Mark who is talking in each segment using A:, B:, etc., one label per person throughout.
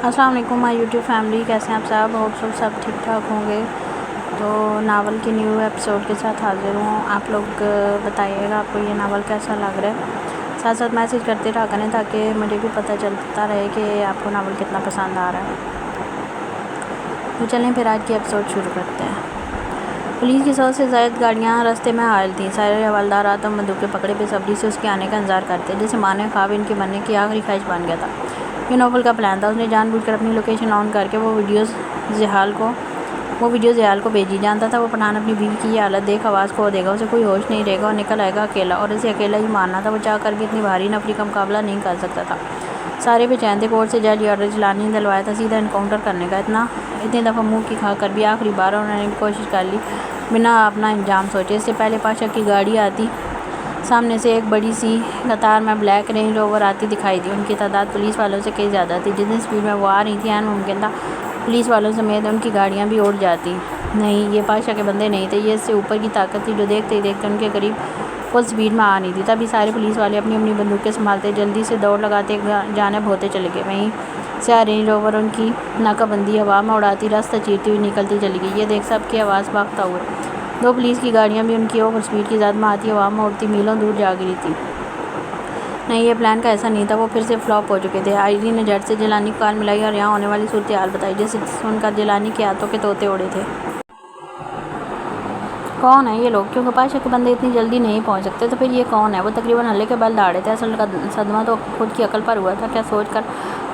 A: السلام علیکم مائی YouTube family, کیسے ہیں آپ سب؟ ہوپ سب ٹھیک ٹھاک ہوں گے۔ تو ناول کے نیو ایپیسوڈ کے ساتھ حاضر ہوں۔ آپ لوگ بتائیے گا آپ کو یہ ناول کیسا لگ رہا ہے، ساتھ ساتھ میسیج کرتے رہا کریں تاکہ مجھے بھی پتہ چلتا رہے کہ آپ کو ناول کتنا پسند آ رہا ہے۔ تو چلیں پھر آج کی ایپیسوڈ شروع کرتے ہیں۔ پولیس کی 100 سے زائد گاڑیاں راستے میں حائل تھیں۔ سارے حوالدار راتوں بندوقیں پکڑے بےصبری سے اس کے آنے کا انتظار کرتے، جیسے مانے خواب ان کے مرنے کی آخری خواہش بن گیا تھا۔ یہ نوفل کا پلان تھا۔ اس نے جان بوجھ کر اپنی لوکیشن آن کر کے وہ ویڈیو زیال کو بھیجی۔ جانتا تھا وہ پٹھان اپنی بیوی کی یہ حالت دیکھ آواز کھو دے گا، اسے کوئی ہوش نہیں رہے گا اور نکل آئے گا اکیلا، اور اسے اکیلا ہی مارنا تھا۔ وہ چاہ کر بھی اتنی بھاری نفری کا مقابلہ نہیں کر سکتا تھا۔ سارے بے چین تھے۔ کورٹ سے جج آرڈر جلانی نے دلوایا تھا سیدھا انکاؤنٹر کرنے کا۔ اتنی دفعہ منہ کی کھا کر بھی آخری بار انہوں نے بھی کوشش کر لی، بنا اپنا انجام سوچے۔ اس سے پہلے پاشا کی گاڑی آتی سامنے سے ایک بڑی سی قطار میں بلیک رینج روور آتی دکھائی دی۔ ان کی تعداد پولیس والوں سے کئی زیادہ تھی۔ جتنی سپیڈ میں وہ آ رہی تھیں، عین ممکن تھا پولیس والوں سمیت ان کی گاڑیاں بھی اڑ جاتی۔ نہیں، یہ پاشا کے بندے نہیں تھے، یہ اس سے اوپر کی طاقت تھی جو دیکھتے ہی دیکھتے ان کے قریب فل سپیڈ میں آ رہی تھی۔ تبھی سارے پولیس والے اپنی اپنی بندوقیں سنبھالتے جلدی سے دوڑ لگاتے ایک جانب ہوتے چلے گئے۔ وہیں سیاہ رینج روور ان کی ناکہ بندی ہوا میں اڑاتی راستہ چیرتی ہوئی نکلتی چلی گئی۔ یہ دیکھ سب کی آواز بھاگتا ہوئے 2 پولیس کی گاڑیاں بھی ان کی اوور سپیڈ کی زد میں آتی ہوا میں اڑتی میلوں دور جا گری تھی۔ نہیں، یہ پلان کا ایسا نہیں تھا، وہ پھر سے فلاپ ہو چکے تھے۔ آئی جی نے جج سے جیلانی کو کال ملائی اور یہاں ہونے والی صورتحال بتائی، جسے سن کر جیلانی کے ہاتھوں کے طوطے اڑے تھے۔ کون ہیں یہ لوگ؟ کیونکہ پاشا کے بندے اتنی جلدی نہیں پہنچ سکتے، تو پھر یہ کون ہے؟ وہ تقریباً ہلے کے بل داڑے تھے۔ اصل صدمہ تو خود کی عقل پر ہوا تھا۔ کیا سوچ کر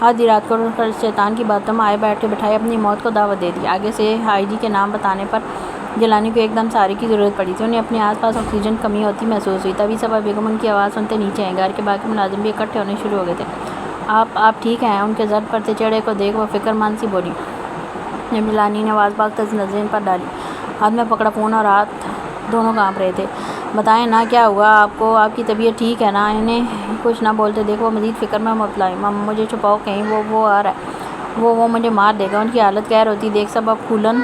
A: آدھی رات کو شیطان کی باتوں میں آئے بیٹھے بٹھائے اپنی موت کو دعوت دے دی۔ آگے سے آئی جی کے نام بتانے پر جیلانی کو ایک دم سہارے کی ضرورت پڑی تھی۔ انہیں اپنے آس پاس آکسیجن کمی ہوتی محسوس ہوئی۔ تبھی صبا بیگم ان کی آواز سنتے نیچے آئیں۔ گھر کے باقی ملازم بھی اکٹھے ہونے شروع ہو گئے تھے۔ آپ ٹھیک ہیں؟ ان کے زرد پڑتے چہرے کو دیکھ وہ فکر مند سی بولی۔ جب جیلانی نے آواز بھاگتا نظریں ان پر ڈالی، ہاتھ میں پکڑا فون اور ہاتھ دونوں کانپ رہے تھے۔ بتائیں نا، کیا ہوا آپ کو؟ آپ کی طبیعت ٹھیک ہے نا؟ انہیں کچھ نہ بولتے دیکھ وہ مزید فکر میں مبتلا ہوئی۔ مجھے چھپاؤ کہیں، وہ آ رہا ہے، وہ مجھے مار دے گا۔ ان کی حالت قہر ہوتی دیکھ سب اب پھولن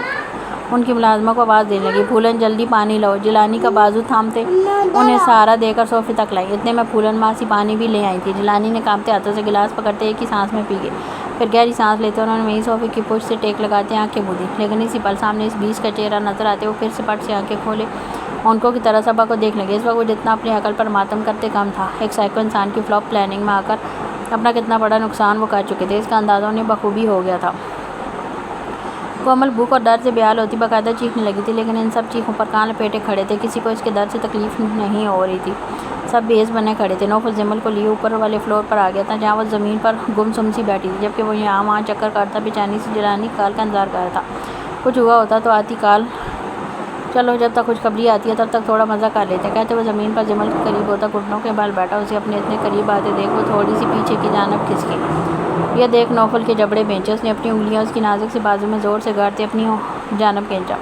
A: ان کی ملازمہ کو آواز دینے لگی، پھولن جلدی پانی لاؤ۔ جیلانی کا بازو تھامتے انہیں سہارا دے کر صوفے تک لائی۔ اتنے میں پھولن ماسی پانی بھی لے آئی تھی۔ جیلانی نے کانپتے ہاتھوں سے گلاس پکڑتے ایک ہی سانس میں پی گئے۔ پھر گہری سانس لیتے انہوں نے وہیں صوفے کی پشت سے ٹیک لگاتے آنکھیں موندی، لیکن اسی پل سامنے اس 20 کا چہرہ نظر آتے وہ پھر سے پٹ سے آنکھیں کھولے اونکوں کی طرح صبا کو دیکھ لگے۔ اس وقت وہ جتنا اپنی عقل پر ماتم کرتے کم تھا۔ ایک سائیکو انسان کی فلاپ پلاننگ میں آ کر اپنا کتنا بڑا نقصان وہ کر چکے تھے، اس کا اندازہ انہیں بخوبی ہو گیا تھا۔ کومل بھوک اور درد سے بےحال ہوتی باقاعدہ چیخنے لگی تھی، لیکن ان سب چیخوں پر کان لپیٹے کھڑے تھے۔ کسی کو اس کے درد سے تکلیف نہیں ہو رہی تھی، سب بے حس بنے کھڑے تھے۔ نوفل جمل کو لیے اوپر والے فلور پر آ گیا تھا، جہاں وہ زمین پر گم سم سی بیٹھی تھی، جبکہ وہ یہاں وہاں چکر کاٹتا بے چینی سے جیلانی کی کال کا انتظار کر رہا تھا۔ کچھ ہوا ہوتا تو آتی کال، چلو جب تک خوشخبری آتی ہے تب تک تھوڑا مزہ کر لیتے ہیں، کہتے وہ زمین پر جمل کے قریب ہوتا گھٹنوں کے بل بیٹھا۔ اسے اپنے اتنے قریب آتے دیکھ وہ تھوڑی سی پیچھے کی جانب کھسکی۔ یہ دیکھ نوفل کے جبڑے بھینچے۔ اس نے اپنی انگلیاں اس کی نازک سے بازو میں زور سے گاڑتے اپنی جانب کھینچا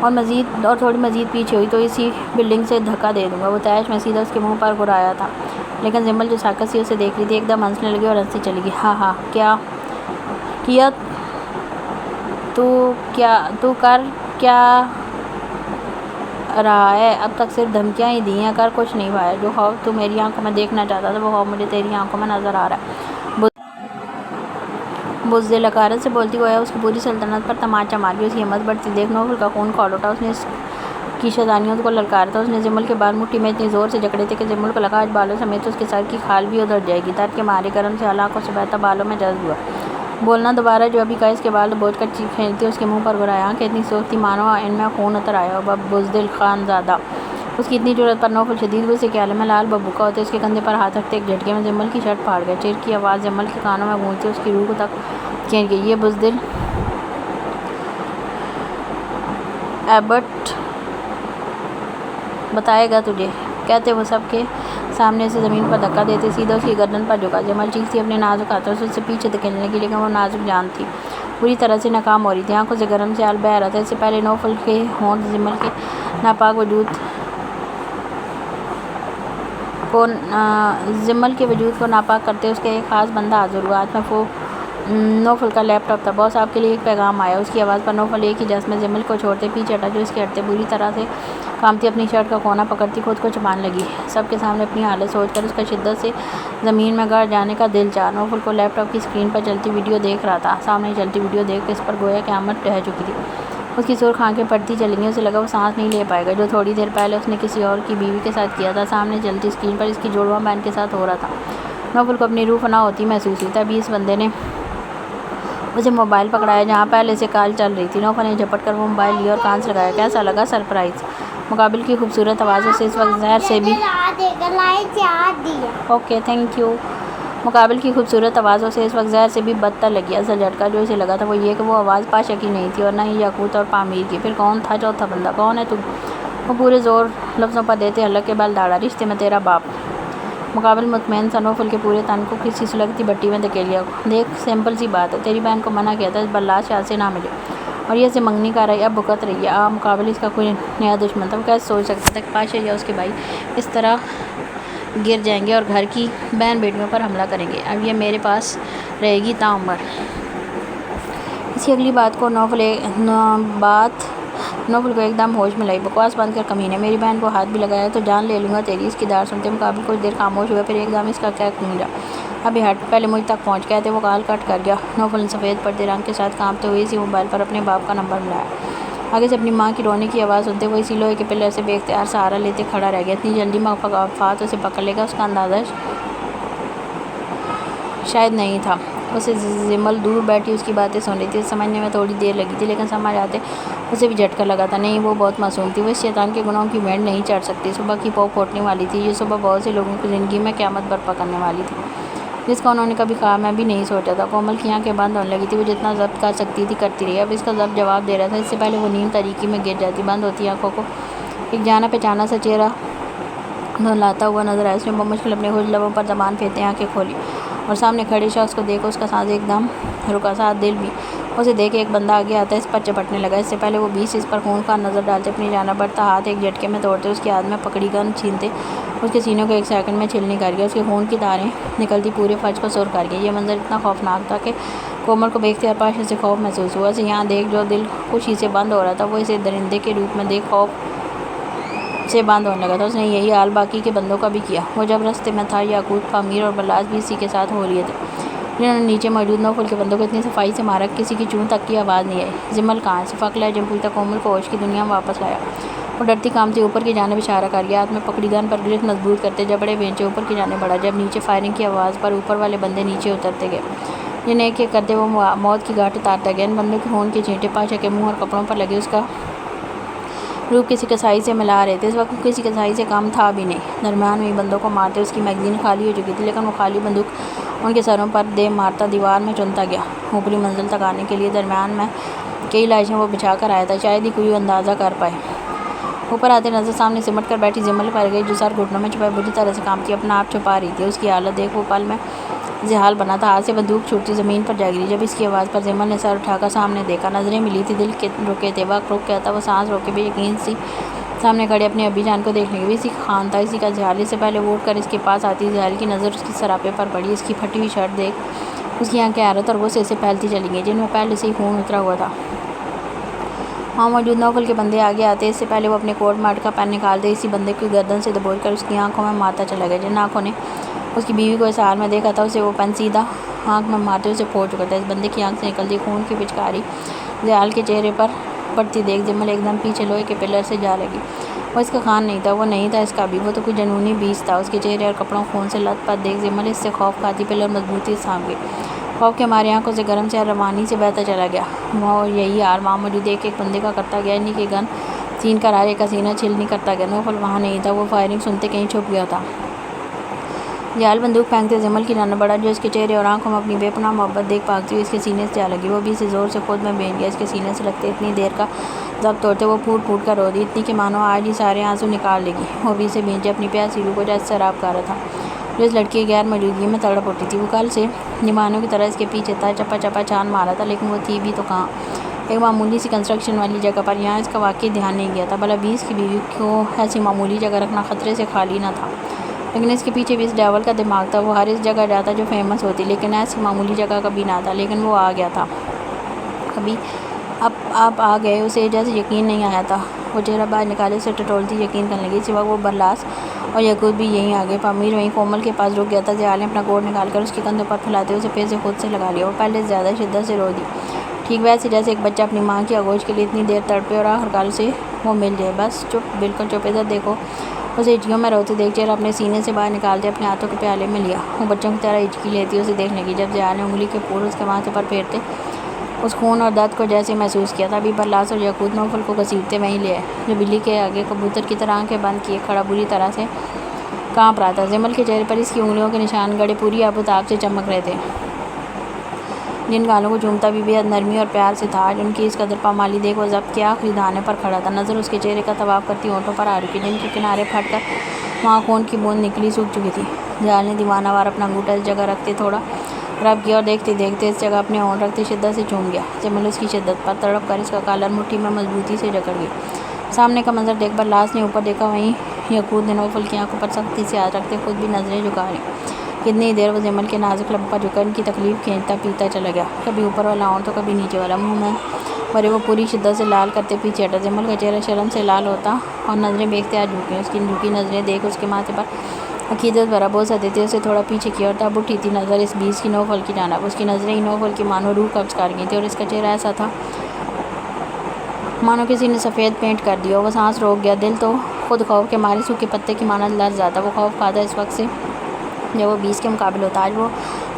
A: اور تھوڑی مزید پیچھے ہوئی تو اسی بلڈنگ سے دھکا دے دوں گا۔ وہ تیش میں سیدھا اس کے منہ پر گھرایا تھا، لیکن جمل جو ساکت سی اسے دیکھ رہی تھی ایک دم ہنسنے لگی اور ہنستی چلی گئی۔ ہاں ہاں، کیا کیا تو کر کیا رہا ہے؟ اب تک صرف دھمکیاں ہی دی ہیں، کر کچھ نہیں پایا۔ جو خوف تو میری آنکھوں میں دیکھنا چاہتا تھا وہ خوف مجھے تیری آنکھوں میں نظر آ رہا ہے۔ بزدل حقارت سے بولتی گویا اس کی پوری سلطنت پر تماچا مار گئی۔ اس کی ہمت بڑھتی دیکھ نوفل کا خون کھول اٹھا۔ اس نے اس کی شہزادیوں کو للکارا تھا۔ اس نے جمل کے بال مٹھی میں اتنی زور سے جکڑے تھے کہ جمل کو لگا آج بالوں سمیت اس کے سر کی کھال بھی ادھڑ جائے گی۔ درد کے مارے گرم سے آل آنکھوں سے بہتا بالوں میں جذب ہوا۔ بولنا دوبارہ جو ابھی کہا اس کے بال دبوچ کر کھینچتی اس کے منہ پر گھرایا۔ آنکھیں اتنی سرخ تھیں مانو ان میں خون اتر آیا ہو۔ بزدل خان زادہ! اس کی اتنی جرأت پر نوفل شدید غصے کے عالم میں لال بھبوکا ہوتے اس کے کندھے پر ہاتھ رکھتے ایک جھٹکے میں جمل کی شرٹ پھاڑ گیا۔ چیر کی آواز جمل کے کانوں میں گونجتی اس کی روح تک کھینچ گئی۔ یہ بزدل ایبٹ بتائے گا تجھے، کہتے وہ سب کے سامنے اسے زمین پر دھکا دیتے سیدھا اس کی گردن پر جھکا۔ جمل چیختی اپنے نازک ہاتھوں سے اسے پیچھے دھکیلنے لگی، لیکن وہ نازک جان تھی پوری طرح سے ناکام ہو رہی تھی۔ آنکھوں سے گرم سے آل بہہ رہا تھا۔ اس سے پہلے نوفل کے ہونٹ جمل کے ناپاک وجود کو ناپاک کرتے اس کا ایک خاص بندہ حاضر ہوا۔ ہاتھ میں نوفل کا لیپ ٹاپ تھا۔ باس آپ کے لیے ایک پیغام آیا۔ اس کی آواز پر نوفل ایک ہی جھٹکے میں جمل کو چھوڑتے پیچھے ہٹا جو اس کے ہٹتے بری طرح سے کانپتی اپنی شرٹ کا کونا پکڑتی خود کو چھپانے لگی۔ سب کے سامنے اپنی حالت سوچ کر اس کا شدت سے زمین میں گڑ جانے کا دل چاہا۔ نوفل کو لیپ ٹاپ کی اسکرین پر چلتی ویڈیو دیکھ رہا تھا۔ سامنے چلتی ویڈیو دیکھ کر اس پر گویا قیامت ڈھہ چکی تھی۔ اس کی سرخ آنکھیں پڑتی چلی گئیں۔ اسے لگا وہ سانس نہیں لے پائے گا جو تھوڑی دیر پہلے اس نے کسی اور کی بیوی کے ساتھ کیا تھا۔ سامنے چلتی اسکرین پر اس کی جڑواں بہن کے ساتھ ہو رہا تھا۔ نوفل کو اپنی روح فنا ہوتی محسوس ہوئی۔ تبھی اس بندے نے اسے موبائل پکڑایا جہاں پہلے سے کال چل رہی تھی۔ نوفل نے جھپٹ کر وہ موبائل لیا اور کان سے لگایا۔ کیسا لگا سرپرائز؟ مقابل کی خوبصورت آوازوں سے اس وقت زہر سے بھی اوکے تھینک یو مقابل کی خوبصورت آوازوں سے اس وقت زہر سے بھی بدتر لگی۔ اصل جھٹکا جو اسے لگا تھا وہ یہ کہ وہ آواز پاشا کی نہیں تھی اور نہ ہی یاقوت اور پامیر کی۔ پھر کون تھا چوتھا بندہ؟ کون ہے تم؟ وہ پورے زور لفظوں پر دیتے حلق کے بل داڑا۔ رشتے میں تیرا باپ۔ مقابل مطمئن سا نوفل کے پورے تن کو کسی سلگتی بٹی میں دھکیل لیا۔ دیکھ سمپل سی بات ہے، تیری بہن کو منع کیا تھا اس برداشت سے نہ ملے اور یہ اسے منگنی کر رہی اب بھگت رہی ہے۔ مقابل اس کا کوئی نیا دشمن تھا۔ وہ کیسے سوچ سکتا تھا کہ پاشا یا اس کے بھائی اس طرح گر جائیں گے اور گھر کی بہن بیٹیوں پر حملہ کریں گے؟ اب یہ میرے پاس رہے گی تا عمر۔ اس کی اگلی بات نوفل کو ایک دم ہوش میں لائی۔ بکواس بند کر کمینے، میری بہن کو ہاتھ بھی لگایا تو جان لے لوں گا تیری۔ اس کی دار سنتے مقابل کچھ دیر خاموش ہوا، پھر ایک دم اس کا کیا گونجا۔ ابھی ہٹ، پہلے مجھ تک پہنچ۔ کہتے وہ کال کٹ کر گیا۔ نوفل نے سفید پردے رنگ کے ساتھ کانپتے ہوئے اسی موبائل پر اپنے باپ کا نمبر ملایا۔ آگے سے اپنی ماں کی رونے کی آواز سنتے وہ اسی لوہے کے پلر سے بے اختیار سہارا لیتے کھڑا رہ گیا۔ اتنی جلدی مفاد اسے پکڑ لے گا اس کا اندازہ شاید نہیں تھا۔ اسے جمل دور بیٹھی اس کی باتیں سن رہی تھی۔ سمجھنے میں تھوڑی دیر لگی تھی لیکن سمجھ آتے اسے بھی جھٹکا لگا تھا۔ نہیں، وہ بہت معصوم تھی۔ وہ اس شیطان کے گناہوں کی بھیڑ نہیں چڑھ سکتی۔ صبح کی پاؤ پھوٹنے والی تھی۔ یہ صبح بہت سے لوگوں کی زندگی میں قیامت برپا کرنے والی تھی جس کا انہوں نے کبھی خواب میں بھی نہیں سوچا تھا۔ کومل کی آنکھیں بند ہونے لگی تھی۔ وہ جتنا ضبط کر سکتی تھی کرتی رہی۔ اب اس کا ضبط جواب دے رہا تھا۔ اس سے پہلے وہ نیم تاریکی میں گر جاتی۔ بند ہوتی آنکھوں کو ایک جانا پہچانا سا چہرہ دھندلاتا ہوا نظر آیا۔ اس نے بمشکل اپنے خشک لبوں پر زبان پھیرتے آنکھیں کھولی اور سامنے کھڑے شخص کو دیکھا۔ اس کا سانس ایک دم رکا، ساتھ دل بھی۔ اسے دیکھ ایک بندہ آگے آتا اس پر چپٹنے لگا۔ اس سے پہلے وہ 20 اس پر خونخوار نظر ڈالتے اپنی جانب بڑھتا ہاتھ ایک جھٹکے میں توڑتے اس کے ہاتھ میں پکڑی گن چھینتے اس کے سینے کو ایک سیکنڈ میں چھلنی کر گیا۔ اس کے خون کی دھاریں نکلتی پورے فرش کو سر کر گئی۔ یہ منظر اتنا خوفناک تھا کہ کومل کو بے اختیار پاشا سے خوف محسوس ہوا۔ اسے یہاں دیکھ جو دل خوشی سے بند ہو رہا تھا وہ اسے درندے کے روپ میں دیکھ خوف سے بند ہونے لگا تھا۔ اس نے یہی حال باقی کے بندوں کا بھی کیا۔ وہ جب رستے میں تھا یاقوت، پامیر اور بلاس بھی اسی کے ساتھ ہو لیے تھے جنہوں نے نیچے موجود نوفل کے بندوں کو اتنی صفائی سے مارا کہ کسی کی چون تک کی آواز نہیں آئی۔ جمل کہاں ہے؟ صفق لہجے میں پوچھتا کومل کو ہوش کی دنیا میں واپس لایا۔ وہ ڈرتی کانپتی اوپر کی جانب اشارہ کر گیا، ہاتھ میں پکڑی گن پر گرفت مضبوط کرتے جبڑے بھینچے اوپر کی جانب بڑھا۔ جب نیچے فائرنگ کی آواز پر اوپر والے بندے نیچے اترتے گئے جنہیں ایک ایک کرتے وہ موت کی گھاٹ اتارتا گیا۔ ان بندوں کے خون کے چھینٹے پاشا کے منہ اور کپڑوں پر لگے اس کا روپ کسی کسائی سے ملا رہے تھے۔ اس وقت کسی کسائی سے کم تھا بھی نہیں۔ درمیان میں ہی بندوں کو مارتے اس کی میگزین خالی ہو چکی تھی لیکن وہ خالی بندوق ان کے سروں پر دے مارتا دیوار میں چنتا گیا۔ اوپری منزل تک آنے کے لیے درمیان میں کئی لاشیں وہ بچھا کر آیا تھا، شاید ہی کوئی اندازہ کر پائے۔ اوپر آتے نظر سامنے سمٹ کر بیٹھی جمل پر گئی جو سر گھٹنوں میں چھپائے بری طرح سے کانپتی اپنا آپ چھپا رہی تھی۔ اس کی حالت دیکھ وہ پل میں زحال بنا تھا۔ ہاتھ سے بندوق چھوٹتی زمین پر جا گری۔ جب اس کی آواز پر جمل نے سر اٹھا کر سامنے دیکھا، نظریں ملی تھی، دل رکے تھے، وقت رک گیا تھا۔ وہ سانس روکے بے یقین سی سامنے کھڑے اپنے ابی جان کو دیکھنے کے اسی کا خان تھا، اسی کا زحال۔ اس سے پہلے وہ اٹھ کر اس کے پاس آتی زحال کی نظر اس کی سراپے پر پڑی۔ اس کی پھٹی ہوئی شرٹ دیکھ اس کی آنکھیں حیرت اور غصے سے پھیلتی چلی گئیں جن میں پہلے سے ہی خون اترا ہوا تھا۔ وہاں موجود نوفل کے بندے آگے آتے اس سے پہلے وہ اپنے کوٹ میں اٹکا پین نکالتے اسی بندے کی گردن سے دبوچ کر اس کی آنکھوں میں مارتا چلا گیا۔ جن آنکھوں نے اس کی بیوی کو اس حال میں دیکھا تھا اسے وہ پین سیدھا آنکھ میں مارتے اسے پھوڑ چکا تھا۔ اس بندے کی آنکھ سے نکلتی خون کی پچکاری زحال کے چہرے پر پڑتی دیکھ جمل ایک دم پیچھے لوہے کے پلر سے جا لگی۔ وہ اس کا خان نہیں تھا، وہ نہیں تھا اس کا بھی، وہ تو کوئی جنونی بیج تھا۔ اس کے چہرے اور کپڑوں خون سے لت پت دیکھ جمل اس سے خوف کھاتی پلر مضبوطی سے سانپ گئی۔ خوف کے مارے آنکھوں سے گرم سے روانی سے بہتا چلا گیا۔ وہ یہی حال وہاں موجود ایک بندے کا کرتا گیا، انہی کی گن چھین کر ہر ایک کا سینہ چھلنی کرتا گیا۔ نوفل وہاں نہیں تھا، وہ فائرنگ سنتے کہیں چھپ گیا تھا۔ زحال بندوق پھینکتے جمل کی جانب بڑھا جو اس کے چہرے اور آنکھوں میں اپنی بے پناہ محبت دیکھ بھاگتی ہوئی اس کے سینے سے جا لگی۔ وہ بھی اسے زور سے خود میں بھینچ گیا۔ اس کے سینے سے لگتے اتنی دیر کا ضبط توڑتے وہ پھوٹ پھوٹ کر رو دی، اتنی کہ مانو آج ہی سارے آنسو نکال لے گی۔ وہ بھی اسے بھینچے اپنی پیاسی روح کو جیسے سیراب کر رہا تھا جو اس لڑکی کی غیر موجودگی میں تڑپ اٹھی تھی۔ وہ کل سے نمانوں کی طرح اس کے پیچھے تھا، چپا چپا چھان مارا تھا لیکن وہ تھی بھی تو کہاں، ایک معمولی سی کنسٹرکشن والی جگہ پر۔ یہاں اس کا واقعی دھیان نہیں گیا تھا، بھلا 20 کی بیوی کو ایسی معمولی جگہ رکھنا خطرے سے خالی نہ تھا۔ لیکن اس کے پیچھے بھی اس ڈیول کا دماغ تھا. وہ ہر اس جگہ جاتا جو فیمس ہوتی, لیکن ایسی معمولی جگہ کبھی نہ تھا. لیکن وہ آ گیا تھا. کبھی اب آپ آ گئے, اسے جیسے یقین نہیں آیا تھا. وہ چہرہ باہر نکالے اسے ٹٹولتی یقین کرنے لگی. سوا وہ برلاس اور یعقوب بھی یہیں آگے. امیر وہیں کومل کے پاس رک گیا تھا. ضیاء نے اپنا کوٹ نکال کر اس کے کندھوں پر پھیلاتے ہوئے اسے پھر سے خود سے لگا لیا. وہ پہلے سے زیادہ شدت سے رو دی, ٹھیک ویسے جیسے ایک بچہ اپنی ماں کی آغوش کے لیے اتنی دیر تڑپے اور آخرکار اسے وہ مل جائے. بس چپ, بالکل چپ, ادھر دیکھو. اسے ہچکیوں میں روتے دیکھ چہرہ اپنے سینے سے باہر نکالتے اپنے ہاتھوں کے پیالے میں لیا. وہ بچوں کی طرح ہچکی لیتی اسے دیکھنے کی. جب ضیاء نے انگلی کے پھول اس کے ماتھے پر پھیرتے اس خون اور درد کو جیسے محسوس کیا تھا. ابھی برلاس اور یعقوب نوفل کو گھسیٹتے وہیں لے آئے, جو بلی کے آگے کبوتر کی طرح آنکھیں بند کیے کھڑا بری طرح سے کانپ رہا تھا. جمل کے چہرے پر اس کی انگلیوں کے نشان گڑے پوری آب و تاب سے چمک رہے تھے. جن گالوں کو چومتا بھی بے حد نرمی اور پیار سے تھا, آج ان کی اس قدر پامالی دیکھ وہ ضبط کے آخری دہانے پر کھڑا تھا. نظر اس کے چہرے کا طواف کرتی ہونٹوں پر آ رکی, جن کے کنارے پھٹ کر وہاں خون کی بوند نکلی سوکھ چکی تھی. ضیاء نے دیوانہ وار اپنا انگوٹھا اس جگہ رکھتے تھوڑا رب کیا اور دیکھتے دیکھتے اس جگہ اپنے ہونٹ رکھتے شدت سے چوم گیا. جمل اس کی شدت پر تڑپ کر اس کا کالر مٹھی میں مضبوطی سے جکڑ گئی. سامنے کا منظر دیکھ برلاس نے اوپر دیکھا. وہیں یعقوب نے نوفل کی آنکھوں پر سختی سے ہاتھ رکھتے خود بھی نظریں جھکا لی. کتنی دیر وہ جمل کے نازک لب پر جھک کر ان کی تکلیف کھینچتا پیتا چلا گیا, کبھی اوپر والا ہونٹ تو کبھی نیچے والا. منہ میں بھرے وہ پوری شدت سے لال کرتے پیچھے ہٹا. جمل کا چہرہ شرم سے لال ہوتا اور نظریں بے اختیار جھکیں. اس کی جھکی نظریں دیکھ اس کے ماتھے پر عقیدت بھرا بوسہ دیتے اسے تھوڑا پیچھے کیا, اور تب اٹھی تھی نظر اس بیس کی نوفل کی جانب. اس کی نظریں ہی نوفل کی مانو روح قبض کر گئی تھی, اور اس کا چہرہ ایسا تھا مانو کسی نے سفید پینٹ کر دیا. وہ سانس روک گیا. دل تو خود خوف کے مارے سوکھے پتے کی مانند لرز جاتا. وہ خوف کھاتا اس وقت سے جب وہ بیس کے مقابل ہوتا. آج وہ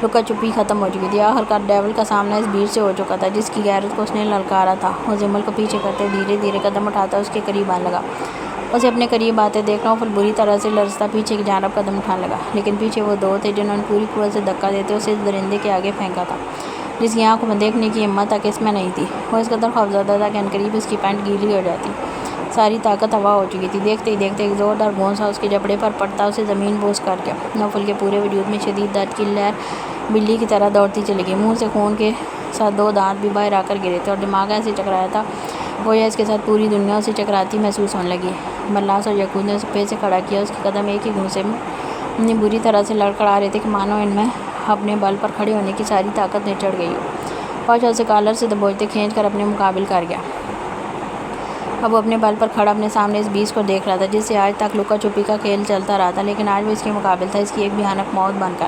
A: لکا چھپی ختم ہو چکی تھی. آخرکار ڈیول کا سامنا اس بھیڑ سے ہو چکا تھا جس کی غیرت کو اس نے للکارا تھا. وہ جمل کو پیچھے کرتے دھیرے دھیرے قدم اٹھاتا اس کے قریب آنے لگا. اسے اپنے قریب آتے دیکھ نوفل بری طرح سے لرزتا پیچھے کی جانب قدم اٹھانے لگا. لیکن پیچھے وہ دو تھے جنہوں نے پوری قوت سے دھکا دیتے اسے اس درندے کے آگے پھینکا تھا, جس کی آنکھوں میں دیکھنے کی ہمت تک اس میں نہیں تھی. وہ اس قدر خوفزدہ تھا کہ عنقریب اس کی پینٹ گیلی ہو جاتی. ساری طاقت ہوا ہو چکی تھی. دیکھتے ہی دیکھتے ایک زوردار گھونسا اس کے جبڑے پر پڑتا اسے زمین بوس کر گیا. نوفل کے پورے وجود میں شدید درد کی لہر بلی کی طرح دوڑتی چلی گئی. منہ سے خون کے ساتھ دو دانت بھی باہر آ کر گرے تھے, اور دماغ ایسے چکرایا تھا گویا اس کے ساتھ پوری دنیا اسے چکراتی محسوس ہونے لگی. برلاس اور یعقوب نے اسے پھر سے کھڑا کیا. اس کے قدم ایک ہی گھونسے میں اتنی بری طرح سے لڑکھڑا رہے تھے کہ مانو ان میں اپنے بل پر کھڑے ہونے کی ساری طاقت نچڑ گئی ہو. پاچا اسے کالر سے دبوچتے کھینچ کر اپنے مقابل کر گیا. اب وہ اپنے بل پر کھڑا اپنے سامنے اس بیس کو دیکھ رہا تھا جس سے آج تک لکا چھپی کا کھیل چلتا رہا تھا, لیکن آج وہ اس کے مقابل تھا, اس کی ایک بھیانک موت بن کر.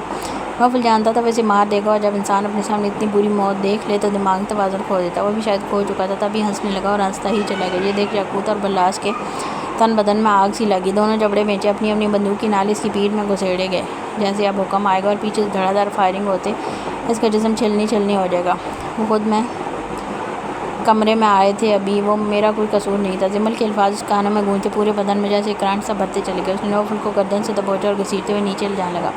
A: نوفل جانتا تھا وہ اسے مار دے گا, اور جب انسان اپنے سامنے اتنی بری موت دیکھ لے تو دماغی توازن کھو دیتا. وہ بھی شاید کھو چکا تھا, تبھی ہنسنے لگا اور ہنستا ہی چلا گیا. یہ دیکھ یعقوب اور برلاس کے تن بدن میں آگ سی لگی. دونوں جبڑے بیچے اپنی اپنی بندوق کی نالی اس کی پیٹھ میں گھسیڑے گئے جیسے اب حکم آئے گا, اور پیچھے سے دھڑا دھڑ فائرنگ ہوتے اس کا جسم چھلنی چھلنی ہو جائے گا. وہ خود میں کمرے میں آئے تھے ابھی, وہ میرا کوئی قصور نہیں تھا. جمل کے الفاظ اس کانوں میں گونجتے پورے بدن میں جیسے کرنٹ سا بھرتے چلے گئے. اس نے نوفل کو گردن سے دبوچا اور گھسیٹتے ہوئے نیچے لے جانے لگا.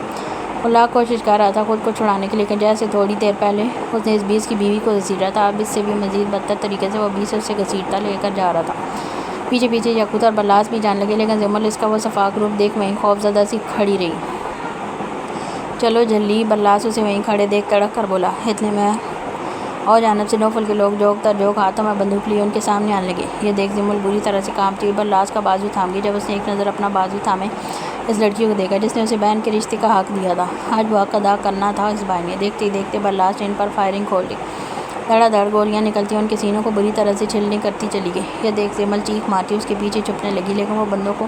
A: وہ لاکھ کوشش کر رہا تھا خود کو چھڑانے کی, لیکن جیسے تھوڑی دیر پہلے اس نے اس بیس کی بیوی کو گھسیٹا تھا, اب اس سے بھی مزید بدتر طریقے سے وہ بیس اسے گھسیٹتا لے کر جا رہا تھا. پیچھے پیچھے یعقوب اور برلاس بھی جانے لگے, لیکن جمل اس کا وہ شفاق روپ دیکھ وہیں خوفزدہ سی کھڑی رہی. چلو جھلی, برلاس اسے وہیں کھڑے دیکھ کڑک کر بولا. اتنے میں اور جانب سے نوفل کے لوگ جوک تر جوک ہاتھوں میں بندوق لیے ان کے سامنے آنے لگے. یہ دیکھ جمل بری طرح سے کانپتی ہوئی برلاس کا بازو تھام گئی. جب اس نے ایک نظر اپنا بازو تھامے اس لڑکی کو دیکھا جس نے اسے بہن کے رشتے کا حق دیا تھا, آج وہ حق ادا کرنا تھا اس بھائی نے. دیکھتے ہی دیکھتے برلاس نے ان پر فائرنگ کھول دی. دھڑا دھڑ گولیاں نکلتی ان کے سینوں کو بری طرح سے چھلنی کرتی چلی گئی. یہ دیکھ جمل چیخ مارتی اس کے پیچھے چھپنے لگی, لیکن وہ بندوں کو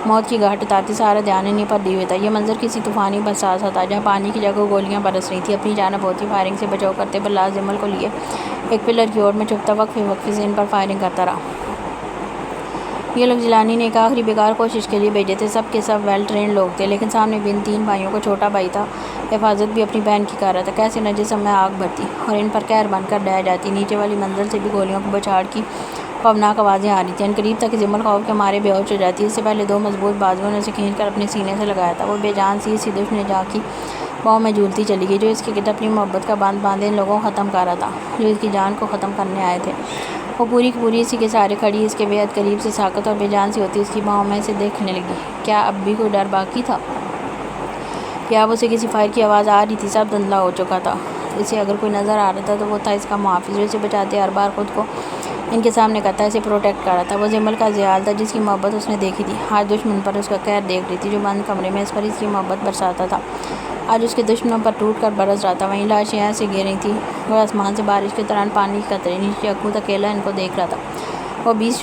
A: موت کی گھاٹ اتارتی سارا دھیان انہیں پر دیے ہوئے تھا. یہ منظر کسی طوفانی برسات سا تھا جہاں پانی کی جگہ گولیاں برس رہی تھیں. اپنی جانب ہوتی فائرنگ سے بچاؤ کرتے برلاس جمل کو لیے ایک پلر کی اوٹ میں چھپتا وقفے وقفے سے ان پر فائرنگ کرتا رہا. یہ لوگ جیلانی نے ایک آخری بیکار کوشش کے لیے بھیجے تھے. سب کے سب ویل ٹرینڈ لوگ تھے, لیکن سامنے بھی ان تین بھائیوں کو چھوٹا بھائی تھا. حفاظت بھی اپنی بہن کی کر رہا تھا. کیسے نہ جسم میں آگ بھرتی اور ان پر قہر بن کر ڈہ جاتی. نیچے والی منزل سے بھی گولیوں کی بچھاڑ کی خوفناک آوازیں آ رہی تھیں. عنقریب تک جمل خوف کے مارے بے ہوش ہو جاتی. اس سے پہلے دو مضبوط بازوؤں نے اسے کھینچ کر اپنے سینے سے لگایا تھا. وہ بے جان سی اسی دشمن جاں کی پاؤں میں جھولتی چلی گئی جو اس کے گرد اپنی محبت کا باندھ باندھے ان لوگوں کو ختم کر رہا تھا جو اس کی جان کو ختم کرنے آئے تھے. وہ پوری کی پوری اسی کے سہارے کھڑی اس کے بے حد قریب سے ساکت اور بے جان سی ہوتی اس کی باہوں میں اسے دیکھنے لگی. کیا اب بھی کوئی ڈر باقی تھا؟ کیا اب اسے کسی فائر کی آواز آ رہی تھی؟ سب دھندلا ہو چکا تھا. اسے اگر کوئی نظر آ رہا تھا تو وہ تھا اس کا محافظ جو اسے بچاتے ہر بار خود کو ان کے سامنے کرتا اسے پروٹیکٹ کر رہا تھا۔ وہ جمل کا زیال تھا جس کی محبت اس نے دیکھی تھی، آج دشمن پر اس کا قہر دیکھ رہی تھی جو بند کمرے میں اس پر اس کی محبت برساتا تھا، آج اس کے دشمنوں پر ٹوٹ کر برس رہا تھا۔ وہیں لاشیں ایسے گر رہی تھیں اور آسمان سے بارش کے دوران پانی کے قطرے نیچے یعقوب اکیلا ان کو دیکھ رہا تھا۔ وہ 20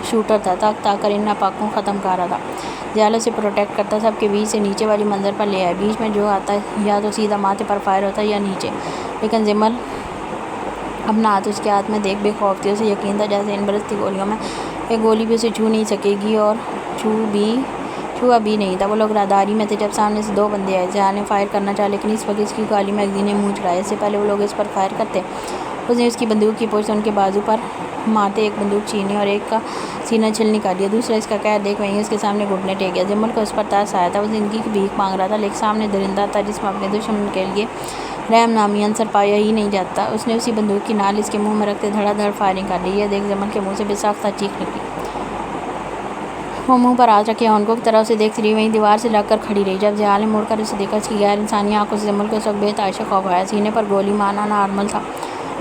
A: شوٹر تھا، تاک کر ان ناپاکوں کو ختم کر رہا تھا۔ زیال اسے پروٹیکٹ کرتا، سب کے بیچ سے نیچے والی منظر پر لے آئے۔ بیچ میں جو آتا یا تو سیدھا ماتھے پر فائر ہوتا یا نیچے، لیکن جمل اپنا ہاتھ اس کے ہاتھ میں دیکھ بے خوف تھی۔ اسے یقین تھا جیسے ان برستی گولیوں میں ایک گولی بھی اسے چھو نہیں سکے گی، اور چھوا بھی نہیں تھا۔ وہ لوگ راہداری میں تھے جب سامنے سے 2 بندے آئے۔ زیال نے فائر کرنا چاہا لیکن اس وقت اس کی گاڑی میں ایک نے منہ چڑھایا۔ اس سے پہلے وہ لوگ اس پر فائر کرتے، اس نے اس کی بندوق کی پوچھ سے ان کے بازو پر مارتے ایک بندوق چھینے اور ایک کا سینہ چھل نکال دیا۔ دوسرا اس کا قہر دیکھ وہیں اس کے سامنے گھٹنے ٹیک گیا۔ جمل کو اس پر ترس آیا تھا، وہ زندگی کی بھیک مانگ رہا تھا، لیکن سامنے درندہ تھا جس میں اپنے دشمن کے لیے رحم نامی عنصر پایا ہی نہیں جاتا۔ اس نے اسی بندوق کی نال اس کے منہ میں رکھتے دھڑا دھڑ فائرنگ کر لی۔ یہ دیکھ جمل کے منہ سے بے ساختہ چیخ نکلی۔ وہ منہ پر ہاتھ رکھے ہونکوں کی طرح اسے دیکھتی رہی، وہیں دیوار سے لگ کر کھڑی رہی۔ جب زیال نے مڑ کر اسے دیکھا، اس کی غیر انسانی آنکھوں سے جمل کو اس وقت بے تحاشا خوف آیا۔ سینے پر گولی مارنا نارمل تھا،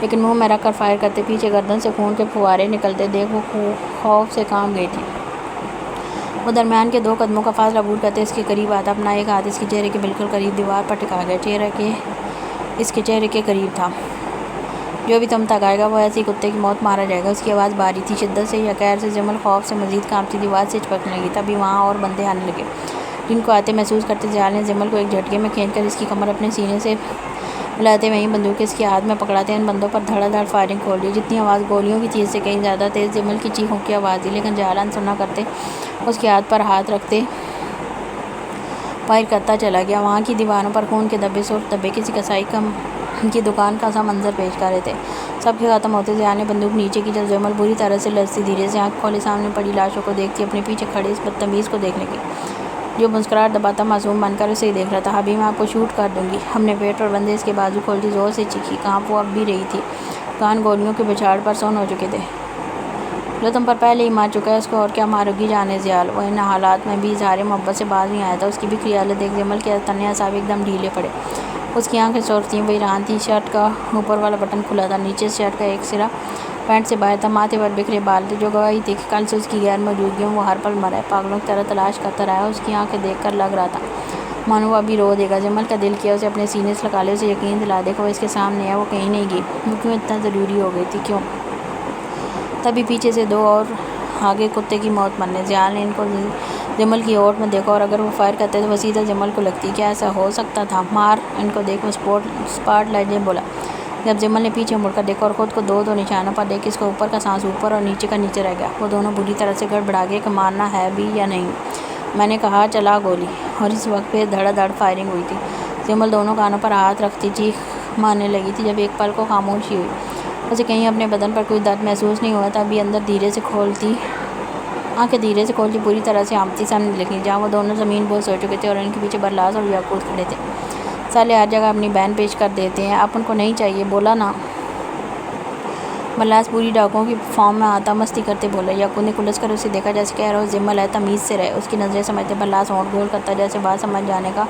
A: لیکن منہ میں رکھ کر فائر کرتے پیچھے گردن سے خون کے پھوارے نکلتے دیکھ وہ خوف سے کانپ گئی تھی۔ وہ درمیان کے 2 قدموں کا فاصلہ عبور کرتے اس کے قریب آتا، اپنا ایک ہاتھ اس کے چہرے کے بالکل قریب دیوار پر ٹکا گیا۔ چہرہ اس کے چہرے کے قریب تھا۔ جو بھی تم تک آئے گا وہ ایسی کتے کی موت مارا جائے گا۔ اس کی آواز بھاری تھی، شدت سے یا قہر سے جمل خوف سے مزید کانپتی دیوار سے چپکنے لگی۔ تبھی وہاں اور بندے آنے لگے، جن کو آتے محسوس کرتے زیال نے جمل کو ایک جھٹکے میں کھینچ کر اس کی کمر اپنے سینے سے ملاتے وہیں بندوق اس کے ہاتھ میں پکڑاتے ان بندوں پر دھڑا دھڑ فائرنگ کھول دی۔ جتنی آواز گولیوں کی تھی اس سے کہیں زیادہ تیز جمل کی چیخوں کی آواز تھی، لیکن زیال انسنا کرتے اس کے ہاتھ پر ہاتھ رکھتے فائر کرتا چلا گیا۔ وہاں کی دیواروں پر خون کے دھبے، سرخ دھبے کسی کسائی کی دکان کا سا منظر پیش کر رہے تھے۔ سب کے ختم ہوتے زیال نے بندوق نیچے کی جب جمل بری طرح سے لرزتی دھیرے سے آنکھ کھولے سامنے پڑی لاشوں کو دیکھتی، اپنے پیچھے کھڑے اس بدتمیز کو دیکھنے کی جو مسکراہٹ دباتا معصوم بن کر اسے ہی دیکھ رہا تھا۔ ابھی میں آپ کو شوٹ کر دوں گی، اپنے پیٹ پر بندے اس کے بازو کھولتی زور سے چیخی۔ کانپ وہ اب بھی رہی تھی، کان گولیوں کے بچھاڑ پر سن ہو چکے تھے۔ جو تم پر پہلے ہی مار چکا ہے اس کو اور کیا مارو گی جانے زیال۔ وہ ان حالات میں بھی اظہار محبت سے باز نہیں آیا تھا۔ اس کی بکھری حالت دیکھ جمل کے تنے اعصاب ایک دم ڈھیلے پڑے۔ اس کی آنکھیں سرخ تھیں، وہ حیران تھی۔ شرٹ کا اوپر والا بٹن کھلا تھا، نیچے شرٹ کا ایک سرا پینٹ سے باہر تھا، ماتھے پر بکھرے بال تھے جو گواہی تھی کہ کل سے اس کی غیر موجودگی میں وہ ہر پل مرا ہے، پاگلوں کی طرح تلاش کرتا رہا ہے۔ اس کی آنکھیں دیکھ کر لگ رہا تھا مانو وہ ابھی رو دے گا۔ جمل کا دل کیا اسے اپنے سینے سے لگا لے، اسے یقین دلا دے کہ وہ اس کے سامنے ہے، وہ کہیں نہیں گئی۔ وہ کیوں اتنا ضروری ہو گئی تھی، کیوں؟ تبھی پیچھے سے 2 اور آگے کتے کی موت مرنے۔ زیال نے ان کو جمل کی اوٹ میں دیکھا، اور اگر وہ فائر کرتے تو وہ سیدھا جمل کو لگتی۔ کیا ایسا ہو سکتا تھا؟ مار ان کو دیکھ، وہ اسپاٹ لائٹ نے بولا۔ جب جمل نے پیچھے مڑ کر دیکھا اور خود کو 2 نشانوں پر دیکھ، اس کا اوپر کا سانس اوپر اور نیچے کا نیچے رہ گیا۔ وہ دونوں بری طرح سے گڑبڑا گئے کہ مارنا ہے بھی یا نہیں۔ میں نے کہا چلا گولی، اور اس وقت پھر دھڑا دھڑ فائرنگ ہوئی تھی۔ جمل دونوں کانوں پر ہاتھ رکھتی چیخ مارنے لگی تھی۔ جب ایک پل کو خاموشی ہوئی، اسے کہیں اپنے بدن پر کوئی درد محسوس نہیں ہوا تھا۔ ابھی اندر دھیرے سے کھولتی آنکھیں دھیرے سے کھولتی پوری طرح سے ہانپتی سامنے لگی، جہاں وہ دونوں زمین بوس ہو چکے تھے اور ان کے پیچھے برلاس اور یعقوب کھڑے تھے۔ سالے ہر جگہ اپنی بہن پیش کر دیتے ہیں، اپن کو نہیں چاہیے، بولا نا۔ برلاس پوری ڈاکوؤں کی فارم میں آتا مستی کرتے بولا۔ یعقوب نے کلس کر اسے دیکھا جیسے کہہ رہا ہو جمل ہے، تمیز سے رہے۔ اس کی نظریں سمجھتے برلاس ہونٹ گول کرتا جیسے بات سمجھ جانے کا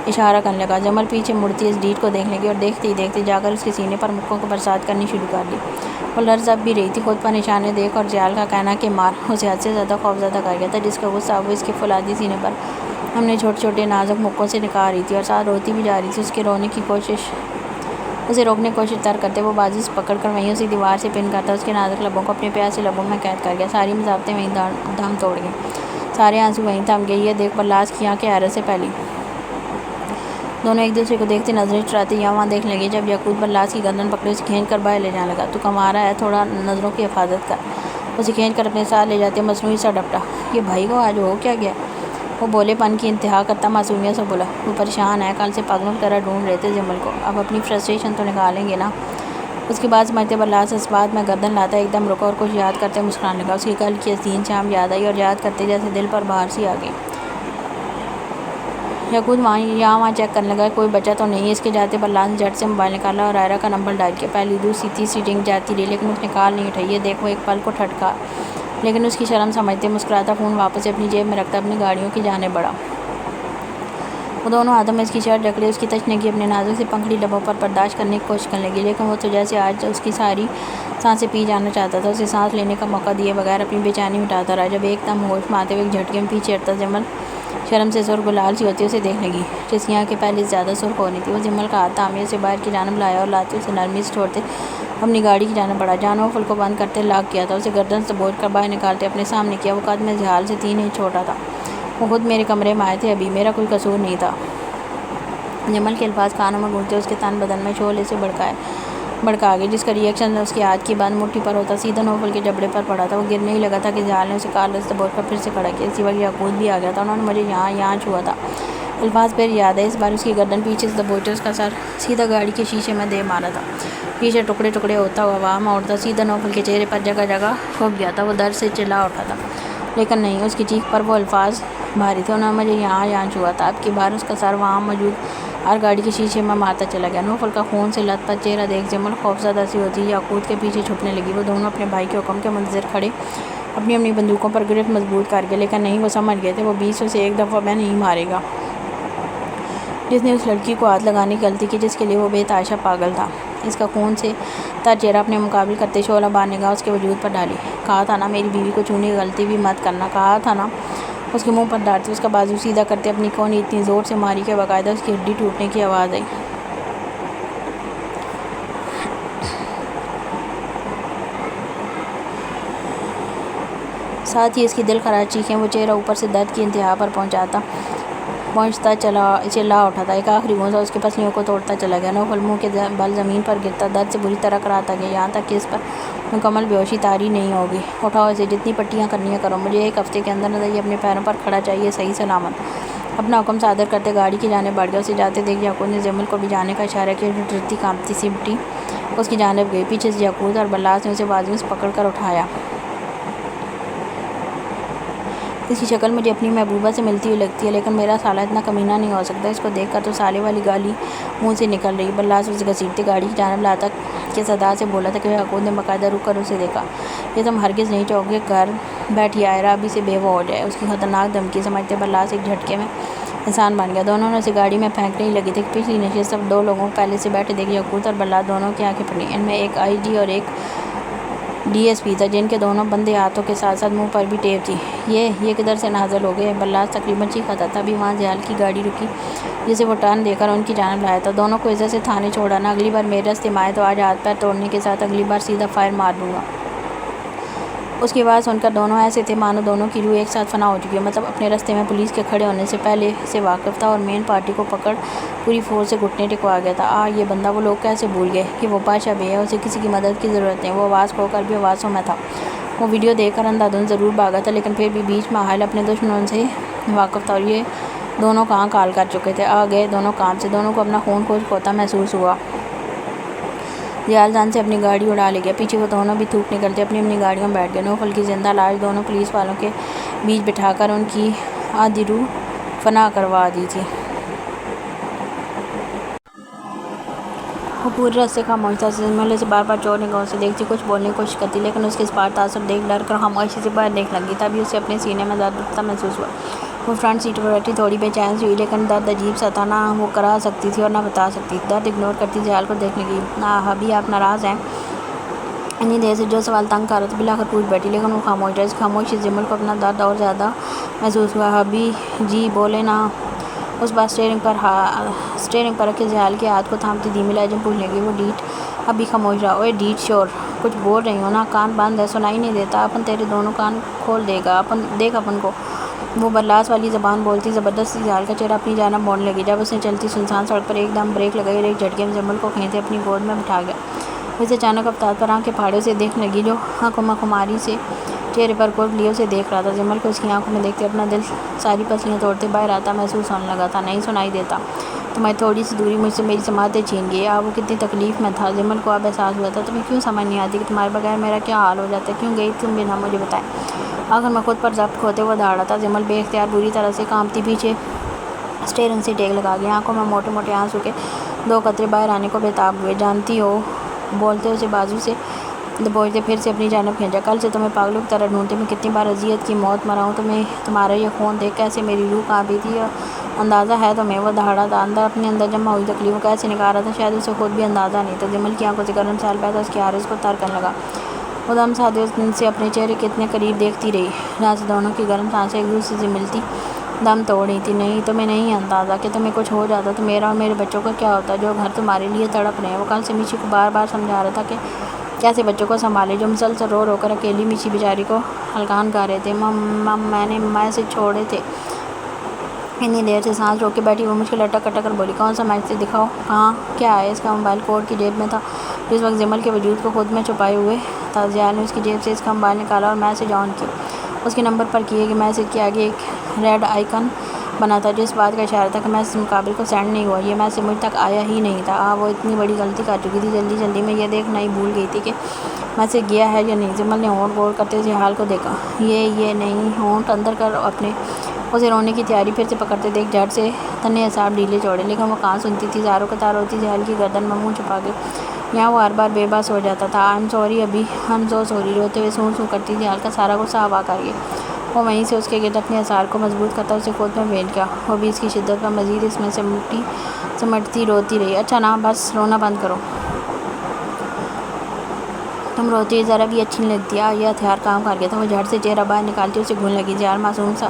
A: اشارہ کرنے لگا۔ جمل پیچھے مڑتی اس ڈیٹ کو دیکھنے لگی اور دیکھتے ہی دیکھتے جا کر اس کے سینے پر مکوں کو برسات کرنی شروع کر دی۔ وہ لرز اب بھی رہی تھی، خود پر نشانے دیکھ، اور زیال کا کہنا کہ مار اسے حد سے زیادہ خوفزدہ کر گیا تھا، جس کا غصہ اب وہ اس کے فولادی سینے پر ہم نے چھوٹے چھوٹے نازک مکوں سے نکال رہی تھی اور ساتھ روتی بھی جا رہی تھی۔ اسے روکنے کی کوشش ترک کرتے وہ بازو سے پکڑ کر وہیں اسی دیوار سے پن کرتا، اس کے نازک لبوں کو اپنے پیاسے لبوں میں قید کر گیا۔ ساری مضافتیں وہیں دم توڑ گئیں، سارے آنسو وہیں تھم گئے۔ یہ دیکھ برلاس کی آنکھیں حیرت سے پھیلی، دونوں ایک دوسرے کو دیکھتے نظریں چڑھاتے یہاں وہاں دیکھنے لگے۔ جب یعقوب برلاس کی گردن پکڑے اسے کھینچ کر باہر لے جانے لگا۔ تو کمارا ہے، تھوڑا نظروں کی حفاظت کر۔ اسے کھینچ کر اپنے ساتھ لے جاتے مصنوعی سا ڈپٹا۔ یہ بھائی کو آج ہو کیا گیا؟ وہ بولے پن کی انتہا کرتا معصومیت سے بولا۔ وہ پریشان ہے، کل سے پاگلوں کی طرح ڈھونڈ رہے تھے جمل کو، اب اپنی فرسٹریشن تو نکالیں گے نا۔ اس کی بات سمجھتے برلاس اس بات میں گردن لاتا ایک دم رکا اور کچھ یاد کرتے مسکرانے لگا۔ اس کی کل کی حسین شام یاد آئی اور یاد کرتے جیسے دل پر بہار سی آ گئی۔ یعقوب یہاں وہاں چیک کرنے لگا، کوئی بچا تو نہیں۔ اس کے جاتے برلاس نے جھٹ سے موبائل نکالا اور آئرہ کا نمبر ڈائل کیا۔ پہلی، دوسری، تیسری رنگ جاتی رہی لیکن اس نے کال نہیں اٹھائی۔ یہ دیکھ وہ ایک پل کو ٹھٹکا، لیکن اس کی شرم سمجھتے مسکراتا فون واپس سے اپنی جیب میں رکھتا اپنی گاڑیوں کی جانب بڑھا۔ وہ دونوں ہاتھوں میں اس کی شرٹ جکڑے اس کی تشنگی اپنے نازک سے پنکھڑی لبوں پر برداشت کرنے کی کوشش کرنے لگی، لیکن وہ تو جیسے آج اس کی ساری سانسیں پی جانا چاہتا تھا۔ اسے سانس لینے کا موقع دیے بغیر اپنی بے چینی مٹاتا رہا، جب ایک دم ہوش میں آتے ہوئے ایک جھٹکے میں پیچھے ہٹتا جمل شرم سے سرخ گلال سی ہوتی اسے دیکھنے لگی، جس کی آنکھیں پہلے سے زیادہ سرخ ہو رہی تھیں۔ وہ جمل کا ہاتھ تھامے اسے باہر کی جانب لایا اور لاتے اسے نرمی سے چھوڑتے اپنی گاڑی کی جانب بڑھا۔ جان نوفل کو بند کرتے لاک کیا تھا، اسے گردن سے دبوچ کر باہر نکالتے اپنے سامنے کیا۔ وہ قد میں جہال سے 3 انچ چھوٹا تھا۔ وہ خود میرے کمرے میں آئے تھے ابھی، میرا کوئی قصور نہیں تھا۔ جمل کے الفاظ کانوں میں گونجتے اس کے تن بدن میں شعلے سے بھڑکا گئے، جس کا ری ایکشن اس کے ہاتھ کی بند مٹھی پر ہوتا سیدھا نوفل کے جبڑے پر پڑا تھا۔ وہ گرنے ہی لگا تھا کہ جہال نے اسے کالر سے دبوچ کر پھر سے کھڑا کیا۔ اسی وقت یعقوب بھی آ گیا تھا۔ انہوں نے مجھے یہاں چھوا تھا، الفاظ پھر یاد ہے۔ اس بار اس کی گردن پیچھے سے دبوچے اس کا سر سیدھا گاڑی کے شیشے میں دے مارا تھا۔ شیشہ ٹکڑے ٹکڑے ہوتا ہوا ہوا میں اڑتا سیدھا نوفل کے چہرے پر جگہ جگہ ٹھوک گیا تھا۔ وہ درد سے چلا اٹھا تھا، لیکن نہیں، اس کی چیخ پر وہ الفاظ بھاری تھے۔ انہوں نے مجھے یہاں چھوا تھا۔ اب کی بار اس کا سر وہاں موجود ہر گاڑی کے شیشے میں مارتا چلا گیا۔ نوفل کا خون سے لت پت چہرہ دیکھ جمل خوفزدہ سی ہوتی یعقوب کے پیچھے چھپنے لگی۔ وہ دونوں اپنے بھائی کے حکم کے منتظر کھڑے اپنی بندوقوں پر گرفت مضبوط کر گئے، لیکن نہیں، وہ سمجھ گئے تھے وہ 200 سے ایک دفعہ میں نہیں مارے گا جس نے اس لڑکی کو ہاتھ لگانے کی غلطی کی، جس کے لیے وہ بے تحاشا پاگل تھا۔ اس کا خون سے تر چہرہ اپنے مقابل کرتے شعلہ بار نگاہ اس کے وجود پر ڈالی۔ کہا تھا نا میری بیوی کو چھونے کی غلطی بھی مت کرنا، کہا تھا نا۔ اس کے منہ پر ڈالتے اس کا بازو سیدھا کرتے اپنی کونی اتنی زور سے ماری کہ باقاعدہ اس کی ہڈی ٹوٹنے کی آواز آئی۔ ساتھ ہی اس کی دل خراش چیخیں، وہ چہرہ اوپر سے درد کی انتہا پر پہنچتا چلا اٹھا تھا۔ ایک آخری گونجا اس کی پسلیوں کو توڑتا چلا گیا۔ نوفل منہ کے بل زمین پر گرتا درد سے بری طرح کراتا گیا، یہاں تک کہ اس پر مکمل بے ہوشی طاری نہیں ہوگی۔ اٹھاؤ اسے، جتنی پٹیاں کرنی ہے کرو، مجھے 1 ہفتے کے اندر یہ اپنے پیروں پر کھڑا چاہیے، صحیح سلامت۔ اپنا حکم صادر کرتے گاڑی کی جانب بڑھ گیا۔ اسے جاتے دیکھ یعقوب نے جمل کو بھی جانے کا اشارہ کیا، جو ڈرتی کانپتی سی بٹی اس کی جانب گئی۔ پیچھے سے یعقوب اور بلاس نے اسے بازوؤں سے پکڑ کر اٹھایا۔ اس کی شکل مجھے اپنی محبوبہ سے ملتی ہوئی لگتی ہے، لیکن میرا سالہ اتنا کمینہ نہیں ہو سکتا۔ اس کو دیکھ کر تو سالے والی گالی منہ سے نکل رہی۔ بلاس اسے گھسیٹتے گاڑی کی جانب لاتا کہ صدا سے بولا تھا کہ یعقوب نے باقاعدہ رک کر اسے دیکھا۔ یہ تم ہرگز نہیں چاہو گے گھر بیٹھی آئرہ ابھی سے بے وہ ہو جائے۔ اس کی خطرناک دھمکی سمجھتے بلاس ایک جھٹکے میں انسان بن گیا۔ دونوں نے اسے گاڑی میں پھینکنے ہی لگے تھے کہ پچھلی نشست پر 2 لوگوں کو پہلے سے بیٹھے دیکھ یعقوب اور بلاس دونوں کی آنکھیں پھٹیں۔ ان میں ایک آئی جی اور ایک DSP تھا، جن کے دونوں بندے ہاتھوں کے ساتھ ساتھ منہ پر بھی ٹیپ تھی۔ یہ کدھر سے نازل ہو گئے؟ بلاس تقریباً چیخا تھا۔ تبھی وہاں جہال کی گاڑی رکی، جسے وہ ٹرن دے کر ان کی جانب لایا تھا۔ دونوں کو عزت سے تھانے چھوڑانا، اگلی بار میرے راستے میں آئے تو آج ہاتھ پیر توڑنے کے ساتھ اگلی بار سیدھا فائر مار دوں گا۔ اس کی آواز سن کر دونوں ایسے تھے مانو دونوں کی روح ایک ساتھ فنا ہو چکی ہو۔ مطلب اپنے راستے میں پولیس کے کھڑے ہونے سے پہلے سے واقف تھا اور مین پارٹی کو پکڑ پوری فورس سے گھٹنے ٹکوا گیا تھا۔ یہ بندہ وہ لوگ کیسے بھول گئے کہ وہ بادشاہ بے ہے، اسے کسی کی مدد کی ضرورت نہیں۔ وہ آواز کھو کر بھی آوازوں میں تھا۔ وہ ویڈیو دیکھ کر اندھا دھند ضرور بھاگا تھا، لیکن پھر بھی بیچ میں حائل اپنے دشمنوں سے واقف تھا، اور یہ دونوں کہاں کال کر چکے تھے۔ آ گئے دونوں کام سے۔ دونوں کو اپنا خون خشک ہوتا محسوس ہوا۔ جہال جان سے اپنی گاڑی اڑا لے گیا۔ پیچھے وہ دونوں بھی تھوک نکلتے اپنی گاڑیوں میں بیٹھ گئے۔ نوفل کی زندہ لاش دونوں پولیس والوں کے بیچ بٹھا کر ان کی آدھی روح فنا کروا دی تھی۔ وہ پورے راستے خاموش تھا۔ جمل اسے بار بار چور نگاہوں سے دیکھتی، کچھ بولنے کی کوشش کرتی، لیکن اس کے اس پار تاثر دیکھ ڈر کر خاموشی سے باہر دیکھنے لگی۔ تبھی اسے اپنے سینے میں درد اٹھتا محسوس ہوا۔ وہ فرنٹ سیٹ پر بیٹھی تھوڑی بے چین سی ہوئی، لیکن درد عجیب سا تھا، نہ وہ کرا سکتی تھی اور نہ بتا سکتی تھی۔ درد اگنور کرتی جہال کو دیکھنے لگی۔ ابھی آپ ناراض ہیں؟ اتنی دیر سے جو سوال تنگ کر رہا تھا بالآخر پوچھ بیٹھی، لیکن وہ خاموش رہا۔ اس خاموشی سے جمل کو اپنا درد اور زیادہ محسوس ہوا۔ ابھی جی بولے نا۔ اس بار اسٹیئرنگ پر رکھے جہال کے ہاتھ کو تھامتی دھیمی لہجے میں پوچھنے لگی۔ وہ ڈیٹ ابھی خاموش رہا۔ اوے ڈیٹ، شور کچھ بول رہی ہو نا؟ کان بند ہے، سنائی نہیں دیتا؟ اپن تیرے دونوں کان کھول دے گا، دیکھ اپن کو۔ وہ بلاس والی زبان بولتی زبردستی جہال کا چہرہ اپنی جانب موڑنے لگی۔ جب اس نے چلتی سنسان سڑک پر ایک دم بریک لگائی اور ایک جھٹکے میں جمل کو کھینچتے اپنی گود میں بٹھا گیا۔ اسے اچانک افتاد پر آنکھیں پھاڑے اسے دیکھنے لگی، جو آنکھوں میں خماری سے چہرے پر قرب لیے اسے دیکھ رہا تھا۔ جمل کو اس کی آنکھوں میں دیکھتے اپنا دل ساری پسلیاں توڑتے باہر آتا محسوس ہونے لگا تھا۔ نہیں سنائی دیتا؟ تمہاری تھوڑی سی دوری مجھ سے میری سماعتیں چھین گئی۔ وہ کتنی تکلیف میں تھا۔ جمل کو اب احساس ہوا تھا، تمہیں کیوں سمجھ نہیں آتی کہ تمہارے بغیر میرا کیا حال ہو جاتا ہے؟ کیوں گئی تم بنا مجھے بتائے؟ آخر میں خود پر ضبط کھوتے ہوئے دہاڑا تھا۔ جمل بے اختیار بری طرح سے کانپتی پیچھے اسٹیئرنگ سے ٹیک لگا گئی، آنکھوں میں موٹے موٹے آنسو کے 2 قطرے باہر آنے کو بےتاب ہوئے۔ جانتی ہو، بولتے اسے بازو سے دبوچتے پھر سے اپنی جانب کھینچا، کل سے تمہیں پاگلوں کی طرح ڈھونڈتے میں کتنی بار اذیت کی موت مرا ہوں۔ تمہارا یہ خون دیکھ کیسے میری روح کانپ رہی تھی، اندازہ ہے تمہیں وہ دہاڑا تھا اپنے اندر جمع ہوئی تکلیفوں کا ایسے نکال رہا تھا شاید اسے خود بھی اندازہ نہیں تھا۔ جمل کی آنکھوں سے گرم سال پیدا اس کے عارض کو تر کرنے لگا۔ وہ دم سادے اس دن سے اپنے چہرے کے اتنے قریب دیکھتی رہی جہاں سے دونوں کی گرم سانسیں ایک دوسرے سے ملتی دم توڑ رہی تھی۔ نہیں تمہیں نہیں اندازہ کہ تمہیں کچھ ہو جاتا تو میرا اور میرے بچوں کا کیا ہوتا جو گھر تمہارے لیے تڑپ رہے ہیں۔ وہ کل سے میشی کو بار بار سمجھا رہا تھا کہ کیسے بچوں کو سنبھالے جو مسلسل رو رو کر اکیلی میشی بیچاری کو ہلکان گا رہے تھے۔ میں سے چھوڑے تھے اتنی دیر سے سانس روک کے بیٹھی وہ مجھ کو لٹک اٹک کر بولی کون سا میسج دکھاؤ کہاں کیا ہے۔ اس کا موبائل کوٹ کی جیب میں تھا جو اس وقت جمل کے وجود کو خود میں چھپائے ہوئے تھا۔ ضیاء نے اس کی جیب سے اس کا موبائل نکالا اور میسج آن کیا۔ اس کے نمبر پر کیے گئے میسج کے آگے ایک ریڈ آئیکن بنا تھا جو اس بات کا اشارہ تھا کہ میسج مقابل کو سینڈ نہیں ہوا۔ یہ میسج مجھ تک آیا ہی نہیں تھا۔ وہ اتنی بڑی غلطی کر چکی تھی جلدی میں یہ دیکھنا ہی بھول گئی تھی کہ میسج گیا ہے یا نہیں۔ جمل نے ہونٹ گول کرتے ہوئے حال کو دیکھا۔ یہ نہیں ہونٹ اندر کر اپنے اسے رونے کی تیاری پھر سے پکڑتے دیکھ جھٹ سے تنے اعصاب ڈھیلے چھوڑے لیکن وہ کہاں سنتی تھی۔ زاروں قطار روتی ضیاء کی گردن میں منہ چھپا کے یہاں وہ ہر بار بے بس ہو جاتا تھا۔ آئی ایم سوری ابھی آئی ایم سو سوری روتے ہوئے سوں کرتی ضیاء کا سارا غصہ ہوا کر گیا۔ وہ وہیں سے اس کے گرد اپنے اعصار کو مضبوط کرتا اسے خود میں بیٹھ گیا۔ وہ بھی اس کی شدت پر مزید اس میں سمٹتی روتی رہی۔ اچھا نا بس رونا بند کرو، تم روتی ہوئی ذرا بھی اچھی نہیں لگتی۔ یہ ہتھیار کام کر گیا تھا۔ وہ جھٹ سے چہرہ باہر نکالتی اسے گھون لگی۔ ضیاء معصوم سا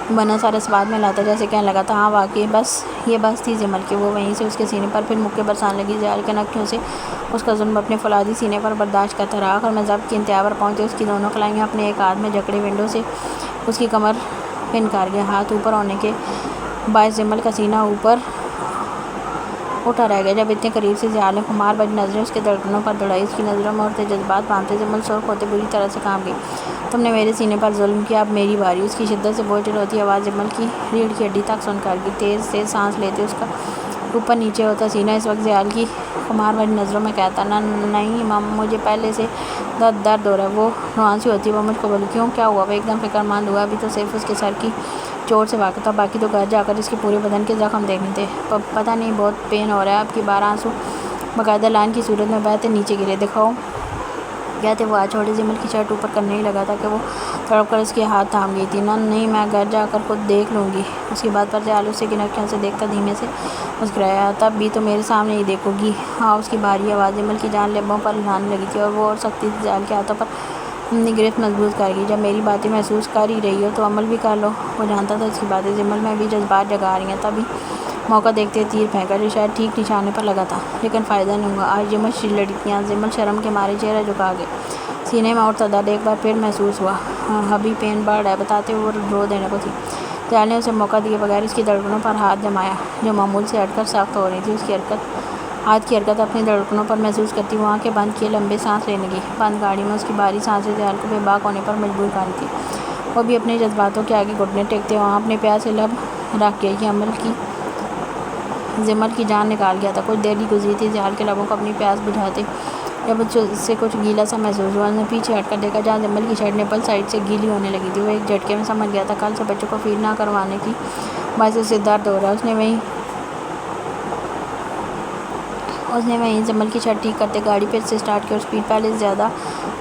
A: بنا سارا اس بات میں لاتا جیسے کہنے لگا تھا ہاں واقعی بس یہ بس تھی جمل کی۔ وہ وہیں سے اس کے سینے پر پھر مکے برسانے لگی۔ ضیاء لیکن اکھیوں سے اس کا ظلم اپنے فولادی سینے پر برداشت کرتا رہا۔ آخر میں ضبط کی انتہا پر پہنچتے اس کی دونوں کلائیاں اپنے ایک ہاتھ میں جکڑے ونڈو سے اس کی کمر پھنکار گیا۔ ہاتھ اوپر ہونے کے باعث جمل کا سینہ اوپر اٹھا رہ گیا۔ جب اتنے قریب سے ضیاء نے خمار بج نظریں اس کے دھڑکنوں پر دوڑائی اس کی نظروں میں اٹھتے جذبات بھانپتے جمل سرخ ہوتے بری طرح سے کانپ گئی۔ تم نے میرے سینے پر ظلم کیا اب میری باری۔ اس کی شدت سے بوجھل ہوتی آواز جمل کی ریڑھ کی ہڈی تک سن کر گئی۔ تیز سانس لیتے اس کا اوپر نیچے ہوتا سینہ اس وقت ضیاء کی خمار بج نظروں میں کہتا نہیں مجھے پہلے سے درد ہو رہا ہے۔ وہ روان سی ہوتی وہ مجھ کو بولی کیوں کیا ہوا۔ وہ ایک دم فکر مند ہوا۔ ابھی تو صرف اس کے سر کی چوٹ سے واقف تھا، باقی تو گھر جا کر اس کے پورے بدن کے زخم دیکھنے تھے۔ پتہ نہیں بہت پین ہو رہا ہے۔ اب کی بار آنسو باقاعدہ لائن کی صورت میں بہتے نیچے گرے۔ دکھاؤ کہتے وہ ہاتھ چھوڑے جمل کی شرٹ اوپر کرنے ہی لگا تھا کہ وہ تڑپ کر اس کے ہاتھ تھام گئی تھی۔ نہیں میں گھر جا کر خود دیکھ لوں گی۔ اس کی بات پر ضیاء اسے کی آنکھوں سے دیکھ کر دھیمے سے مسکرایا۔ تب بھی تو میرے سامنے ہی دیکھو گی ہاں۔ اس کی بھاری آواز جمل کی جان لبوں پر لانے لگی تھی اور وہ اور سختی سے ضیاء کے ہاتھوں پر اپنی گرفت مضبوط کر گئی۔ جب میری باتیں محسوس کر ہی رہی ہو تو عمل بھی کر لو۔ وہ جانتا تھا اس کی باتیں جمل میں بھی جذبات جگا رہی ہیں۔ تبھی موقع دیکھتے تیر پھینکا جو شاید ٹھیک نشانے پر لگا تھا لیکن فائدہ نہیں ہوا۔ آج جمل لڑکیاں جمل شرم کے مارے چہرہ جھکا گئے۔ سینے میں اٹھتا درد ایک بار پھر محسوس ہوا۔ ابھی پین بڑھ رہا ہے بتاتے ہوئے وہ رو دینے کو تھی۔ ضیاء نے اسے موقع دیے بغیر اس کی دھڑکنوں پر ہاتھ جمایا جو معمول سے ہٹ کر سخت ہو رہی تھی۔ اس کی ہاتھ کی حرکت اپنی دھڑکنوں پر محسوس کرتی وہ آنکھیں بند کیے لمبے سانس لینے لگی۔ بند گاڑی میں اس کی بھاری سانسیں ضیاء کو بے باک ہونے پر مجبور کر رہی تھیں۔ وہ بھی اپنے جذباتوں کے آگے گھٹنے ٹیکتے وہاں اپنے پیاسے لب رکھ کے یہ جمل کی جان نکال گیا تھا۔ کچھ دیر ہی گزری تھی ضیاء کے لبوں کو اپنی پیاس بجھاتے جب اس سے کچھ گیلا سا محسوس ہوا۔ اس نے پیچھے ہٹ کر دیکھا جہاں جمل کی شرٹ نپل سائڈ سے گیلی ہونے لگی تھی۔ وہ ایک جھٹکے میں سمجھ گیا تھا کل سے بچوں کو فیڈ نہ کروانے کی باعث اسے درد ہو رہا ہے۔ اس نے وہیں جمل کی شرٹ ٹھیک کرتے گاڑی پھر سے اسٹارٹ کی اور سپیڈ پہلے سے زیادہ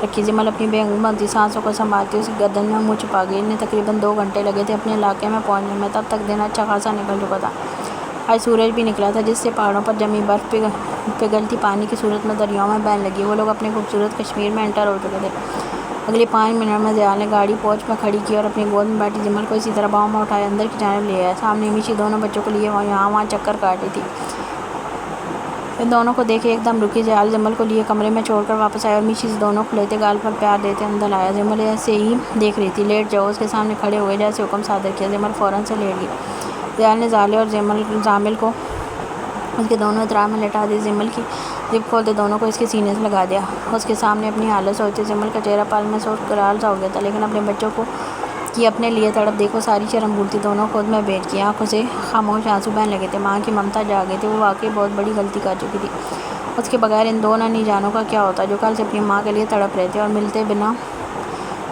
A: رکھی۔ جمل اپنی بے ہنگمتی سانسوں کو سنبھالتی اس کی گردن میں منہ چھپا گئی۔ انہیں تقریباً 2 گھنٹے لگے تھے اپنے علاقے میں پہنچنے میں۔ تب تک دن اچھا خاصا نکل چکا تھا۔ آج سورج بھی نکلا تھا جس سے پہاڑوں پر جمی برف پگھلتی پانی کی صورت میں دریاؤں میں بہنے لگی۔ وہ لوگ اپنے خوبصورت کشمیر میں انٹر ہو چکے تھے۔ اگلے 5 منٹ میں ضیاء نے گاڑی پورچ میں کھڑی کی اور اپنی گود میں بیٹھی جمل کو اسی طرح باہوں میں اٹھائے اندر کی جانب لے آیا۔ سامنے میشی دونوں بچوں کو لیے یہاں وہاں چکر کاٹ رہی تھی۔ ان دونوں کو دیکھے ایک دم رکی۔ ضیاء جمل کو لیے کمرے میں چھوڑ کر واپس آئے اور میشی سے دونوں کو لیتے گال پر پیار دیتے اندر لایا۔ جمل ایسے ہی دیکھ رہی تھی۔ لیٹ جاؤ اس کے سامنے کھڑے ہوئے جیسے حکم صادر کیا۔ جمل فوراً سے لیٹ گئی۔ ضیاء نے ضالع اور زامل کو اس کے دونوں اطراف میں لٹا دی۔ جمل کی زپ کھولتے دونوں کو اس کے سینے سے لگا دیا۔ اس کے سامنے اپنی حالت سوچتے جمل کا چہرہ پل میں سرخ گلال سا ہو گیا تھا لیکن اپنے بچوں کی اپنے لیے تڑپ دیکھو ساری شرم بھولتی دونوں خود میں بیٹھ کی آنکھوں سے خاموش آنسو بہنے لگے تھے۔ ماں کی ممتا جا گئی تھی۔ وہ واقعی بہت بڑی غلطی کر چکی تھی۔ اس کے بغیر ان 2 ننھی جانوں کا کیا ہوتا جو کل سے اپنی ماں کے لیے تڑپ رہے تھے اور ملتے بنا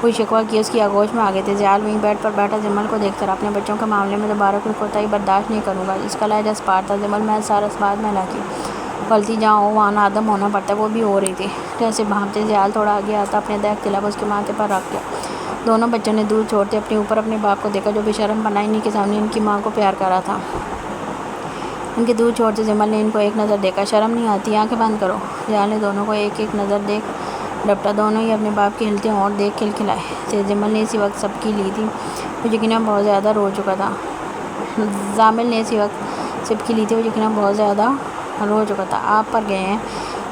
A: کوئی شکوہ کیے اس کی آغوش میں آ گئے تھے۔ ضیاء وہیں بیڈ پر بیٹھا جمل کو دیکھتا رہا۔ اپنے بچوں کے معاملے میں دوبارہ کوئی کوتاہی برداشت نہیں کروں گا۔ اس کا لہجہ سپاٹ تھا۔ جمل محض سارا اس بات میں ہلاکی غلطی جہاں ہو وہاں نادم ہونا پڑتا ہے وہ بھی ہو رہی تھی۔ جیسے بھانپتے ضیاء تھوڑا آگے آتا اپنے دہکتے لب اس کے ماتھے پر رکھ گیا۔ دونوں بچوں نے دودھ چھوڑتے اپنے اوپر اپنے باپ کو دیکھا جو بے شرم بنا انہی کے سامنے ان کی ماں کو پیار کر رہا تھا۔ ان کے دودھ چھوڑتے جمل نے ان کو ایک نظر دیکھا۔ شرم نہیں آتی؟ آنکھیں بند کرو۔ جمل نے دونوں کو ایک ایک نظر دیکھ ڈپٹا۔ دونوں ہی اپنے باپ کے ہلتے ہونٹ دیکھ کھلکھلائے تھے۔ جمل نے اسی وقت سبکی لی تھی، وہ یقیناً بہت زیادہ رو چکا تھا۔ زامل نے اسی وقت سبکی لی تھی، وہ یقیناً بہت زیادہ رو چکا تھا۔ آپ پر گئے ہیں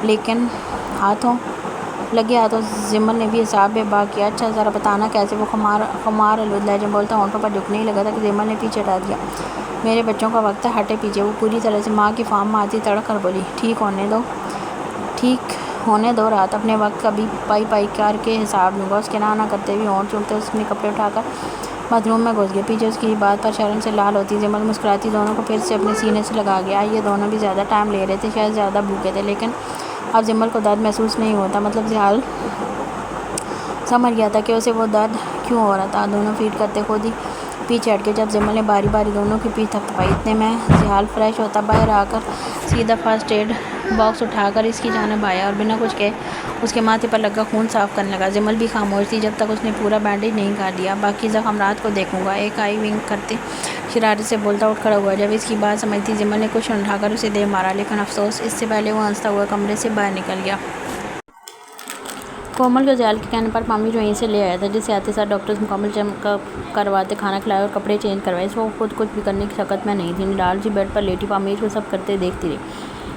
A: لیکن ہاتھوں زمل نے بھی حساب بے باک کیا۔ اچھا ذرا بتانا کیسے؟ وہ خمار الود لہجے میں بولتا ہونٹوں پر جھکنے ہی لگا تھا کہ زمل نے پیچھے ہٹا دیا۔ میرے بچوں کا وقت ہے، ہٹے پیچھے۔ وہ پوری طرح سے ماں کی فام میں آتی تڑک کر بولی، ٹھیک ہونے دو رات، اپنے وقت کا بھی پائی کر کے حساب لوں گا۔ اس کے نہ کرتے ہوئے ہونٹ چومتے اس نے کپڑے اٹھا کر باتھ روم میں گھس گیا۔ پیچھے اس کی بات پر شرم سے لال ہوتی زمل مسکراتی دونوں کو پھر سے اپنے سینے سے لگا گیا۔ یہ دونوں بھی زیادہ ٹائم لے رہے تھے، شاید زیادہ بھوکے تھے، لیکن اب زمل کو درد محسوس نہیں ہوتا، مطلب زحال سمجھ گیا تھا کہ اسے وہ درد کیوں ہو رہا تھا۔ دونوں فیڈ کرتے خود ہی پیچھے ہٹ کے جب زمل نے باری باری دونوں کی پیٹھ تھپتھپائی، اتنے میں زحال فریش ہوتا باہر آ کر سیدھا فرسٹ ایڈ باکس اٹھا کر اس کی جانب آیا اور بنا کچھ کہے اس کے ماتھے پر لگا خون صاف کرنے لگا۔ زمل بھی خاموش تھی جب تک اس نے پورا بینڈیج نہیں کر دیا۔ باقی زخم رات کو دیکھوں گا، ایک آئی ونک کرتے شرارت سے بولتا اٹھ کھڑا ہوا۔ جب اس کی بات سمجھتی زمل نے کشن اٹھا کر اسے دے مارا، لیکن افسوس اس سے پہلے وہ ہنستا ہوا کمرے سے باہر نکل گیا۔ کومل کو زحال کے کہنے پر پامیر وہیں سے لے آیا تھا، جسے آتے ساتھ ڈاکٹرز مکمل چیک اپ کرواتے، کھانا کھلایا اور کپڑے چینج کروائے۔ اس وقت خود کچھ بھی کرنے کی طاقت میں نہیں تھی۔ نڈال سی بیڈ پر لیٹی پامیر کو سب کرتے دیکھتی رہی۔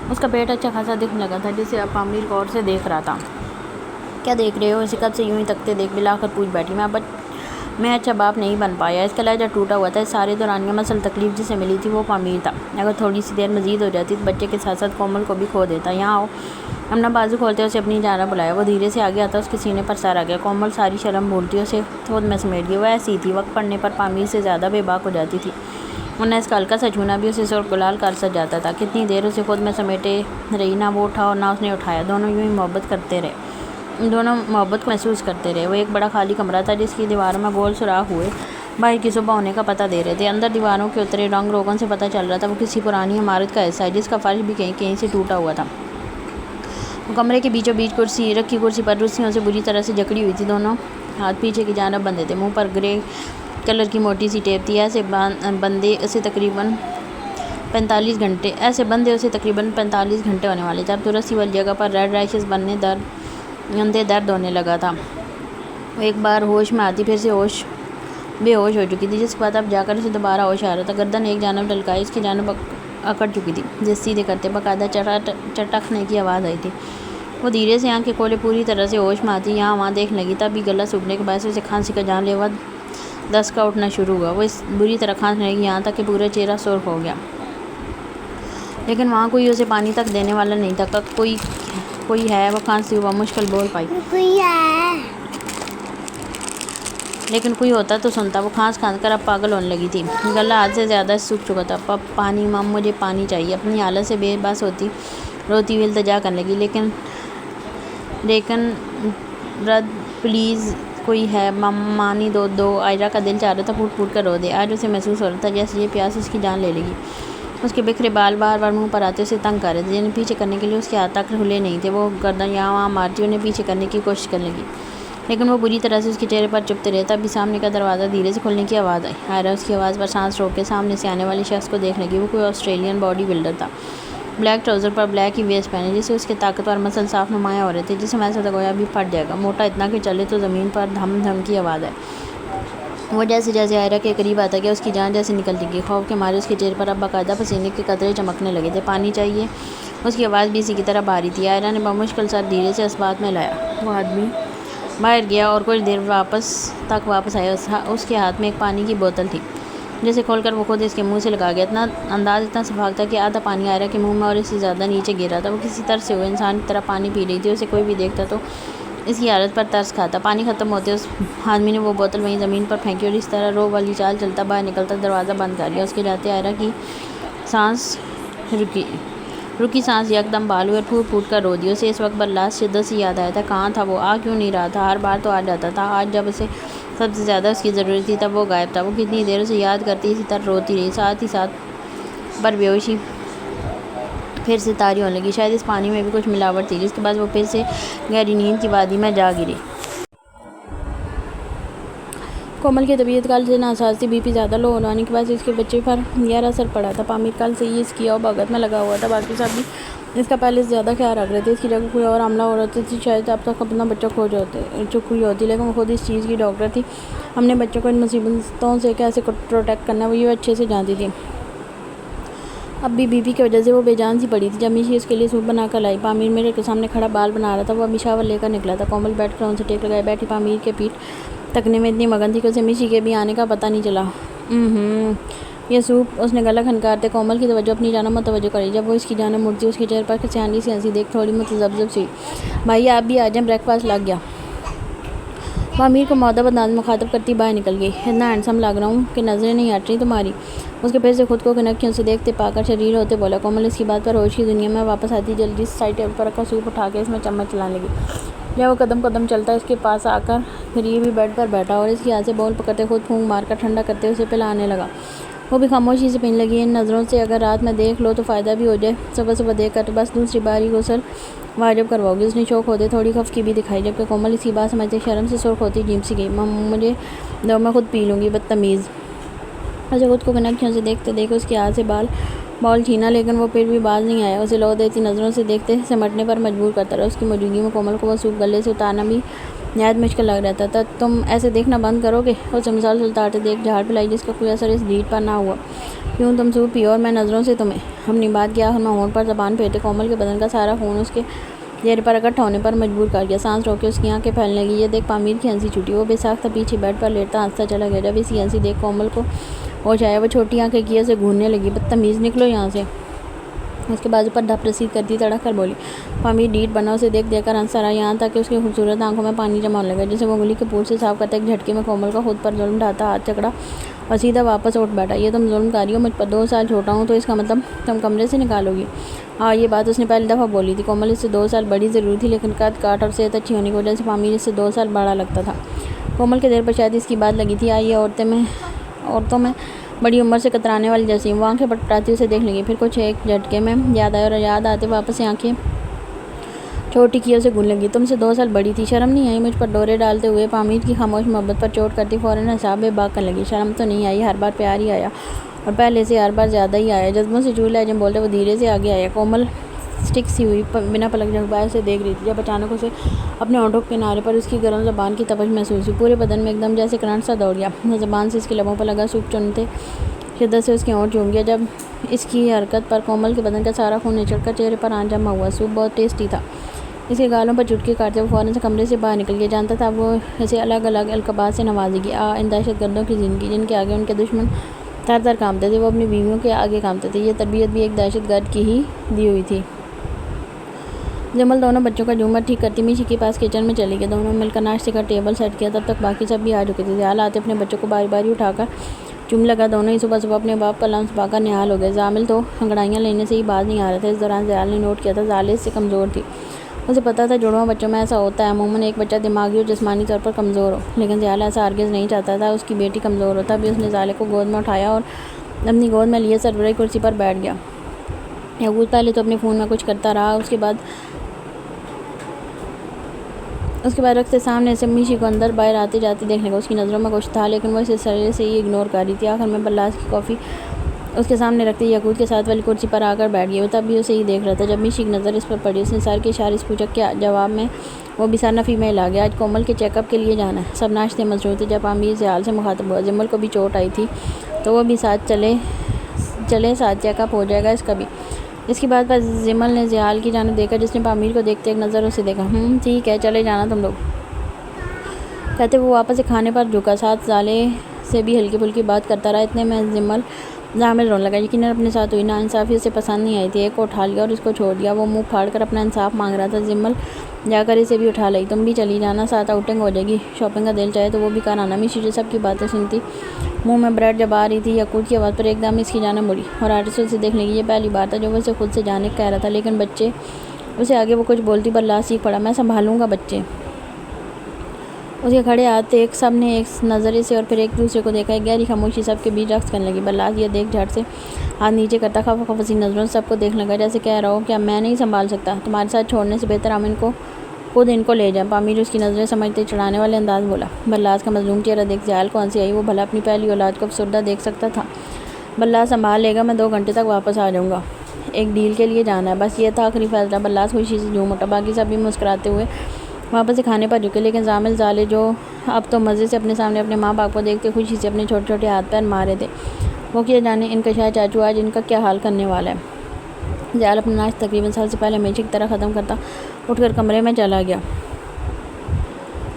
A: اس کا پیٹ اچھا خاصا دکھنے لگا تھا، جسے اب پامیر غور سے دیکھ رہا تھا۔ کیا دیکھ رہے ہو؟ اسے کب سے یوں ہی تکتے دیکھ بالآخر پوچھ بیٹھی۔ میں اچھا باپ نہیں بن پایا۔ اس کا لہجہ ٹوٹا ہوا تھا۔ اس سارے دوران یہ مسئلہ تکلیف جسے ملی تھی وہ پامیر تھا۔ اگر تھوڑی سی دیر مزید ہو جاتی تو بچے کے ساتھ ساتھ کومل کو بھی کھو دیتا۔ یہاں آؤ۔ امنا بازو کھولتے اسے اپنی جانب بلایا۔ وہ دھیرے سے آگے آتا اس کے سینے پر سر آ گیا۔ کومل ساری شرم بھولتی اسے خود میں سمیٹ گئی۔ وہ ایسی ہی تھی، وقت پڑنے پر پامیر سے زیادہ بے باک ہو جاتی تھی، ورنہ اس کا ہلکا سا چھونا بھی اسے سرخ گلال کر سج جاتا تھا۔ کتنی دیر اسے خود میں سمیٹے رہی، نہ وہ اٹھا اور نہ اس نے اٹھایا۔ دونوں یوں ہی محبت کو محسوس کرتے رہے۔ وہ ایک بڑا خالی کمرہ تھا جس کی دیواروں میں گول سوراخ ہوئے باہر کی صبح ہونے کا پتہ دے رہے تھے۔ اندر دیواروں کے اترے رنگ روغن سے پتہ چل رہا تھا وہ کسی پرانی عمارت کا حصہ ہے جس کا فرش بھی کہیں کہیں سے ٹوٹا ہوا تھا۔ وہ کمرے کے بیچوں بیچ رکھی کرسی پر رسیوں سے بری طرح سے جکڑی ہوئی تھی، دونوں ہاتھ پیچھے کی جانب بندھے تھے، منہ پر گرے کلر کی موٹی سی ٹیپ تھی۔ ایسے بندے اسے تقریباً 45 گھنٹے ہونے والے تھے۔ اب تو رسی والی جگہ پر ریڈ ریشز بننے درد ہونے لگا تھا۔ وہ ایک بار ہوش میں آتی پھر سے بے ہوش ہو چکی تھی، جس کے بعد اب جا کر اسے دوبارہ ہوش آ رہا تھا۔ گردن ایک جانب ڈلکائی اس کی جانب اکڑ چکی تھی، جس سیدھے کرتے باقاعدہ چٹکنے کی آواز آئی تھی۔ وہ دھیرے سے آنکھیں کھولے پوری طرح سے ہوش میں آتی یہاں وہاں دیکھنے لگی، تب بھی گلا سوکھنے کے باعث اسے کھانسی کا جان لیوا دسکا اٹھنا شروع ہوا۔ وہ اس بری طرح کھانسنے لگی یہاں تک کہ پورا چہرہ سرخ ہو گیا، لیکن وہاں کوئی اسے پانی تک دینے والا نہیں تھا۔ کوئی ہے؟ وہ کھانستی ہوا مشکل بول پائی۔ لیکن کوئی ہوتا تو سنتا۔ وہ کھانس کر اب پاگل ہونے لگی تھی، گلا حد سے زیادہ سوکھ چکا تھا۔ پانی مام، مجھے پانی چاہیے۔ اپنی حالت سے بے بس روتی ہوئی التجا کرنے لگی، لیکن رد پلیز کوئی ہے؟ مانی دو۔ آئرہ کا دل چاہ رہا تھا پھوٹ پھوٹ کر رو دے۔ آج اسے محسوس ہو رہا تھا جیسے یہ پیاس اس کی جان لے لے گی۔ اس کے بکھرے بال بار بار منہ پر آتے اسے تنگ کر رہے تھے، جنہیں پیچھے کرنے کے لیے اس کے ہاتھ تک کھلے نہیں تھے۔ وہ گردن یہاں وہاں مارتی انہیں پیچھے کرنے کی کوشش کرنے لگی، لیکن وہ بری طرح سے اس کے چہرے پر چپتے رہے۔ تب بھی سامنے کا دروازہ دھیرے سے کھلنے کی آواز آئی۔ آئرہ اس کی آواز پر سانس روک کے سامنے سے آنے والے شخص کو دیکھنے لگی۔ وہ کوئی آسٹریلین باڈی بلڈر تھا، بلیک ٹراؤزر پر بلیک ہی ویسٹ پہنے، جس سے اس کے طاقتور مسل صاف نمایاں ہو رہے تھے۔ جسم ایسا تھا گویا ابھی پھٹ جائے گا، موٹا اتنا کہ چلے تو زمین پر دھم دھم کی آواز آئے۔ وہ جیسے جیسے آئرہ کے قریب آتا گیا اس کی جان جیسے نکلتی گئی۔ خوف کے مارے اس کے چہرے پر اب باقاعدہ پسینے کے قطرے چمکنے لگے تھے۔ پانی چاہیے؟ اس کی آواز بھی اسی کی طرح بھاری تھی۔ آئرہ نے بمشکل سر دھیرے سے اس بات میں لایا۔ وہ آدمی باہر گیا اور کچھ دیر واپس آیا۔ اس کے ہاتھ میں ایک پانی کی بوتل تھی، جسے کھول کر وہ خود اس کے منہ سے لگا گیا۔ انداز اتنا شفاف تھا کہ آدھا پانی آئرہ کے منہ میں اور اس سے زیادہ نیچے گر رہا تھا۔ وہ کسی طرح سے ہوئے انسان کی طرح پانی پی رہی تھی۔ اسے کوئی بھی دیکھتا تو اس کی حالت پر ترس کھاتا۔ پانی ختم ہوتے اس آدمی نے وہ بوتل وہیں زمین پر پھینکی اور اس طرح رو والی چال چلتا باہر نکلتا دروازہ بند کر لیا۔ اس کے جاتے آئرہ کی سانس رکی سانس یکدم بحال ہوئی اور پھوٹ پھوٹ کر رو دی۔ اسے اس وقت برداشت شدت سے یاد آیا تھا کہاں تھا وہ، آ کیوں نہیں رہا تھا؟ ہر بار تو آ جاتا تھا، آج جب اسے سب سے زیادہ اس کی ضرورت تھی تب وہ غائب تھا۔ وہ کتنی دیر اسے یاد کرتی اسی طرح روتی رہی، ساتھ ہی ساتھ پر بے ہوشی پھر سے طاری ہونے لگی۔ شاید اس پانی میں بھی کچھ ملاوٹ تھی، جس کے بعد وہ پھر سے گہری نیند کی وادی میں جا گری۔ کومل کی طبیعت کل سے ناساز تھی، BP زیادہ لو ہونے کے بعد اس کے بچے پر گہرا اثر پڑا تھا۔ پامیر کل سے یہ اس کی اور بھگت میں لگا ہوا تھا، باقی سب بھی اس کا پہلے سے زیادہ خیال رکھ رہے تھے۔ اس کی جگہ کوئی اور عاملہ ہو رہا تھی، شاید اب تک اپنا بچہ کھو چکی ہوتی، لیکن وہ خود اس چیز کی ڈاکٹر تھی۔ اپنے بچوں کو ان مصیبتوں سے کیسے پروٹیکٹ کرنا وہ یہ اچھے سے جانتی تھی۔ اب بھی BP کی وجہ سے وہ بے جان سی پڑی تھی۔ جب میشی اس کے لیے سوپ بنا کر لائی، پامیر میرے کے سامنے کھڑا بال بنا رہا تھا، وہ ابھی شاور لے کر نکلا تھا۔ کومل بیٹھ کر ان سے ٹیک لگائے بیٹھی پامیر کے پیٹھ تکنے میں اتنی مگن تھی کہ اسے میشی کے بھی آنے کا پتہ نہیں چلا۔ یہ سوپ، اس نے گلا کھنکارتے کومل کی توجہ اپنی جانب متوجہ کری۔ جب وہ اس کی جانب مڑتی، اس کے چہرے پر سیاہی سی ہنسی دیکھ تھوڑی متذبذب سی ہوئی۔ بھائی آپ بھی آ جائیں، بریک فاسٹ لگ گیا۔ پامیر کو مؤدب انداز میں مخاطب کرتی باہر نکل گئی۔ اتنا ہینڈسم لگ رہا ہوں کہ نظریں نہیں ہٹ رہی تمہاری۔ اس کے پھر سے خود کو کنکھیوں سے دیکھتے پا کر شریر ہوتے بولا۔ کومل اس کی بات پر ہوش کی دنیا میں واپس آتی جلدی سے سائڈ ٹیبل پر رکھا سوپ اٹھا کے اس میں چمچ چلانے لگی۔ جب وہ قدم قدم چلتا اس کے پاس آ کر قریب ہی بیڈ پر بیٹھا اور اس کی ہاتھ سے بول پکڑتے خود پھونک مار کر ٹھنڈا کرتے اسے پلانے لگا، وہ بھی خاموشی سے پینے لگی۔ ان نظروں سے اگر رات میں دیکھ لو تو فائدہ بھی ہو جائے، صبح صبح دیکھ کر تو بس دوسری بار ہی غسل واجب کرواؤ گی۔ اس نے شوق ہوتے تھوڑی خفگی بھی دکھائی، جبکہ کومل اس کی بات سمجھتے شرم سے سرخ ہوتی جھیم سی گئی۔ مجھے دو، میں خود پی لوں گی، بدتمیز۔ اسے خود کو کنکھیوں سے دیکھتے دیکھ اس کے ہاتھ سے بال چھینا، لیکن وہ پھر بھی باز نہیں آیا۔ اسے لو دیتی نظروں سے دیکھتے سمٹنے پر مجبور کرتا رہا۔ اس کی موجودگی میں کومل کو وہ سوپ گلے سے اتارنا بھی نہایت مشکل لگ رہا تھا۔ تم ایسے دیکھنا بند کرو گے؟ اسے مسلسل اتارتے دیکھ جھاڑ پلائی جس کا کوئی اثر اس ڈیٹ پر نہ ہوا۔ کیوں؟ تم سوپ پیو اور میں نظروں سے تمہیں۔ اپنی بات کے آخر میں ہونٹ پر زبان پھیرتے کومل کے بدن کا سارا خون اس کے چہرے پر اکٹھا ہونے پر مجبور کر گیا۔ سانس روکے اس کی آنکھیں پھیلنے لگی۔ یہ دیکھ پامیر کی ہنسی چھوٹی، وہ بے ساختہ پیچھے بیڈ پر لیٹتا ہنستا چلا گیا۔ جب اس کی ہنسی دیکھ کومل کو ہوش آیا، وہ چھوٹی آنکھیں کیے اسے گھورنے لگی۔ بدتمیز، نکلو یہاں سے۔ اس کے بازو پر دھپ رسید کرتی تڑک کر بولی۔ پامیر ڈیٹ بنا اسے دیکھ کر ہنستا رہا، یہاں تک کہ اس کی خوبصورت آنکھوں میں پانی جمع ہونے لگا، جسے وہ انگلی کے پول سے صاف کرتا ایک جھٹکے میں کومل کا خود پر ظلم ڈھاتا ہاتھ چکڑا اور سیدھا واپس اٹھ بیٹھا۔ یہ تم ظلم کاری ہو مجھ پر، 2 سال چھوٹا ہوں تو اس کا مطلب تم کمرے سے نکالو گی؟ ہاں، یہ بات اس نے پہلی دفعہ بولی تھی۔ کومل اس سے 2 سال بڑی ضرور تھی، لیکن قد کاٹ اور صحت اچھی ہونے کی وجہ سے پامیر اس سے 2 سال بڑا لگتا تھا۔ کومل کے دل پر شاید اس کی بات لگی تھی۔ یہ عورتوں میں بڑی عمر سے کترانے والی جیسی، وہ آنکھیں پٹپٹاتی اسے دیکھ لگی، پھر کچھ ایک جھٹکے میں یاد آیا اور یاد آتے واپس سے آنکھیں چھوٹی کیے اسے گھورنے لگی۔ تم سے 2 سال بڑی تھی، شرم نہیں آئی مجھ پر ڈورے ڈالتے ہوئے؟ پامیر کی خاموش محبت پر چوٹ کرتی فوراً حساب بے باک کرنے لگی۔ شرم تو نہیں آئی، ہر بار پیار ہی آیا اور پہلے سے ہر بار زیادہ ہی آیا۔ جذبوں سے چور لہجے میں بولتے وہ دھیرے سے آگے آیا۔ کومل سٹک سی ہوئی بنا پلک جھپکائے اسے دیکھ رہی تھی، جب اچانک اسے اپنے ہونٹوں کے کنارے پر اس کی گرم زبان کی تپش محسوس ہوئی۔ پورے بدن میں ایک دم جیسے کرنٹ سا دوڑ گیا۔ زبان سے اس کے لبوں پر لگا سوپ چنتے شدت سے اس کے ہونٹ چوم گیا۔ جب اس کی حرکت پر کومل کے بدن کا سارا خون نچڑ کر چہرے پر آ جمع ہوا۔ سوپ بہت ٹیسٹی تھا۔ اس کے گالوں پر چٹکی کاٹتے وہ فوراً سے کمرے سے باہر نکل گیا۔ جانتا تھا وہ اسے الگ الگ القابات سے نوازے گی۔ ان دہشت گردوں کی زندگی جن کے آگے ان کے دشمن تھر تھر کانپتے تھے، وہ اپنی بیویوں کے آگے کانپتے تھے۔ یہ تربیت بھی ایک دہشت گرد کی ہی دی ہوئی تھی۔ جمل دونوں بچوں کا جھومر ٹھیک کرتی میشی کے پاس کچن میں چلی گئی۔ دونوں مل کر ناشتے کا ٹیبل سیٹ کیا۔ تب تک باقی سب بھی آ چکے تھے۔ زیال آتے اپنے بچوں کو باری باری اٹھا کر چومنے لگا۔ دونوں ہی صبح صبح اپنے باپ کا لمس پا کر نہال ہو گئے۔ زامل تو انگڑائیاں لینے سے ہی باز نہیں آ رہا تھا۔ اس دوران زیال نے نوٹ کیا تھا زالے اس سے کمزور تھی۔ اسے پتا تھا جڑواں بچوں میں ایسا ہوتا ہے، عموماً ایک بچہ دماغی اور جسمانی طور پر کمزور ہو، لیکن زیال ایسا ہرگز نہیں چاہتا تھا اس کی بیٹی کمزور ہو۔ تب بھی اس نے زالے کو گود میں اٹھایا اور اپنی گود میں لیے سربراہی کرسی پر بیٹھ گیا۔ یعقوب پہلے تو اپنے فون میں کچھ کرتا رہا، اس کے بعد رکھتے سامنے سے میشی کو اندر باہر آتے جاتے دیکھنے کا۔ اس کی نظروں میں کچھ تھا، لیکن وہ اسے سرے سے ہی اگنور کر رہی تھی۔ آخر میں بلاس کی کافی اس کے سامنے رکھتے ہی یعقوب کے ساتھ والی کرسی پر آ کر بیٹھ گئی۔ وہ تب بھی اسے ہی دیکھ رہا تھا۔ جب میشی کی نظر اس پر پڑی، اس نے سر کے اشارے سے پوچھا کیا؟ جواب میں وہ بھی سر نفی میں ہلا گیا۔ آج کومل کے چیک اپ کے لیے جانا ہے۔ سب ناشتے مصروف تھے۔ جب پامیر زیال سے مخاطب ہوا، جمل کو بھی چوٹ آئی تھی تو وہ بھی ساتھ چلے ساتھ چیک اپ ہو جائے گا اس کا بھی۔ اس کی بات پر جمل نے زیال کی جانب دیکھا، جس نے پامیر کو دیکھتے ایک نظر اسے دیکھا۔ ٹھیک ہے، چلے جانا تم لوگ، کہتے وہ واپس سے کھانے پر جھکا، ساتھ زالے سے بھی ہلکی پھلکی بات کرتا رہا۔ اتنے میں زامل رونے لگا۔ یقیناً اپنے ساتھ ہوئی ناانصافی اسے پسند نہیں آئی تھی۔ ایک کو اٹھا لیا اور اس کو چھوڑ دیا۔ وہ منہ پھاڑ کر اپنا انصاف مانگ رہا تھا۔ جمل جا کر اسے بھی اٹھا لائی۔ تم بھی چلی جانا، ساتھ آؤٹنگ ہو جائے گی، شاپنگ کا دل چاہے تو وہ بھی کر آنا۔ میشی جو سب کی باتیں سنتی منہ میں بریڈ چبا رہی تھی، یعقوب کی آواز پر ایک دم اس کی جانب مڑی اور آرزو سے دیکھنے کی یہ پہلی بار تھا جو وہ اسے خود سے جانے کہہ رہا تھا، لیکن بچے اسے آگے وہ کچھ بولتی پر لا سیکھ پڑا۔ میں سنبھالوں گا بچے۔ اس کے کھڑے ہاتھ ایک، سب نے ایک نظر سے اور پھر ایک دوسرے کو دیکھا۔ ایک گہری خاموشی سب کے بیچ رقص کرنے لگی۔ بلاس یہ دیکھ جھٹ سے ہاتھ نیچے کرتا خفا خفا سی نظروں سے سب کو دیکھنے لگا، جیسے کہہ رہا ہو کہ اب میں نہیں سنبھال سکتا، تمہارے ساتھ چھوڑنے سے بہتر ہم ان کو خود ان کو لے جائیں۔ پامیر اس کی نظریں سمجھتے چڑھانے والے انداز بولا۔ بلاس کا مظلوم چہرہ دیکھ زیال کو ہنسی آئی۔ وہ بھلا اپنی پہلی اولاد کو افسردہ دیکھ سکتا تھا؟ بلاس سنبھال لے گا، میں 2 گھنٹے تک واپس آ جاؤں گا، ایک ڈیل کے لیے جانا ہے، بس یہ تھا آخری فیصلہ۔ بلاس خوشی سے جھوم اٹھا۔ باقی سب بھی مسکراتے ہوئے واپس سے کھانے پر جھکے، لیکن زامل زالے جو اب تو مزے سے اپنے سامنے اپنے ماں باپ کو دیکھتے خوشی سے اپنے چھوٹے چھوٹے ہاتھ پیر مارے تھے۔ وہ کیا جانے ان کا شاہ چاچو آج ان کا کیا حال کرنے والا ہے۔ زیال اپنا ناشتہ تقریباً سال سے پہلے ہمیشہ کی طرح ختم کرتا اٹھ کر کمرے میں چلا گیا۔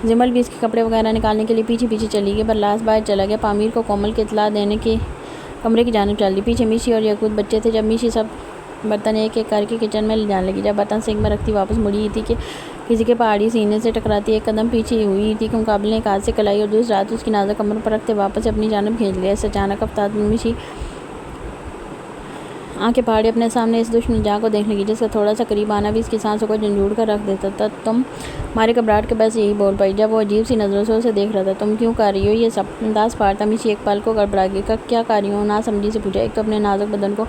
A: زمل بھی اس کے کپڑے وغیرہ نکالنے کے لیے پیچھے پیچھے چلی گئی۔ بلاس باہر چلا گیا۔ پامیر کو کومل کی اطلاع دینے کے کمرے کی جانب چل دی۔ پیچھے میشی اور یعقوب بچے تھے۔ جب میشی سب برتن ایک ایک کر کے کچن میں لے جانے لگی، جب برتن سنک میں رکھتی واپس مڑی ہی تھی کہ کسی کے پہاڑی سینے سے ٹکراتی ایک قدم پیچھے ہوئی تھی کہ مقابلے نے ایک ہاتھ سے کلائی اور دوسرا ہاتھ اس کی نازک کمر پر رکھتے واپس اپنی جانب کھینچ لیا۔ اس اچانک افتاد میں میشی آنکھیں پہاڑی اپنے سامنے اس دشمن جاں کو دیکھنے لگی جس کا تھوڑا سا قریب آنا بھی اس کی سانسوں کو جھنجھوڑ کر رکھ دیتا تھا۔ تم ہماری گھبراہٹ کے بس یہی بول پائی جب وہ عجیب سی نظروں سے اسے دیکھ رہا تھا۔ تم کیوں کر رہی ہو یہ سب؟ انداز پھاڑتا میشی ایک پل کو گڑبڑا گئی۔ کیا کر رہی ہوں؟ ناسمجھی سے پوچھا۔ ایک تو اپنے نازک بدن کو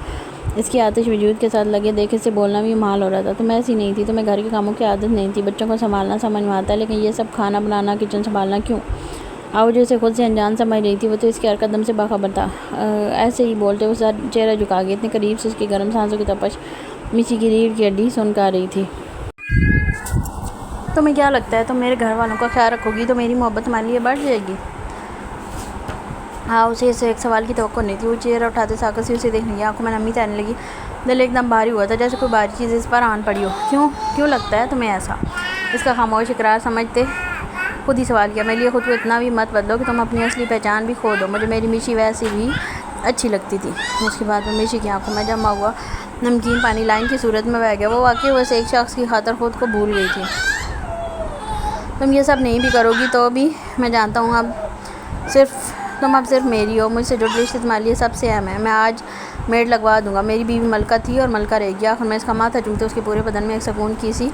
A: اس کی آتش وجود کے ساتھ لگے دیکھے سے بولنا بھی محال ہو رہا تھا۔ تم ایسی نہیں تھی، تمہیں گھر کے کاموں کی عادت نہیں تھی، بچوں کو سنبھالنا سمجھ میں آتا ہے، لیکن یہ سب کھانا بنانا کچن سنبھالنا کیوں؟ آؤ جو اسے خود سے انجان سمجھ رہی تھی وہ تو اس کی حرکت دم سے باخبر تھا۔ ایسے ہی بولتے وہ سر چہرہ جھکا گئی، اتنے قریب سے اس کی گرم سانسوں کی تپش میشی کی ریڑھ کی ہڈی سن کر رہی تھی۔ تمہیں کیا لگتا ہے تم میرے گھر والوں کا خیال رکھو گی تو میری محبت تمہارے لیے بڑھ جائے گی؟ ہاں اسے ایک سوال کی توقع نہیں تھی۔ وہ چہرہ اٹھاتے ساکت سے اسے دیکھنے لگی، آنکھوں میں نمی تیرنے لگی، دل ایک دم بھاری ہوا تھا جیسے کوئی بھاری چیز اس پر آن پڑی ہو۔ کیوں لگتا ہے تمہیں ایسا؟ اس کا خاموش اقرار سمجھتے خود ہی سوال کیا۔ میرے لیے خود کو اتنا بھی مت بدلو کہ تم اپنی اصلی پہچان بھی کھو دو۔ مجھے میری میشی ویسی بھی اچھی لگتی تھی۔ اس کے بعد میں میشی کی آنکھوں میں جمع ہوا نمکین پانی لائن کی صورت میں بہہ گیا۔ وہ واقعی ویسے ایک شخص کی خاطر خود کو بھول گئی تھی۔ تم یہ سب نہیں بھی کرو گی تو بھی میں جانتا ہوں تم اب صرف میری ہو، مجھ سے جو رشتے تمہارے لیے سب سے اہم ہے۔ میں آج میڈ لگوا دوں گا۔ میری بیوی ملکہ تھی اور ملکہ رہے گی۔ آخر میں اس کا ماتھا چومتے اس کے پورے بدن میں ایک سکون کی سی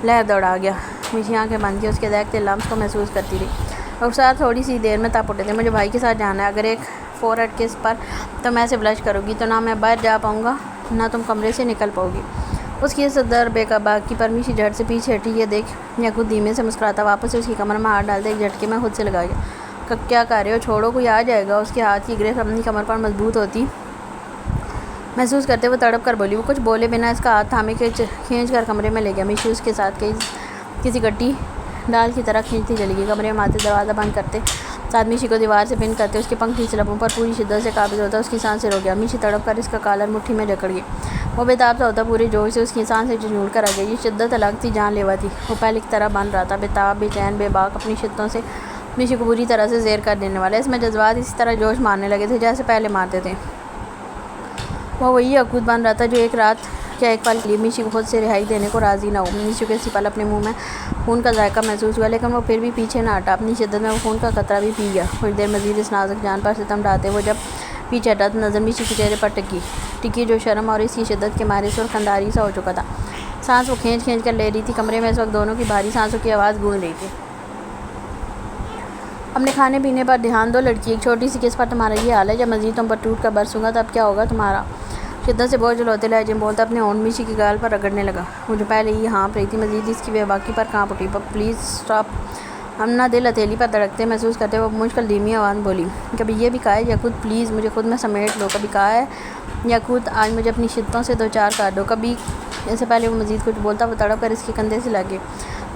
A: لہر دوڑا گیا۔ میشی آنکھیں بند کی اس کے دہکتے لمس کو محسوس کرتی رہی۔ رخسار تھوڑی سی دیر میں تپ اٹھے تھے۔ مجھے بھائی کے ساتھ جانا ہے۔ اگر ایک فور ہٹ کس پر تم ایسے بلش کرو گی تو نہ میں باہر جا پاؤں گا نہ تم کمرے سے نکل پاؤ گی۔ اس کی صدر بے باکی پر میشی جھٹ سے پیچھے ہٹی۔ یہ دیکھ یعقوب دھیمے سے مسکراتا واپس سے اس کی کمر میں ہاتھ ڈالتے ایک جھٹکے میں خود سے لگا گیا۔ کیا کر رہے ہو؟ چھوڑو، کوئی آ جائے گا۔ اس کے ہاتھ کی گرفت اپنی کمر پر مضبوط ہوتی محسوس کرتے ہوئے تڑپ کر بولی۔ وہ کچھ بولے بنا اس کا ہاتھ تھامے کھینچ کر کمرے میں لے گیا۔ میشی اس کے ساتھ کسی گٹی ڈال کی طرح کھینچتی چلی گئی۔ کمرے میں آتے دروازہ بند کرتے ساتھ میشی کو دیوار سے پن کرتے اس کے پنکھلی سے لبوں پر پوری شدت سے قابض ہوتا اس کی سانسیں رک گیا۔ میشی تڑپ کر اس کا کالر مٹھی میں جکڑ گئی۔ وہ بےتاب سا ہوتا پورے جوش سے اس کی سانسیں جھنجھوڑ کر آ گئی۔ یہ شدت الگ تھی، جان لیوا تھی۔ وہ پہلے کی طرح بن رہا تھا، بےتاب، بے چین، بے باک، اپنی شدتوں سے میشی کو پوری طرح سے زیر کر دینے والا۔ اس میں جذبات اسی طرح جوش مارنے لگے تھے جیسے پہلے مارتے تھے۔ وہ وہی یعقوب بن رہا تھا جو ایک رات کیا ایک پل کے لیے میشی کو خود سے رہائی دینے کو راضی نہ ہو۔ میشی کو اسی پل اپنے منہ میں خون کا ذائقہ محسوس ہوا، لیکن وہ پھر بھی پیچھے نہ ہٹا۔ اپنی شدت میں وہ خون کا قطرہ بھی پی گیا۔ کچھ دیر مزید اس نازک جان پر ستم ڈھاتے وہ جب پیچھے ہٹا تو نظر میشی کے چہرے پر ٹکی جو شرم اور اس کی شدت کے مارے سرخ انداری سا ہو چکا تھا۔ سانس وہ کھینچ کر لے رہی تھی۔ کمرے میں اس وقت دونوں کی بھاری سانسوں کی آواز گونج رہی تھی۔ اپنے کھانے پینے پر دھیان دو لڑکی، ایک چھوٹی سی کس پر تمہارا یہ حال ہے؟ جب مزید تم پر ٹوٹ کر برسوں گا تب کیا ہوگا تمہارا؟ شدت سے بوجھل ہوتے لہجے میں بولتا اپنے ہونٹ میشی کی گال پر رگڑنے لگا۔ وہ جو پہلے ہی ہانپ رہی تھی مزید اس کی بے باکی پر کانپ اٹھی۔ Please stop. اپنا دل ہتھیلی پر دھڑکتے محسوس کرتے وہ مشکل دھیمی آواز میں بولی۔ کبھی یہ بھی کہا ہے یعقوب پلیز مجھے خود میں سمیٹ لو؟ کبھی کہا ہے یعقوب آج مجھے اپنی شدتوں سے دوچار کر دو؟ کبھی؟ اس سے پہلے وہ مزید کچھ بولتا وہ تڑپ کر اس کے کندھے سے لگے۔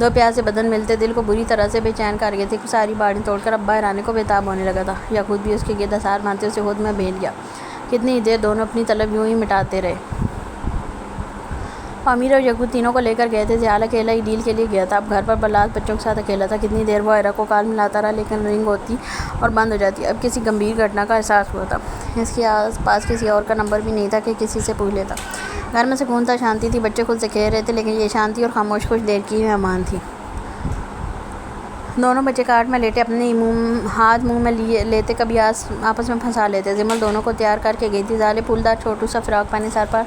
A: دو پیاسے بدن ملتے دل کو بری طرح سے بے چین کر گئے تھے۔ ساری باڑی توڑ کر اب باہر آنے کو بےتاب ہونے لگا تھا۔ یعقوب بھی اس کے گرد حصار باندھتے اسے خود میں بھیج گیا۔ کتنی دیر دونوں اپنی طلب یوں ہی مٹاتے رہے۔ پامیر اور یعقوب تینوں کو لے کر گئے تھے۔ زیال اکیلا ہی ڈیل کے لیے گیا تھا۔ اب گھر پر بلاس بچوں کے ساتھ اکیلا تھا۔ کتنی دیر وہ ایرا کو کال ملاتا رہا لیکن رنگ ہوتی اور بند ہو جاتی۔ اب کسی گمبھیر گھٹنا کا احساس ہوا تھا۔ اس کے آس پاس کسی اور کا نمبر بھی نہیں تھا کہ کسی سے پوچھ لیتا۔ گھر میں سکون تھا، شانتی تھی، بچے خود سے کھیل رہے تھے، لیکن یہ شانتی اور خاموش کچھ دیر کی مہمان تھی۔ دونوں بچے کاٹ میں لیٹے اپنے ہاتھ منہ میں لیتے کبھی آپس میں پھنسا لیتے۔ زمل دونوں کو تیار کر کے گئی تھی۔ زالے پھولدار چھوٹو سا فراق پہنے سر پر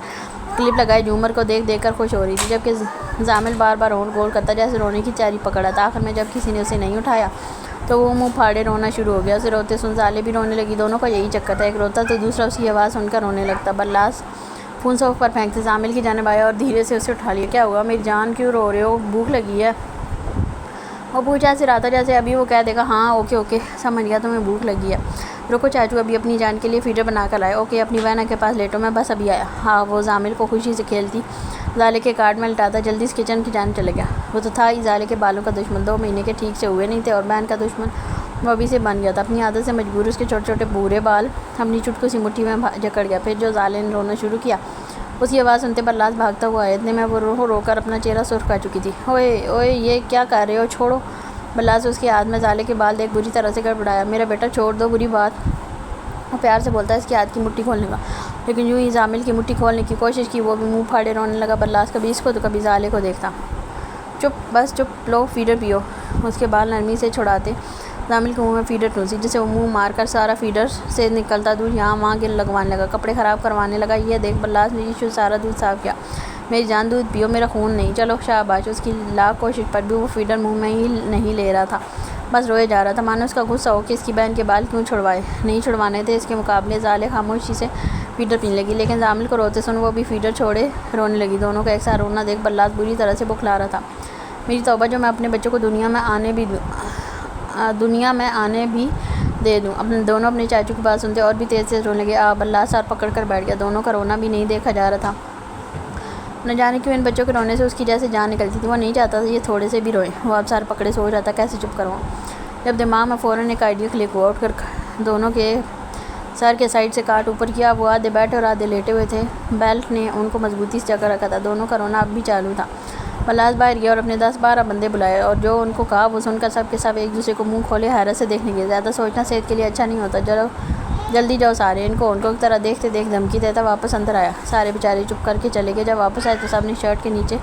A: کلپ لگائے جھومر کو دیکھ کر خوش ہو رہی تھی، جبکہ زامل بار بار ہونٹ گول کرتا جیسے رونے کی تیاری پکڑا تھا۔ آخر میں جب کسی نے اسے نہیں اٹھایا تو وہ منہ پھاڑے رونا شروع ہو گیا۔ اسے روتے سن زالے بھی رونے لگی۔ دونوں کا یہی چکر تھا، ایک روتا تو دوسرا اس کی آواز سن کر رونے لگتا۔ بلاس فون صوف پر پھینکتے زامل کی جانب آیا اور دھیرے سے اسے اٹھا لیا۔ کیا ہوا میری جان، کیوں رو رہے ہو؟ بھوک لگی ہے؟ وہ پوچھا ایسے رہا تھا جیسے ابھی وہ کہہ دے گا ہاں اوکے اوکے سمجھ گیا تمہیں بھوک لگی ہے، رکو چاچو ابھی اپنی جان کے لیے فیڈر بنا کر لائے، اوکے اپنی بہنا کے پاس لیٹو میں بس ابھی آیا۔ ہاں وہ زامل کو خوشی سے کھیلتی زالے کے کارڈ میں لٹاتا جلدی سے کچن کی جانب چلے گیا۔ وہ تو تھا ہی زالے کے بالوں کا دشمن، 2 مہینے کے ٹھیک سے ہوئے نہیں تھے اور بہن کا دشمن وہ ابھی سے بن گیا تھا۔ اپنی عادت سے مجبور اس کے چھوٹے چھوٹے بھورے بال اپنی چٹکو سی مٹھی میں جکڑ گیا۔ پھر جو زالے نے رونا شروع کیا اس کی آواز سنتے برلاس بھاگتا ہوا آیا، اتنے میں وہ رو رو کر اپنا چہرہ سرخ کر چکی تھی۔ اوئے اوئے یہ کیا کر رہے ہو، چھوڑو۔ برلاس اس کے ہاتھ میں زالے کے بال دیکھ بری طرح سے گڑبڑایا۔ میرا بیٹا چھوڑ دو، بری بات۔ وہ پیار سے بولتا ہے اس کے ہاتھ کی مٹھی کھولنے کا، لیکن یوں ہی زامل کی مٹھی کھولنے کی کوشش کی وہ بھی منہ پھاڑے رونے لگا۔ برلاس کبھی اس کو تو کبھی زالے کو دیکھتا۔ چپ بس چپ، لو فیڈر پیو۔ اس کے بال نرمی سے چھڑاتے زامل کے منہ میں فیڈر ٹھونسی جسے وہ منہ مار کر سارا فیڈر سے نکلتا دودھ یہاں وہاں لگوانے لگا، کپڑے خراب کروانے لگا۔ یہ دیکھ برلاس نے ایشو سارا دودھ صاف کیا۔ میری جان دودھ پیو، میرا خون نہیں۔ چلو شاباش۔ اس کی لاکھ کوشش پر بھی وہ فیڈر منہ میں ہی نہیں لے رہا تھا، بس روئے جا رہا تھا، مانو اس کا غصہ ہو کہ اس کی بہن کے بال کیوں چھڑوائے۔ نہیں چھڑوانے تھے۔ اس کے مقابلے زالے خاموشی سے فیڈر پینے لگی، لیکن زامل کو روتے سن وہ بھی فیڈر چھوڑے رونے لگی۔ دونوں کا ایک ساتھ رونا دیکھ برلاس بری طرح سے بوکھلا رہا تھا۔ میری توبہ جو میں اپنے بچوں کو دنیا میں آنے بھی دے دوں۔ دونوں اپنے چاچو کی بات سنتے اور بھی تیز سے رونے لگے۔ برلاس سر پکڑ کر بیٹھ گیا، دونوں کا رونا بھی نہیں دیکھا جا رہا تھا۔ نہ جانے کیوں ان بچوں کے رونے سے اس کی جیسے جان نکلتی تھی۔ وہ نہیں چاہتا تھا یہ تھوڑے سے بھی روئے۔ وہ اب سر پکڑے سوچ رہا تھا کیسے چپ کرواؤں۔ جب دماغ میں فوراً ایک آئیڈیا کلک ہوا، اٹھ کر دونوں کے سر کے سائڈ سے کاٹ اوپر کیا۔ وہ آدھے بیٹھے اور آدھے لیٹے ہوئے تھے، بیلٹ نے ان کو مضبوطی سے جکڑ رکھا تھا۔ دونوں کا رونا اب بھی چالو تھا۔ برلاس باہر گیا اور اپنے 10-12 بندے بلائے، اور جو ان کو کہا وہ سن کر سب کے سب ایک دوسرے کو منہ کھولے حیرت سے دیکھنے لگے۔ زیادہ سوچنا صحت کے لیے اچھا نہیں ہوتا، جلدی جاؤ سارے۔ ان کو کی طرح دیکھتے دیکھ دھمکی دیتا واپس اندر آیا۔ سارے بیچارے چپ کر کے چلے گئے۔ جب واپس آئے تو سب نے شرٹ کے نیچے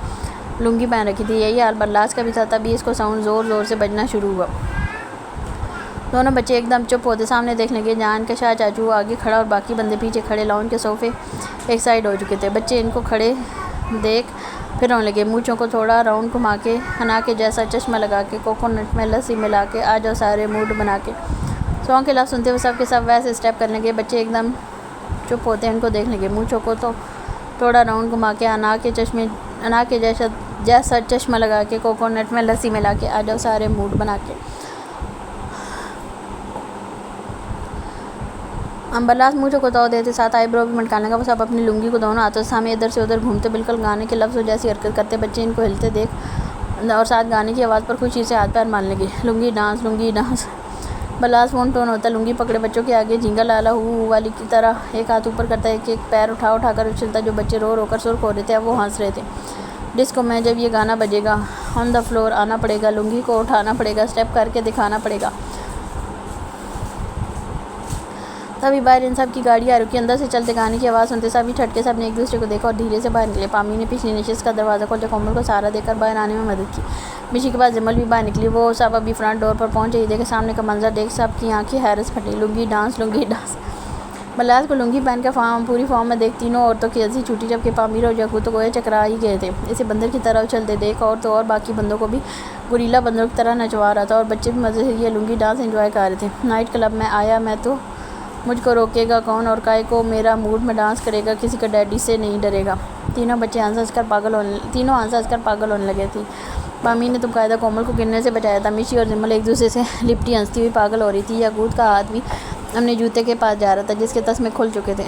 A: لنگی پہن رکھی تھی۔ یہی حال برلاس کا بھی تھا، تبھی اس کو ساؤنڈ زور زور سے بجنا شروع ہوا۔ دونوں بچے ایک دم چپ ہوتے سامنے دیکھنے لگے۔ جان کے شاہ چاچو آگے کھڑا اور باقی بندے پیچھے کھڑے، لاؤنج کے صوفے ایک سائڈ ہو چکے تھے۔ بچے ان کو کھڑے دیکھ پھر رونے لگے، مونچھوں کو تھوڑا راؤنڈ گھما کے، حنا کے جیسا چشمہ لگا کے، کوکونٹ میں لسی ملا کے، آ جاؤ سارے موڈ بنا کے۔ سانگ کے لفظ سنتے ہوئے سب کے سب ویسے اسٹیپ کرنے لگے۔ بچے ایک دم چپ ہوتے ان کو دیکھنے لگے، مونچھوں کو تو تھوڑا راؤنڈ گھما کے، حنا کے جیسا چشمہ لگا کے، کوکونٹ میں لسی ملا کے، آ جاؤ سارے موڈ بنا کے۔ برلاس مونچھوں کو تو دیتے ساتھ آئی برو بھی مٹکانے لگا۔ وہ سب اپنی لنگی کو دونوں ہاتھوں سے تھامے ادھر سے ادھر گھومتے، بالکل گانے کے لفظوں جیسی حرکت کرتے۔ بچے ان کو ہلتے دیکھ اور ساتھ گانے کی آواز پر خوشی سے ہاتھ پیر مارنے لگے۔ لنگی ڈانس، لنگی ڈانس۔ برلاس فون ٹون ہوتا، لنگی پکڑے بچوں کے آگے جھینگا لالا ہو والی کی طرح ایک ہاتھ اوپر کرتا، ایک ایک پیر اٹھا کر اچھلتا۔ جو بچے رو رو کر سرخ ہو رہے تھے اب وہ ہنس رہے تھے۔ ڈسکو میں جب یہ گانا بجے گا، آن دا فلور آنا پڑے گا، لنگی کو اٹھانا پڑے گا، اسٹیپ کر کے دکھانا پڑے گا۔ تبھی باہر ان سب کی گاڑی آ رکی، اندر سے چلتے گانے کی آواز سنتے سبھی ٹھٹکے۔ سب نے ایک دوسرے کو دیکھا اور دھیرے سے باہر نکلے۔ پامی نے پچھلی نشست کا دروازہ کھول کومل کو سہارا دے کر باہر آنے میں مدد کی۔ مشی کے بعد جمل بھی باہر نکلی۔ وہ سب ابھی فرنٹ ڈور پر پہنچے ہی دیکھے سامنے کا منظر دیکھ سب کی آنکھیں حیرت سے پھٹی۔ لنگی ڈانس، لنگی ڈانس۔ برلاس کو لنگی پہن کر پوری فارم میں دیکھ تینوں عورتوں کی ہنسی چھوٹی، جبکہ پامیر اور یعقوب تو گویا چکرا ہی گئے تھے۔ اسے بندر کی طرح اچھلتے دیکھ اور باقی بندوں کو بھی گوریلا بندروں کی طرح نچوا رہا تھا، اور بچے بھی مزے سے یہ لنگی ڈانس انجوائے کر رہے تھے۔ نائٹ کلب میں آیا میں تو مجھ کو روکے گا کون، اور کائے کو میرا موڈ میں ڈانس کرے گا، کسی کا ڈیڈی سے نہیں ڈرے گا۔ تینوں ہنس کر پاگل ہونے لگے تھے۔ پامی نے تو قاعدہ کومل کو گرنے سے بچایا تھا۔ مشی اور جمل ایک دوسرے سے لپٹی ہنستی ہوئی پاگل ہو رہی تھی۔ یعقوب کا ہاتھ بھی اپنے جوتے کے پاس جا رہا تھا جس کے تسمے کھل چکے تھے۔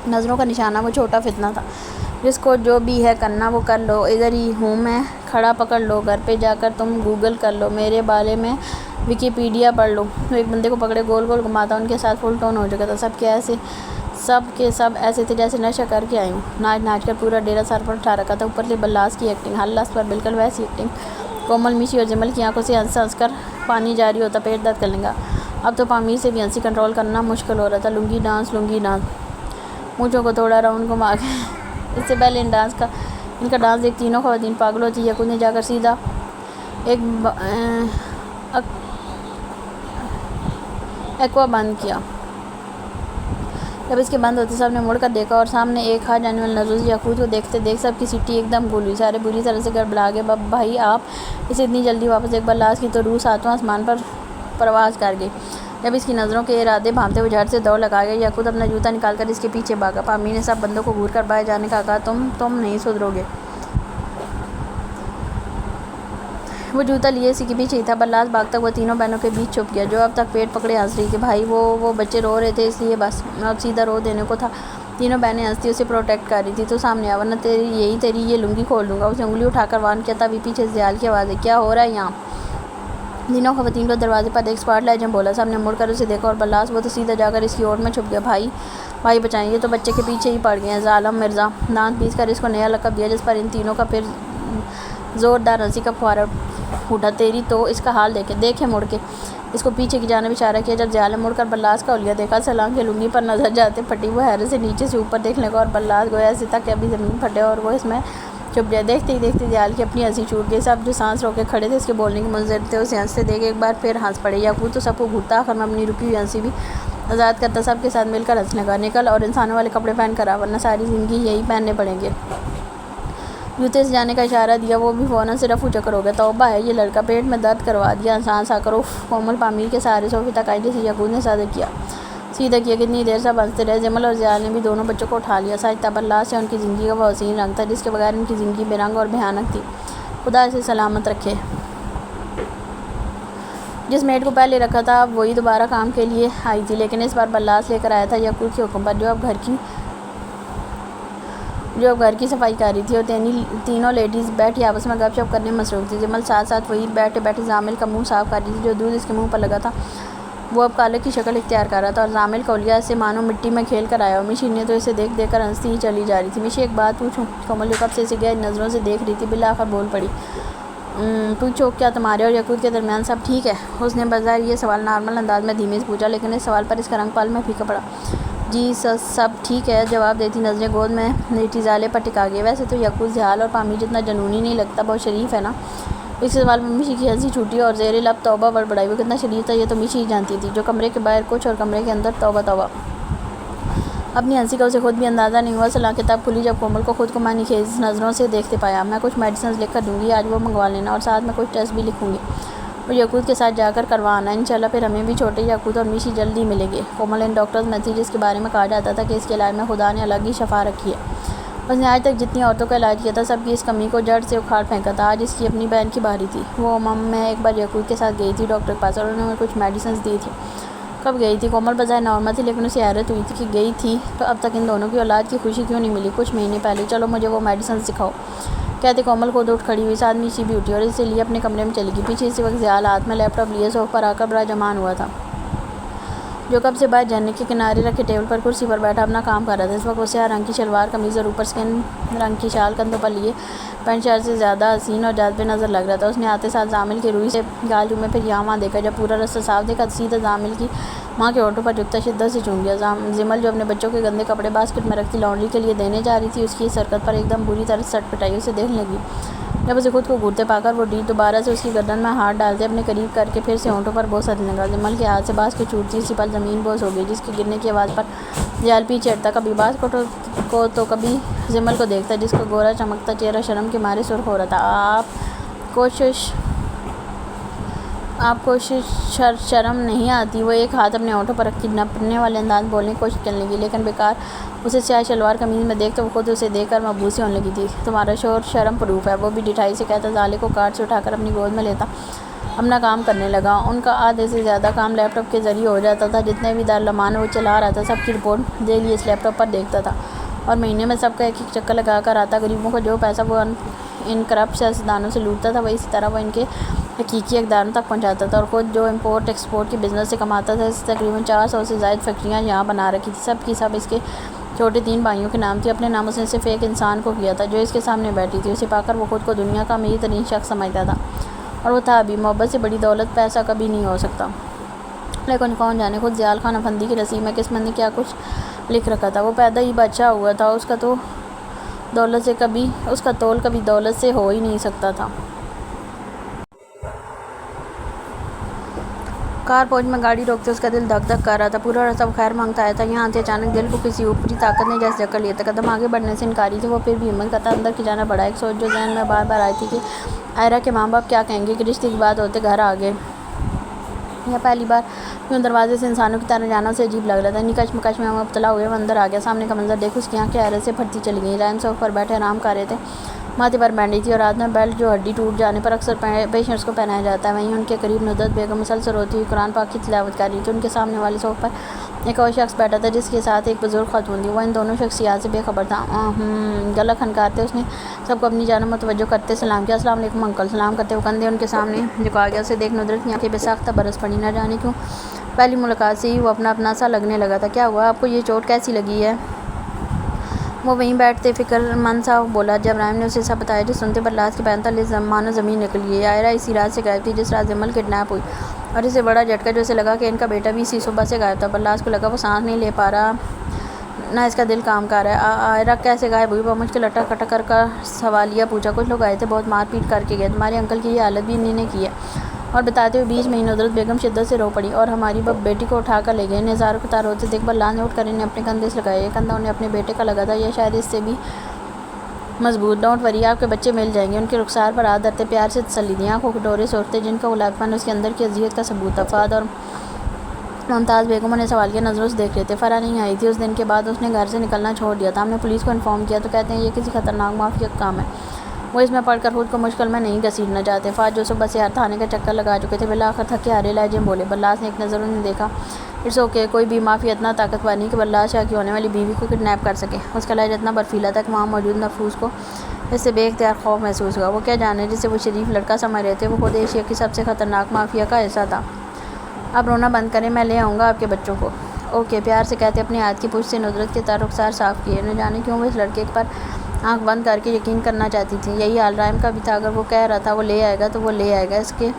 A: نظروں کا نشانہ وہ چھوٹا فتنہ تھا جس کو جو بھی ہے کرنا وہ کر لو، ادھر ہی ہوں میں کھڑا، پکڑ لو، گھر پہ جا کر تم گوگل کر لو، میرے بارے میں ویکیپیڈیا پڑھ لو۔ وہ ایک بندے کو پکڑے گول گول گھماتا، ان کے ساتھ فل ٹون ہو چکا تھا۔ سب کے سب ایسے تھے جیسے نشہ کر کے آئے ہوں، ناچ ناچ کر پورا ڈیرا سر پر اٹھا رکھا تھا۔ اوپر سے برلاس کی ایکٹنگ، ہر لفظ پر بالکل ویسی ایکٹنگ۔ کومل، مشی اور جمل کی آنکھوں سے ہنس کر پانی جاری ہوتا، پیٹ درد کرنے لگا۔ اب تو پامیر سے بھی ہنسی کنٹرول کرنا مشکل ہو رہا تھا۔ لنگی ڈانس، لنگی ڈانس، مونچھوں کو تھوڑا راؤنڈ گھما کے۔ اس سے پہلے ان کا ڈانس دیکھ تینوں خواتین پاگل ہوتی۔ یعقوب نے جا کر سیدھا ایکوا بند کیا۔ جب اس کے بند ہوتے سب نے مڑ کر دیکھا اور سامنے ایک ہاتھ جانے والے نظروں سے یعقوب کو دیکھتے دیکھ سب کی سٹی ایک دم گول ہوئی۔ سارے بری طرح سے گڑبڑا گئے۔ بھائی آپ اسے اتنی جلدی واپس دیکھ، برلاس کی تو روح ساتواں آسمان پر پرواز کر گئی۔ جب اس کی نظروں کے ارادے بھانپتے ہوئے جھٹ سے دوڑ لگا گیا، یعقوب اپنا جوتا نکال کر اس کے پیچھے بھاگا۔ پامی نے سب بندوں کو گھور کر باہر جانے کا کہا۔ تم نہیں سدھرو گے۔ وہ جوتا لیے اسی کے پیچھے ہی تھا۔ بلاس بھاگتا ہوا تینوں بہنوں کے بیچ چھپ گیا، جو اب تک پیٹ پکڑے ہنس رہی تھی۔ بھائی وہ بچے رو رہے تھے، اس لیے بس اب سیدھا رو دینے کو تھا۔ تینوں بہنیں ہنستی اسے پروٹیکٹ کر رہی تھی۔ تو سامنے آ ورنہ تیری یہ لنگی کھول دوں گا۔ اسے انگلی اٹھا کر وارن کیا، تبھی پیچھے سے زیال کی آواز ہے، کیا ہو رہا ہے یہاں؟ تینوں خواتین کو دروازے پر ایک اسپاٹ لائٹ میں بولا۔ سب نے مڑ کر اسے دیکھا اور بلاس وہ تو سیدھا جا کر اس کی اوٹ میں چھپ گیا۔ بھائی بچائیں، یہ تو بچے کے پیچھے ہی پڑ گئے ہیں۔ ظالم مرزا، دانت پیس کر اس کو نیا لقب دیا، جس پر ان تینوں کا پھر زوردار ہنسی کا فوارہ اٹھا۔ تیری تو اس کا حال دیکھے مڑ کے اس کو پیچھے کی جانب اشارہ کیا۔ جب زیال نے مڑ کر بلاس کا حلیہ دیکھا، سلام کے لنگی پر نظر جاتے پھٹی وہ حیرت سے نیچے سے اوپر دیکھنے لگا، اور بلاس گویا ایسے تھا کہ ابھی زمین پھٹے اور وہ اس میں چھپ گیا۔ دیکھتے ہی دیکھتے زیال کی اپنی ہنسی چھوٹ گئی۔ سب جو سانس روکے کھڑے تھے اس کے بولنے کی منتظر تھے، اسے ہنستے دیکھ ایک بار پھر ہنس پڑے۔ یعقوب تو سب کو گھورتا، آخر میں اپنی رکی ہوئی ہنسی بھی آزاد کرتا سب کے ساتھ مل کر ہنسنے لگا۔ نکل اور انسانوں والے کپڑے پہن کر آ، ورنہ ساری زندگی یہی پہننے پڑیں گے۔ جوتے سے جانے کا اشارہ دیا، وہ بھی فوراً سے رفو چکر ہو گیا۔ توبہ ہے، یہ لڑکا پیٹ میں درد کروا دیا۔ سانس آ کر اف۔ کومل پامیر کے سارے صوفے تک آئی جیسے یعقوب نے سیدھا کیا۔ کتنی دیر سب ہنستے رہے۔ جمل اور زیال نے بھی دونوں بچوں کو اٹھا لیا۔ ساجدہ بلاس سے ان کی زندگی کا وہ حسین رنگ تھا جس کے بغیر ان کی زندگی بے رنگ اور بھیانک تھی۔ خدا اسے سلامت رکھے۔ جس میڈ کو پہلے رکھا تھا اب وہی دوبارہ کام کے لیے آئی تھی، لیکن اس بار بلاس لے کر آیا تھا یعقوب کے حکم پر، جو اب گھر کی صفائی کر رہی تھی، اور تینوں لیڈیز بیٹھی آپس میں گپ شپ کرنے میں مصروف تھی۔ جمل ساتھ ساتھ وہی بیٹھے زامل کا منہ صاف کر رہی تھی۔ جو دودھ اس کے منہ پر لگا تھا وہ اب کالے کی شکل اختیار کر رہا تھا، اور زامل کا حلیہ سے مانو مٹی میں کھیل کر آیا ہو۔ مشی نے تو اسے دیکھ کر ہنستی ہی چلی جا رہی تھی۔ مشی، ایک بات پوچھوں؟ کومل جو کب سے اسے گہری نظروں سے دیکھ رہی تھی بالآخر بول پڑی۔ پوچھو، کیا تمہارے اور یعقوب کے درمیان سب ٹھیک ہے؟ اس نے بظاہر یہ سوال نارمل انداز میں دھیمے سے پوچھا، لیکن اس سوال پر اس کا رنگ پل میں پھیکا پڑا۔ جی سب ٹھیک ہے، جواب دیتی نظریں گود میں لیٹی زالے پر ٹکا گئی۔ ویسے تو یعقوب زیال اور پامیر جتنا جنونی نہیں لگتا، بہت شریف ہے نا؟ اس سوال میں مشی کی ہنسی چھوٹی اور زیر لب توبہ بڑبڑائی۔ وہ کتنا شریف تھا یہ تو مشی ہی جانتی تھی، جو کمرے کے باہر کچھ اور کمرے کے اندر توبہ توبہ۔ اپنی ہنسی کا اسے خود بھی اندازہ نہیں ہوا۔ سلا کتاب کھلی جب کومل کو خود کو معنی خیز نظروں سے دیکھتے پایا۔ میں کچھ میڈیسنز لکھ کر دوں گی، آج وہ منگوا لینا، اور ساتھ میں کچھ ٹیسٹ بھی لکھوں گی، اور یعقوب کے ساتھ جا کر کروا آنا انشاءاللہ۔ پھر ہمیں بھی چھوٹے یعقوب اور مشی جلد ہی ملیں گے۔ کومل ان ڈاکٹرز میں تھی جس کے بارے میں کہا جاتا تھا کہ اس کے علاج میں خدا نے الگ ہی شفا رکھی ہے۔ اس نے آج تک جتنی عورتوں کا علاج کیا تھا سب کی اس کمی کو جڑ سے اکھاڑ پھینکا تھا۔ آج اس کی اپنی بہن کی باری تھی۔ وہ میں ایک بار یعقوب کے ساتھ گئی تھی ڈاکٹر کے پاس، اور انہوں نے کچھ میڈیسنز دی تھی۔ کب گئی تھی؟ کومل بظاہر نارمل تھی، لیکن اسے حیرت ہوئی تھی کہ گئی تھی تو اب تک ان دونوں کی اولاد کی خوشی کیوں نہیں ملی؟ کچھ مہینے پہلے۔ چلو مجھے وہ میڈیسنز دکھاؤ، کہتے کومل خود اٹھ کھڑی ہوئی، ساتھ مشی بھی اٹھی اور اسے لیے اپنے کمرے میں چلی گئی۔ پیچھے اسی وقت زیال ہاتھ میں لیپ ٹاپ لیے صوفے پر آ کر براجمان ہوا تھا، جو کب سے باہر جھرنے کے کنارے رکھے ٹیبل پر کرسی پر بیٹھا اپنا کام کر رہا تھا۔ اس وقت وہ سیاہ رنگ کی شلوار قمیض اور اوپر سکن رنگ کی شال کندھوں پر لیے پینٹ شرٹ سے زیادہ حسین اور جاذب نظر لگ رہا تھا۔ اس نے آتے ساتھ زامل کے روئی سے گال چومے، پھر یہاں وہاں دیکھا۔ جب پورا رستہ صاف دیکھا تو سیدھا زامل کی ماں کے ہونٹوں پر جھکتا شدت سے چوم گیا۔ جمل جو اپنے بچوں کے گندے کپڑے باسکٹ میں رکھتی لانڈری کے لیے دینے جا رہی تھی، اس کی اس حرکت پر ایک دم بری طرح سٹ پٹائی اسے دیکھنے لگی۔ جب اسے خود کو گھورتے پا کر وہ دوبارہ سے اس کی گردن میں ہاتھ ڈالتے اپنے قریب کر کے پھر سے ہونٹوں پر بوسہ دینے لگا۔ جمل کے ہاتھ سے باسکٹ چھوٹتی اسی پل زمین بوس ہو گئی، جس کے گرنے کی آواز پر زیال پیچھے ہٹتا، کبھی باسکٹ کو تو کبھی جمل کو دیکھتا جس کا گورا چمکتا چہرہ شرم کے مارے سرخ ہو رہا تھا۔ آپ کو شرم نہیں آتی؟ وہ ایک ہاتھ اپنے ہونٹوں پر رکھ کے نپنے والے انداز میں بولنے کی کوشش کرنے لگی، لیکن بیکار۔ اسے سیاہ شلوار قمیض میں دیکھ تو وہ خود اسے دیکھ کر مبہوت سی ہونے لگی تھی۔ تمہارا شور شرم پروف ہے، وہ بھی ڈٹھائی سے کہتا، زالے کو کارٹ سے اٹھا کر اپنی گود میں لیتا اپنا کام کرنے لگا۔ ان کا آدھے سے زیادہ کام لیپ ٹاپ کے ذریعے ہو جاتا تھا۔ جتنے بھی دارالامان وہ چلا رہا تھا سب کی رپورٹ ڈیلی اس لیپ ٹاپ پر دیکھتا تھا، اور مہینے میں سب کا ایک ایک چکر لگا کر آتا۔ غریبوں کا جو پیسہ وہ ان کرپٹ سیاستدانوں سے لوٹتا تھا وہ اسی طرح وہ ان کے حقیقی اقداروں تک پہنچاتا تھا، اور خود جو امپورٹ ایکسپورٹ کے بزنس سے کماتا تھا، اس تقریباً 400 سے زائد فیکٹریاں یہاں بنا رکھی تھی۔ سب کی سب اس کے چھوٹے 3 بھائیوں کے نام تھی۔ اپنے نام اس نے صرف ایک انسان کو کیا تھا جو اس کے سامنے بیٹھی تھی۔ اسے پا کر وہ خود کو دنیا کا امیر ترین شخص سمجھتا تھا، اور وہ تھا بھی۔ محبت سے بڑی دولت پیسہ کبھی نہیں ہو سکتا، لیکن کون جانے خود زیال خان افندی کی نصیب میں قسمت نے کیا کچھ لکھ رکھا تھا۔ وہ پیدا ہی بادشاہ ہوا تھا، اس کا تول کبھی دولت سے ہو ہی نہیں سکتا تھا۔ کار پوچھ میں گاڑی روکتے اس کا دل دھک دھک کر رہا تھا۔ پورا راستہ وہ خیر مانگتا آیا تھا، یہاں سے اچانک دل کو کسی اوپری طاقت نے جیسے جکڑ لیا تھا۔ قدم آگے بڑھنے سے انکاری تھی، وہ پھر بھی ہمت کرتا اندر کی جانب بڑھا۔ ایک سوچ جو ذہن میں بار بار آئی تھی کہ آئرہ کے ماں باپ کیا کہیں گے کہ رشتے کی بات ہوتے گھر آ گئے، یا پہلی بار کیوں دروازے سے انسانوں کی طرح جانا اسے عجیب لگ رہا تھا۔ انہی کشمکش میں مبتلا ہوئے وہ اندر آ گیا۔ سامنے کا منظر دیکھ اس کی آنکھیں حیرت سے پھٹتی چلی گئیں۔ رحیم صوفے پر بیٹھے آرام کر رہے تھے، ماتھے پر بینڈیج تھی اور ہاتھ میں بیلٹ جو ہڈی ٹوٹ جانے پر اکثر پیشنٹس کو پہنایا جاتا ہے۔ وہیں ان کے قریب ندرت بیگم مسلسل روتی ہوئی قرآن پاک کی تلاوت کر رہی تھی۔ ان کے سامنے والے صوفے پر ایک اور شخص بیٹھا تھا جس کے ساتھ ایک بزرگ خاتون تھی۔ وہ ان دونوں شخصیات سے بے خبر تھا۔ گلا کھنکارتے اس نے سب کو اپنی جانب متوجہ کرتے سلام کیا۔ السلام علیکم انکل۔ سلام کرتے ہوئے کندھے ان کے سامنے جھکا گیا۔ اسے دیکھ ندرت کی آنکھیں بے ساختہ برس پڑی۔ نہ جانے کیوں پہلی ملاقات سے ہی وہ اپنا اپنا سا لگنے لگا تھا۔ کیا ہوا؟ آپ کو یہ چوٹ کیسی لگی ہے؟ وہ وہیں بیٹھتے فکر مند سا بولا۔ جب ابراہیم نے اسے سب بتایا جو سنتے پر لاش کے بیان تلے مانو زمین نکل گئی۔ عائرہ اسی رات سے غائب تھی جس رات جمل کڈنیپ ہوئی اور اسے بڑا جھٹکا جو اسے لگا کہ ان کا بیٹا بھی اسی صبح سے غائب تھا۔ بلاس کو لگا وہ سانس نہیں لے پا رہا نہ اس کا دل کام کر رہا ہے۔ عائرہ کیسے غائب ہوئی؟ وہ مجھ کے لٹک کٹک کر سوالیہ پوچھا۔ کچھ لوگ آئے تھے، بہت مار پیٹ کر کے گئے۔ تمہارے انکل کی یہ حالت بھی انہی نے کی ہے۔ اور بتاتے ہوئے بیچ میں ہی ندرت بیگم شدت سے رو پڑی اور ہماری بیٹی کو اٹھا کر لے گئے۔ انہیں ہزاروں قطار روتے دیکھ بلاس نے اٹھ کر انہیں اپنے کندھے سے لگایا۔ یہ کندھا انہیں اپنے بیٹے کا لگا تھا، یہ شاید اس سے بھی مضبوط۔ ڈونٹ وری، آپ کے بچے مل جائیں گے۔ ان کے رخسار پر ہاتھ دھرتے پیار سے تسلی دی۔ آنکھوں کے ڈورے سوٹتے جن کا غلامی پن اس کے اندر کی اذیت کا ثبوت تھا۔ فہد اور ممتاز بیگم انہیں سوالیہ نظروں سے دیکھ رہے تھے۔ فرح نہیں آئی تھی۔ اس دن کے بعد اس نے گھر سے نکلنا چھوڑ دیا تھا۔ ہم نے پولیس کو انفارم کیا تو کہتے ہیں یہ کسی خطرناک مافیا کا کام ہے۔ وہ اس میں پڑھ کر خود کو مشکل میں نہیں گھسیٹنا چاہتے۔ فہد جو صبح سے ہر تھانے کا چکر لگا چکے تھے بالآخر تھکے ہارے لہجے میں بولے۔ بلاس نے ایک نظر انہیں دیکھا۔ اٹس اوکے، کوئی بھی مافیا اتنا طاقتور نہیں کہ بلاس شاہ کی ہونے والی بیوی کو کڈنیپ کر سکے۔ اس کا لہجہ اتنا برفیلا تھا کہ وہاں موجود نفوس کو اس سے بے اختیار خوف محسوس ہوا۔ وہ کیا جانے جسے وہ شریف لڑکا سمجھ رہے تھے، وہ خود ایشیا کی سب سے خطرناک مافیا کا حصہ تھا۔ اب رونا بند کریں، میں لے آؤں گا آپ کے بچوں کو۔ اوکے، پیار سے کہتے اپنے ہاتھ کی پوچھ سے ندرت کے تر رخسار صاف کیے۔ نہ جانے کیوں وہ اس لڑکے پر آنکھ بند کر کے یقین کرنا چاہتی تھی۔ یہی حال رحیم کا بھی تھا۔ اگر وہ کہہ رہا تھا وہ لے آئے گا تو وہ لے آئے گا۔ اس کے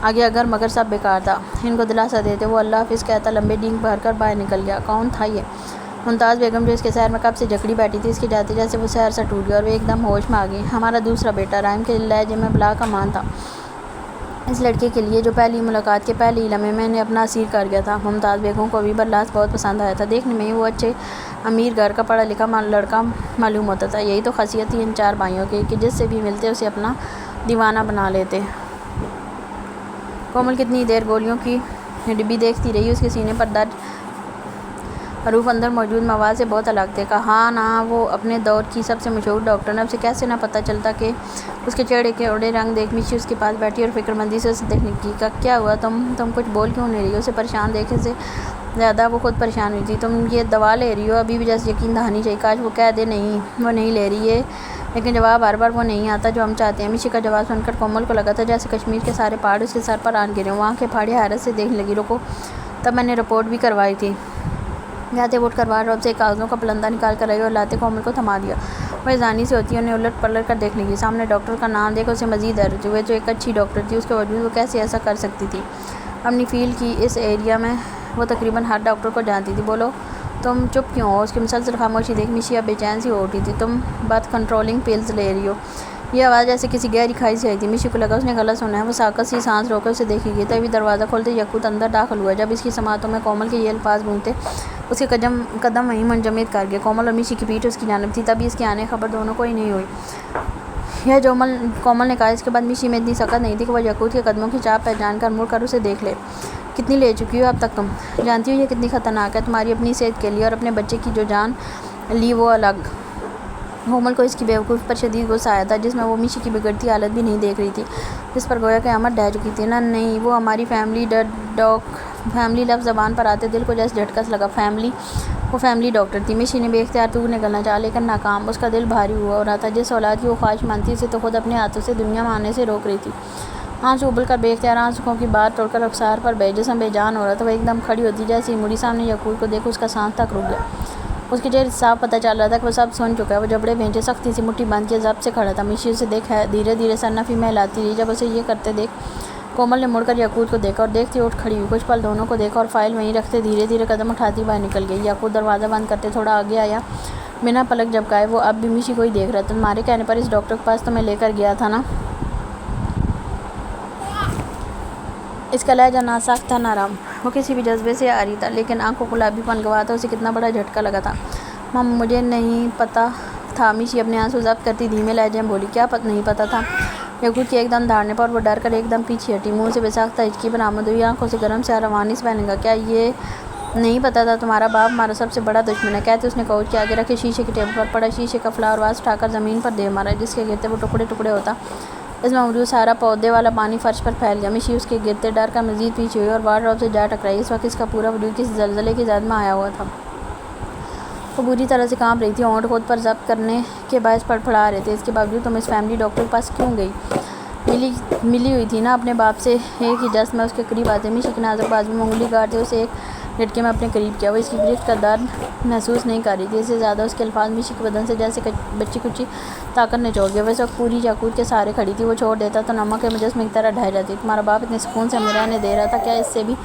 A: آگے اگر مگر سب بیکار تھا۔ ان کو دلاسا دیتے وہ اللہ حافظ کہتا لمبے ڈینگ بھر کر باہر نکل گیا۔ کون تھا یہ؟ ممتاز بیگم جو اس کے سیر میں کب سے جکڑی بیٹھی تھی، اس کے جاتے جیسے وہ سیر سے ٹوٹ گیا اور وہ ایک دم ہوش میں آ گئی۔ ہمارا دوسرا بیٹا، رحیم کے لہجے میں بلا کا مان تھا اس لڑکے کے لیے جو پہلی ملاقات کے پہلے ہی لمحے میں نے اپنا اسیر کر گیا تھا۔ ممتاز بیگم کو ابھی بلاس بہت پسند آیا تھا۔ دیکھنے میں ہی وہ اچھے امیر گھر کا پڑھا لکھا لڑکا معلوم ہوتا تھا۔ یہی تو خاصیت تھی ان چار بھائیوں کی کہ جس سے بھی ملتے اسے اپنا دیوانہ بنا لیتے۔ کومل کتنی دیر گولیوں کی ڈبی دیکھتی رہی۔ اس کے سینے پر درج حروف اندر موجود مواد سے بہت الگ تھے۔ کہا نا وہ اپنے دور کی سب سے مشہور ڈاکٹر نے، اب سے کیسے نہ پتہ چلتا کہ اس کے چہرے کے اڑے رنگ دیکھ مشی اس کے پاس بیٹھی اور فکر مندی سے اسے دیکھنے کی۔ کیا ہوا؟ تم کچھ بول کیوں نہیں رہی؟ اسے پریشان دیکھنے سے زیادہ وہ خود پریشان ہوئی تھی۔ تم یہ دوا لے رہی ہو؟ ابھی بھی جیسے یقین دہانی چاہیے۔ کاش وہ کہہ دے نہیں وہ نہیں لے رہی ہے، لیکن جواب ہر بار وہ نہیں آتا جو ہم چاہتے ہیں۔ مشی کا جواب سن کر کومل کو لگا تھا جیسے کشمیر کے سارے پہاڑ اس کے سر پر آن گرے۔ وہ آنکھیں پھاڑے حیرت سے دیکھنے لگی۔ رکو، تب میں نے رپورٹ بھی کروائی تھی۔ جاتے ووٹ کروا روب سے ایک کاغذوں کا پلندہ نکال کر رہی اور لاتے کومل کو تھما دیا۔ وہ ایزانی سے ہوتی انہیں الٹ پلٹ کر دیکھنے لگی۔ سامنے ڈاکٹر کا نام دیکھ اسے مزید حیرت ہوئی۔ جو ایک اچھی ڈاکٹر تھی، اس کے باوجود وہ کیسے ایسا کر سکتی تھی؟ اپنی فیلڈ کی اس ایریا میں وہ تقریباً ہر ڈاکٹر کو جانتی تھی۔ بولو، تم چپ کیوں ہو؟ اس کی مسلسل خاموشی دیکھ مشی اب بے چین سی ہو اٹھی تھی۔ تم بات کنٹرولنگ پلز لے رہی ہو؟ یہ آواز جیسے کسی گہری کھائی سے آئی تھی۔ مشی کو لگا اس نے غلط سنا ہے۔ وہ ساکت سی سانس روک کر اسے دیکھے گی تبھی دروازہ کھولتے یاقوت اندر داخل ہوا۔ جب اس کی سماعتوں میں کومل کے یہ الفاظ گونجتے اس کے قدم وہیں منجمد کر گئے۔ کومل اور مشی کی پیٹھ اس کی جانب تھی، تبھی اس کی آنے خبر دونوں کو ہی نہیں ہوئی۔ یہ جو کومل نے کہا اس کے بعد مشی میں اتنی سکت نہیں تھی کہ وہ یاقوت کے قدموں کی چاپ پہچان کر مڑ کر اسے دیکھ لے۔ کتنی لے چکی ہو اب تک تم؟ جانتی ہو یہ کتنی خطرناک ہے تمہاری اپنی صحت کے لیے اور اپنے بچے کی جو جان لی وہ الگ۔ کومل کو اس کی بیوقوفی پر شدید غصہ آیا تھا جس میں وہ مشی کی بگڑتی حالت بھی نہیں دیکھ رہی تھی، جس پر گویا قیامت ڈھہ چکی تھی۔ نہ نہیں، وہ ہماری فیملی لفظ زبان پر آتے دل کو جیسے جھٹکا سا لگا۔ فیملی؟ وہ فیملی ڈاکٹر تھی۔ مشی نے بے اختیار دور نکلنا چاہا لیکن ناکام۔ اس کا دل بھاری ہوا رہا تھا۔ جس اولاد کی وہ خواہش مند تھی اسے تو خود اپنے ہاتھوں سے دنیا میں آنے سے روک رہی تھی۔ آنسو ابل کر بے اختیار آنسوؤں کی بات توڑ کر رخسار پر بے جسم بے جان ہو رہا تھا۔ وہ ایک دم کھڑی ہوتی جیسے ہی مڑی سامنے یاقوت کو دیکھ اس کا سانس تک رک گیا۔ اس کے چہرے سے صاف پتہ چل رہا تھا کہ وہ سب سن چکا ہے۔ وہ جبڑے بھینچے سختی سے مٹھی باندھ کے ضبط سے کھڑا تھا۔ مشی اسے دیکھ دھیرے دھیرے سرنفی میں ہلاتی رہی۔ جب اسے یہ کرتے دیکھ کومل نے مڑ کر یاقوت کو دیکھا اور دیکھتی اٹھ کھڑی ہوئی۔ کچھ پل دونوں کو دیکھا اور فائل وہیں رکھتے دھیرے دھیرے قدم اٹھاتی باہر نکل گئی۔ یاقوت دروازہ بند کرتے تھوڑا آگے آیا، بنا پلک جھپکائے۔ وہ اب بھی مشی کو ہی دیکھ رہا تھا۔ تمہارے کہنے پر اس ڈاکٹر کے پاس تمہیں لے کر گیا تھا نا؟ اس کا لہجہ نہ سخت تھا نہ نرم، وہ کسی بھی جذبے سے آ رہی تھا، لیکن آنکھوں گلابی پن گواہ تھا۔ اسے کتنا بڑا جھٹکا لگا تھا۔ مجھے نہیں پتہ تھا۔ مشی اپنے آنسو ضبط کرتی دھیمے لہجے میں بولی۔ کیا نہیں پتہ تھا؟ یاقوت کے ایک دم دھاڑنے پر وہ ڈر کر ایک دم پیچھے ہٹی۔ منہ سے بے ساختہ ہچکی برآمد ہوئی۔ آنکھوں سے گرم سیاہ روانی سے بہنے لگا۔ کیا یہ نہیں پتا تھا تمہارا باپ ہمارا سب سے بڑا دشمن ہے، کہتے اس نے کوچ کے آگے رکھے شیشے کے ٹیبل پر پڑا شیشے کا فلاور واز اٹھا کر زمین پر دے مارا، جس کے گرتے وہ ٹکڑے ٹکڑے ہوتا۔ اس میں موجود سارا پودے والا پانی فرش پر پھیل گیا۔ مشی اس کے گرتے ڈر کر مزید پیچھے ہوئی اور وارڈروب سے جا ٹکرائی۔ اس وقت اس کا پورا وجود کسی زلزلے کی زد میں آیا ہوا تھا۔ وہ بری طرح سے کانپ رہی تھی، ہونٹ خود پر ضبط کرنے کے باعث پڑپڑا رہے تھے۔ اس کے باوجود تم اس فیملی ڈاکٹر کے پاس کیوں گئی؟ ملی ہوئی تھی نا اپنے باپ سے، ایک ہی جس میں اس کے قریب آتے۔ مشی کی نازک بازو میں انگلی کاٹتے اسے ایک جھٹکے میں اپنے قریب کیا۔ وہ اس کی گرفت کا درد محسوس نہیں کر رہی تھی، اس سے زیادہ اس کے الفاظ مشی کے بدن سے جیسے بچی کچی طاقت نچوڑ گئے۔ وہ اس وقت پوری یاقوت کے سہارے کھڑی تھی، وہ چھوڑ دیتا تو نمک کے مجسمے کی طرح ڈھہ جاتی۔ تمہارا باپ اتنے سکون سے ہمیں رہنے دے رہا تھا، کیا اس سے بھی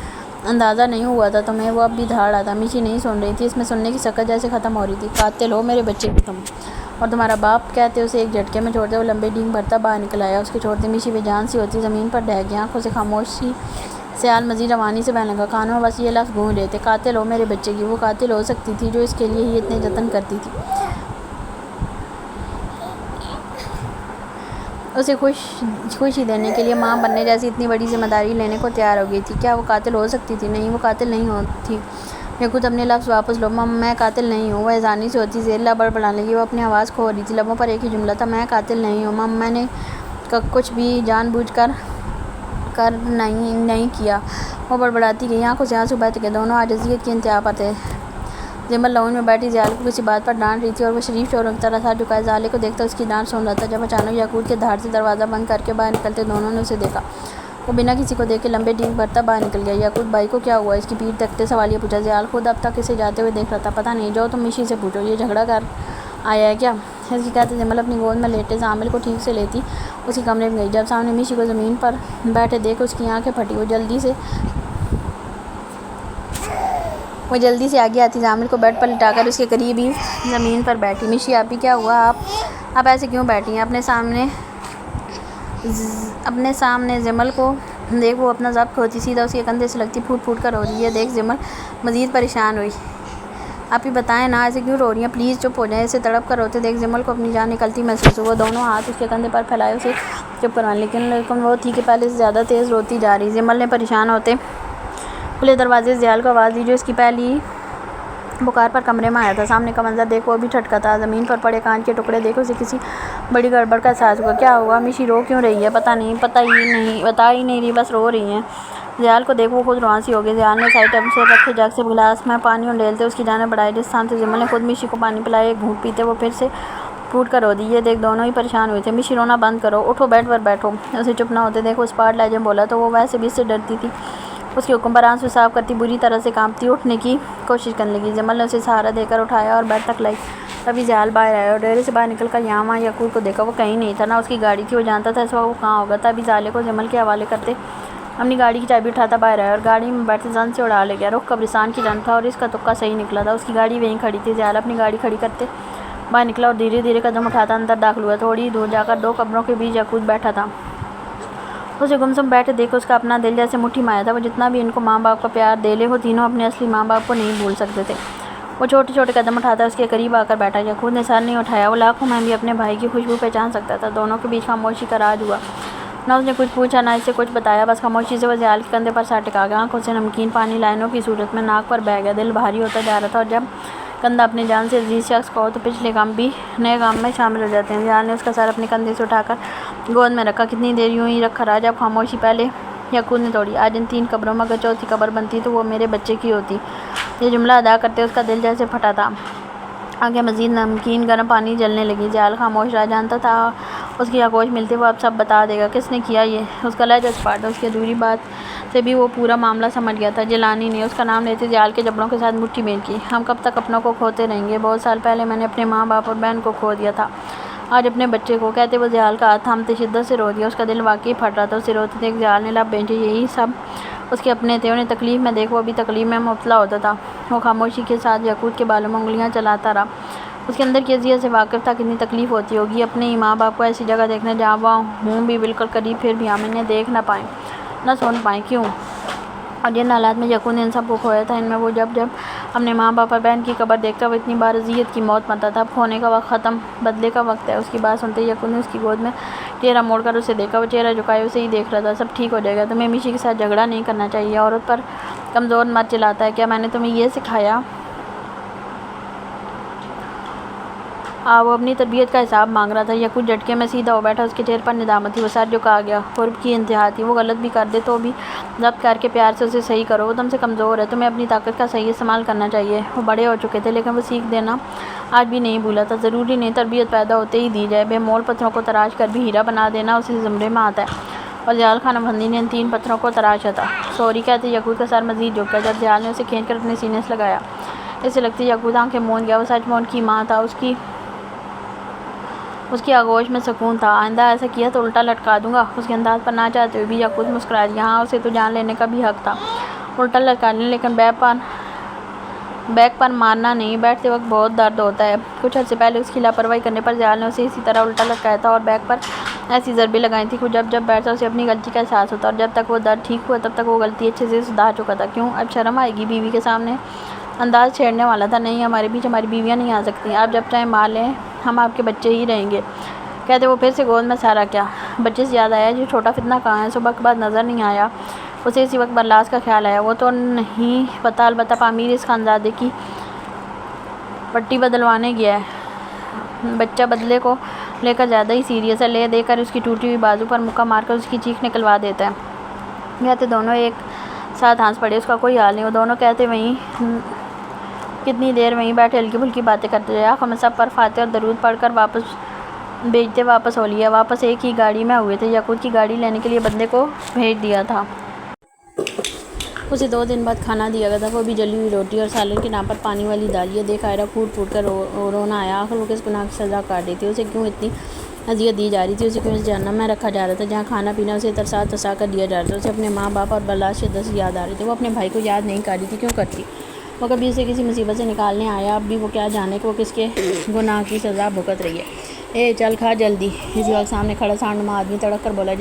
A: اندازہ نہیں ہوا تھا تمہیں؟ وہ اب بھی دھاڑ رہا تھا۔ مشی نہیں سن رہی تھی، اس میں سننے کی سکت جیسے ختم ہو رہی تھی۔ قاتل ہو میرے بچے کی تم، اور تمہارا باپ، کہتے اسے ایک جھٹکے میں چھوڑتے وہ لمبے ڈینگ بھرتا باہر نکل آیا۔ اس کے چھوڑتے مشی بے جان سی ہوتی زمین پر ڈھہ گئی، آنکھوں سے خاموشی سیال مزید روانی سے بہنے لگا، کانوں میں بس یہ لفظ گونج رہے تھے، قاتل ہو میرے بچے کی۔ وہ قاتل ہو سکتی تھی جو اس کے لیے ہی اتنے جتن کرتی تھی، اسے خوشی دینے کے لیے ماں بننے جیسی اتنی بڑی ذمہ داری لینے کو تیار ہو گئی تھی۔ کیا وہ قاتل ہو سکتی تھی؟ نہیں، وہ قاتل نہیں تھی۔ یاقوت اپنے لفظ واپس لو، میں قاتل نہیں ہوں۔ وہ اذانی سی ہوتی زیر لب بڑبڑانے لگی، وہ اپنی آواز کھو رہی تھی، لبوں پر ایک ہی جملہ تھا، میں قاتل نہیں ہوں میں نے کچھ بھی جان بوجھ کر نہیں کیا۔ وہ بڑبڑاتی گئی، آنکھوں سے آنسو بہتے گئے، دونوں آج اذیت کی انتہا پر تھے۔ زمل لاؤنج میں بیٹھی زیال کو کسی بات پر ڈانٹ رہی تھی اور وہ شریف شوہروں کی طرح سر جھکائے زالے کو دیکھتا اس کی ڈانٹ سن رہا تھا۔ جب اچانک یاقوت کے دھاڑ سے دروازہ بند کر کے باہر نکلتے دونوں نے اسے دیکھا۔ وہ بنا کسی کو دیکھے لمبے ڈینگ بھرتا باہر نکل گیا۔ یاقوت بھائی کو کیا ہوا؟ اس کی پیٹھ تکتے سوالیہ پوچھا۔ زیال خود اب تک اسے جاتے ہوئے دیکھ رہا تھا۔ پتہ نہیں، جاؤ تم مشی سے پوچھو، یہ جھگڑا کر آیا ہے کیا؟ اس کے کہتے زمل اپنی گود میں لیٹے زامل کو ٹھیک سے لیتی اس کے کمرے میں گئی۔ جب سامنے مشی کو زمین پر بیٹھے دیکھ اس کی آنکھیں پھٹی۔ وہ جلدی سے آگے آتی زامل کو بیڈ پر لٹا کر اس کے قریب ہی زمین پر بیٹھی۔ مشی آپ ہی کیا ہوا؟ آپ ایسے کیوں بیٹھی ہیں؟ اپنے سامنے زمل کو دیکھ وہ اپنا ضبط کھوتی، سیدھا اس کے کندھے سے لگتی پھوٹ پھوٹ کر رو رہی ہے۔ دیکھ زمل مزید پریشان ہوئی۔ آپ ہی بتائیں نا، ایسے کیوں رو رہی ہیں؟ پلیز چپ ہو جائیں۔ اسے تڑپ کر روتے دیکھ زمل کو اپنی جان نکلتی محسوس ہوا۔ وہ دونوں ہاتھ اس کے کندھے پر پھیلائے اسے چپ کروانے، لیکن وہ تھی کہ پہلے سے زیادہ تیز روتی جا رہی۔ زمل نے پریشان ہوتے کھلے دروازے سے زیال کو آواز دی جو اس کی پہلی پکار پر کمرے میں آیا تھا۔ سامنے کا منظر دیکھ وہ بھی ٹھٹکا تھا، زمین پر پڑے کانچ کے ٹکڑے دیکھ اسے کسی بڑی گڑبڑ کا احساس ہوا۔ کیا ہوا؟ مشی رو کیوں رہی ہے؟ بتا ہی نہیں رہی، بس رو رہی ہیں۔ زیال کو دیکھ وہ خود رواں سی ہو گئی۔ زیال نے سائڈ ٹیبل سے رکھے جگ سے گلاس میں پانی انڈیلتے اس کی جانب بڑھائے، جس سان سے زمل نے خود مشی کو پانی پلایا۔ ایک گھونٹ پیتے وہ پھر سے پھوٹ کر رو دی۔ یہ دیکھ دونوں ہی پریشان ہوئے تھے۔ مشی رونا بند کرو، اٹھو بیڈ پر بیٹھو۔ اسے چپ نہ ہوتے دیکھ وہ اسپاٹ لہجے میں بولا تو وہ ویسے بھی اس سے ڈرتی تھی۔ اس کے حکم پر آنسو صاف کرتی بری طرح سے کانپتی اٹھنے کی کوشش کرنے لگی۔ زمل نے اسے سہارا دے کر اٹھایا اور بیڈ تک لائی۔ تبھی زیال باہر آیا اور ڈیرے سے باہر نکل کر یہاں وہاں یاقوت کو دیکھا۔ وہ کہیں نہیں تھا، نہ اس کی گاڑی تھی۔ وہ جانتا تھا اس وقت وہ کہاں ہوگا۔ تبھی زالے کو زمل کے حوالے کرتے اپنی گاڑی کی چابی اٹھاتا باہر آیا اور گاڑی میں بیٹھتے زن سے اڑا لے گیا۔ رخ قبرستان کی جانب تھا اور اس کا تکا صحیح نکلا تھا، اس کی گاڑی وہیں کھڑی تھی۔ زیال اپنی گاڑی کھڑی کرتے باہر نکلا اور دھیرے دھیرے قدم اٹھاتا اندر داخل ہوا۔ تھوڑی ہی دور جا کر دو قبروں کے بیچ یاقوت بیٹھا تھا۔ اسے گمسم بیٹھے دیکھ اس کا اپنا دل جیسے مٹھی میں آیا تھا۔ وہ جتنا بھی ان کو ماں باپ کا پیار دے لے، وہ تینوں اپنے اصلی ماں باپ کو نہیں بھول سکتے تھے۔ وہ چھوٹے چھوٹے قدم اٹھاتا اس کے قریب آ کر بیٹھا۔ یاقوت نے سر نہیں اٹھایا، وہ لاکھوں میں بھی اپنے بھائی کی خوشبو پہچان سکتا تھا۔ دونوں کے بیچ خاموشی کا راج ہوا، نہ اس نے کچھ پوچھا نہ اس سے کچھ بتایا، بس خاموشی سے وہ زیال کے کندھے پر سر ٹکا گیا۔ آنکھوں سے نمکین پانی لائنوں کی صورت میں ناک پر بہہ گیا۔ دل بھاری ہوتا جا رہا تھا، اور جب کندھا اپنے جان سے عزیز شخص کا ہو تو پچھلے غم بھی نئے غم میں شامل ہو جاتے ہیں۔ زیال نے اس کا سر اپنے کندھے سے اٹھا کر گود میں رکھا۔ کتنی دیر یوں ہی رکھا رہا، جب خاموشی پہلے یاقوت نے توڑی۔ آج ان 3 قبروں میں اگر چوتھی قبر بنتی تو وہ میرے بچے کی ہوتی۔ یہ جملہ ادا کرتے اس کا دل جیسے پھٹا تھا، آگے مزید نمکین گرم پانی جلنے لگی۔ زیال خاموش رہا، جانتا تھا اس کی آغوش ملتے وہ اب سب بتا دے گا۔ کس نے کیا یہ؟ اس کا لہجہ اسپاٹ تھا، اس کی ادھوری بات سے بھی وہ پورا معاملہ سمجھ گیا تھا۔ جیلانی نے اس کا نام لیتے زیال کے جبڑوں کے ساتھ مٹھی میل کی۔ ہم کب تک اپنوں کو کھوتے رہیں گے؟ بہت سال پہلے میں نے اپنے ماں باپ اور بہن کو کھو دیا تھا، آج اپنے بچے کو، کہتے وہ زیال کا ہاتھ تھامتے شدت سے رو دیا۔ اس کا دل واقعی پھٹ رہا تھا۔ اسے روتے دیکھ زیال نے لب بھینچے۔ یہی سب اس کے اپنے تھے، انہیں تکلیف میں دیکھ وہ بھی تکلیف میں مبتلا ہوتا تھا۔ وہ خاموشی کے ساتھ یاقوت کے بالوں میں انگلیاں چلاتا رہا۔ اس کے اندر کی اذیت سے واقف تھا، کتنی تکلیف ہوتی ہوگی اپنے ہی ماں باپ کو ایسی جگہ دیکھنا جہاں وہ ہوں بھی بالکل قریب، پھر بھی ہم انہیں دیکھ نہ پائیں، نہ سن پائیں۔ کیوں؟ اور جن حالات میں یاقوت نے ان سب کو کھویا تھا، ان میں وہ جب اپنے ماں باپ اور بہن کی قبر دیکھتا وہ اتنی بار اذیت کی موت مرتا تھا۔ اب کھونے کا وقت ختم، بدلے کا وقت ہے۔ اس کی بات سنتے ہی یاقوت نے اس کی گود میں چہرہ موڑ کر اسے دیکھا۔ وہ چہرہ جھکائے اسے ہی دیکھ رہا تھا۔ سب ٹھیک ہو جائے گا، تمہیں مشی کے ساتھ جھگڑا نہیں کرنا چاہیے۔ عورت پر کمزور مر چلاتا ہے، کیا میں نے تمہیں یہ سکھایا؟ وہ اپنی تربیت کا حساب مانگ رہا تھا۔ یعقوب جھٹکے میں سیدھا ہو بیٹھا، اس کے چہرے پر ندامت تھی، وہ سر جھکا گیا۔ قرب کی انتہا تھی، وہ غلط بھی کر دے تو بھی ضبط کر کے پیار سے اسے صحیح کرو۔ وہ تم سے کمزور ہے، تمہیں اپنی طاقت کا صحیح استعمال کرنا چاہیے۔ وہ بڑے ہو چکے تھے لیکن وہ سیکھ دینا آج بھی نہیں بھولا تھا۔ ضروری نہیں تربیت پیدا ہوتے ہی دی جائے، بے مول پتھروں کو تراش کر بھی ہیرا بنا دینا اسی زمرے میں آتا ہے، اور زیال خان افندی نے ان 3 پتھروں کو تراشا تھا۔ سوری کہتے یعقوب کا سر مزید جھک گیا جب زیال نے اسے کھینچ کر اپنے سینے سے لگایا۔ اسے لگتے یعقوب آنکھیں موند گیا، وہ سچ میں ان کی ماں تھا۔ اس کی آغوش میں سکون تھا۔ آئندہ ایسا کیا تو الٹا لٹکا دوں گا۔ اس کے انداز پر نہ چاہتے ہوئے بھی یعقوب مسکرا دیا۔ ہاں، اسے تو جان لینے کا بھی حق تھا، الٹا لٹکانے، لیکن بیک پر مارنا نہیں۔ بیٹھتے وقت بہت درد ہوتا ہے۔ کچھ عرصے پہلے اس کی لاپرواہی کرنے پر زیال نے اسے اسی طرح الٹا لٹکایا تھا اور بیک پر ایسی ضربیں لگائی تھیں کہ جب بیٹھتا اسے اپنی غلطی کا احساس ہوتا، اور جب تک وہ درد ٹھیک ہوا تب تک وہ غلطی اچھے سے سدھار چکا تھا۔ کیوں اب شرم آئے گی؟ بیوی کے سامنے انداز چھیڑنے والا تھا۔ نہیں، ہمارے بیچ ہماری بیویاں نہیں آ سکتیں، آپ جب چاہیں مار لیں، ہم آپ کے بچے ہی رہیں گے۔ کہتے وہ پھر سے گود میں سارا کیا؟ بچے سے یاد آیا، جو چھوٹا فتنہ کہاں ہے؟ صبح کے بعد نظر نہیں آیا۔ اسے اسی وقت برلاس کا خیال آیا۔ وہ تو نہیں پتہ، البتہ پامیر اس خانزادے کی پٹی بدلوانے گیا ہے۔ بچہ بدلے کو لے کر زیادہ ہی سیریس ہے، لے دے کر اس کی ٹوٹی ہوئی بازو پر مکہ مار کر اس کی چیخ نکلوا دیتا ہے۔ کہتے دونوں ایک ساتھ ہنس پڑے۔ اس کا کوئی حال نہیں۔ وہ دونوں کہتے کتنی دیر وہیں بیٹھے ہلکی پھلکی باتیں کرتے رہے۔ آخر میں سب پر فاتحہ اور درود پڑھ کر واپس ہو لیا۔ واپس ایک ہی گاڑی میں ہوئے تھے۔ یعقوب کی گاڑی لینے کے لیے بندے کو بھیج دیا تھا۔ اسے 2 دن بعد کھانا دیا گیا تھا، وہ بھی جلی ہوئی روٹی اور سالن کے نام پر پانی والی دال۔ یہ دیکھ عائرہ پھوٹ پھوٹ کر رونا آیا۔ آخر وہ کس گناہ کی سزا کاٹ رہی تھی؟ اسے کیوں اتنی اذیت دی جا رہی تھی؟ اسے کیوں اس جہنم میں رکھا جا رہا تھا جہاں کھانا پینا اسے ترسا کر دیا جا رہا تھا؟ اسے اپنے ماں باپ اور برداشت شدت سے یاد آ رہے تھے۔ وہ اپنے بھائی کو یاد نہیں کر رہی تھی، کیوں کرتی؟ وہ کبھی اسے کسی مصیبت سے نکالنے آیا، اب بھی وہ کیا جانے کہ وہ کس کے گناہ کی سزا بھگت رہی ہے۔ چل کھا جلدی۔ اسی وقت سامنے کھڑا سانڈ آدمی تڑک کر بولا،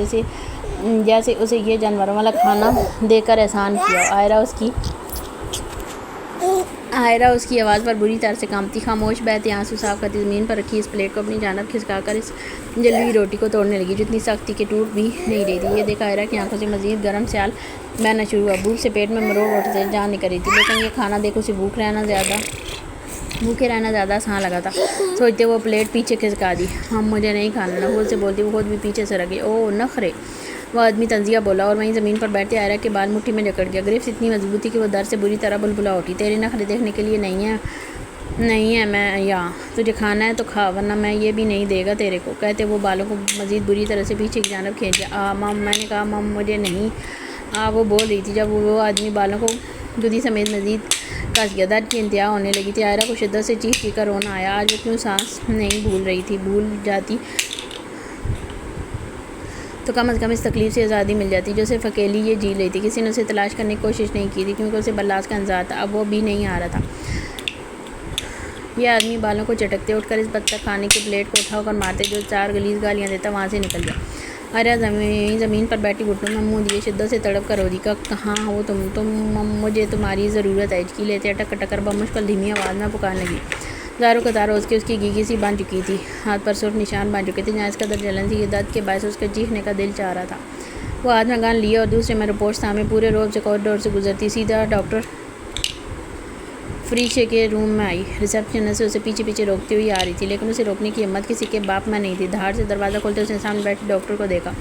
A: جیسے اسے یہ جانوروں والا کھانا دے کر احسان کیا ہو۔ عائرہ اس کی آواز پر بری طرح سے کانپتی، خاموش بہتے آنسو صاف کرتی زمین پر رکھی اس پلیٹ کو اپنی جانب کھسکا کر اس جلی ہوئی روٹی کو توڑنے لگی، جو اتنی سخت تھی کہ ٹوٹ بھی نہیں رہی تھی۔ یہ دیکھ عائرہ کی آنکھوں سے مزید گرم سیال بہنا شروع ہوا۔ بھوک سے پیٹ میں مروڑ اٹھتے جان نکل رہی تھی، لیکن یہ کھانا دیکھ اسے بھوکے رہنا زیادہ آسان لگا تھا۔ سوچتے وہ پلیٹ پیچھے کھسکا دی۔ مجھے نہیں کھانا، نحول سے بولتی وہ خود بھی پیچھے سے رکھی۔ اوہ نخرے! وہ آدمی طنزیہ بولا اور وہیں زمین پر بیٹھتے عائرہ کے بال مٹھی میں جکڑ گیا۔ گرفت اتنی مضبوط تھی کہ وہ درد سے بری طرح بلبلا اٹھی۔ تیرے نخرے دیکھنے کے لیے نہیں ہے میں یہاں۔ تجھے کھانا ہے تو کھا، ورنہ میں یہ بھی نہیں دے گا تیرے کو۔ کہتے وہ بالوں کو مزید بری طرح سے پیچھے کی جانب کھینچ گیا۔ مم، میں نے کہا مم، مجھے نہیں۔ وہ بول رہی تھی جب وہ آدمی بالوں کو گدی سمیت مزید کس گیا۔ درد کی انتہا ہونے لگی تھی۔ عائرہ کو شدت سے چیخ کر رونا آیا۔ آج وہ کیوں سانس نہیں بھول رہی تھی؟ بھول جاتی تو کم از کم اس تکلیف سے آزادی مل جاتی جو صرف اکیلی یہ جی رہی تھی۔ کسی نے اسے تلاش کرنے کی کوشش نہیں کی تھی، کیونکہ اسے برلاس کا انتظار تھا۔ اب وہ بھی نہیں آ رہا تھا۔ یہ آدمی بالوں کو چٹکتے اٹھ کر اس بدتر کھانے کی پلیٹ کو اٹھا کر مارتے، جو 4 غلیظ گالیاں دیتا، وہاں سے نکل گیا۔ عائرہ زمین پر بیٹھی گھٹنوں میں منہ دیے شدت سے تڑپ کر رو دی۔ کہاں ہو تم؟ مجھے تمہاری ضرورت ہے۔ ہچکی لیتے اٹک کر بمشکل دھیمی آواز میں پکارنے لگی۔ زاروں قطار اس کی گیگی سی بن چکی تھی، ہاتھ پر سرخ نشان بن چکے تھے جہاں اس قدر جلن تھی کہ درد کے باعث اس کا چیخنے کا دل چاہ رہا تھا۔ وہ ہاتھ میں گن لیے اور دوسرے میں رپورٹ تھامے پورے روب سے کوریڈور سے گزرتی سیدھا ڈاکٹر فریشے کے روم میں آئی۔ ریسیپشنسٹ اسے پیچھے روکتی ہوئی آ رہی تھی، لیکن اسے روکنے کی ہمت کسی کے باپ میں نہیں تھی۔ دھاڑ سے دروازہ کھولتے اس نے سامنے بیٹھے ڈاکٹر کو دیکھا،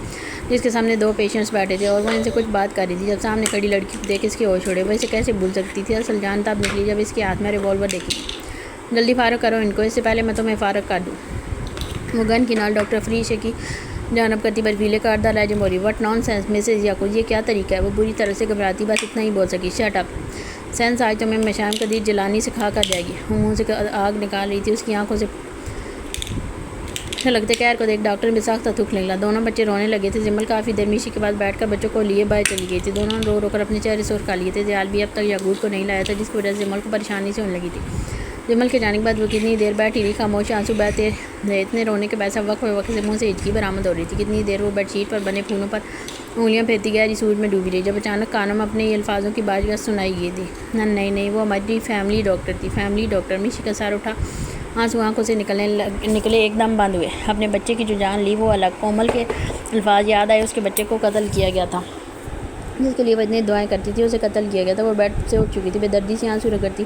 A: جس کے سامنے 2 پیشنٹس بیٹھے تھے اور وہ ان سے کچھ بات کر رہی تھی۔ جب سامنے کھڑی لڑکی کو دیکھ اس کے ہوش اڑے۔ وہ اسے کیسے بھول سکتی تھی؟ اصل جان تب نکلی جب اس کے ہاتھ میں ریوالور دیکھی۔ جلدی فارغ کرو ان کو، اس سے پہلے میں تمہیں فارغ کر دوں۔ وہ گن کی نال ڈاکٹر فریشے کی جانب کرتی برفیلے کردہ لہجے میں بولی، وٹ نان سینس مسز یعقوب، یہ کیا طریقہ ہے؟ وہ بری طرح سے گھبراتی بس اتنا ہی بول سکی، شٹ اپ سینس، آج تمہیں مشام قدیر جلانی سکھا کر جائے گی۔ وہ منہ سے آگ نکال رہی تھی، اس کی آنکھوں سے لگتے قہر کو دیکھ ڈاکٹر بھی ساختہ تھوک نکلا۔ دونوں بچے رونے لگے تھے۔ جمل کافی دیر میشی کے پاس بیٹھ کر بچوں کو لیے باہر چلی گئی تھی۔ دونوں نے رو کر اپنے چہرے سرخ کر لیے تھے۔ زیال بھی اب تک یعقوب کو نہیں لایا تھا، جس کی وجہ سے جمل کو پریشانی سے ہونے لگی تھی۔ جمل کے جانے کے بعد وہ کتنی دیر بیٹھی رہی، خاموش، آنسو بہتے رہے۔ اتنے رونے کے باعث وقت سے منہ سے ہچکی برآمد ہو رہی تھی۔ کتنی دیر وہ بیڈ شیٹ پر بنے پھولوں پر انگلیاں پھیرتی گہری سوج میں ڈوبی رہی، جب اچانک کانوں میں اپنے یہ الفاظوں کی بارگشت سنائی گئی تھی، نہیں، وہ ہماری فیملی ڈاکٹر تھی، فیملی ڈاکٹر۔ میشی کا سر اٹھا، آنسو آنکھوں سے نکلے ایک دم بند ہوئے۔ اپنے بچے کی جو جان لی وہ الگ۔ کومل کے الفاظ یاد آئے، اس کے بچے کو قتل کیا گیا تھا۔ جس کے لیے وہ اتنی دعائیں کرتی تھی، اسے قتل کیا گیا تھا۔ وہ بیڈ سے اٹھ چکی تھی، بے دردی سے آنسو رگڑتی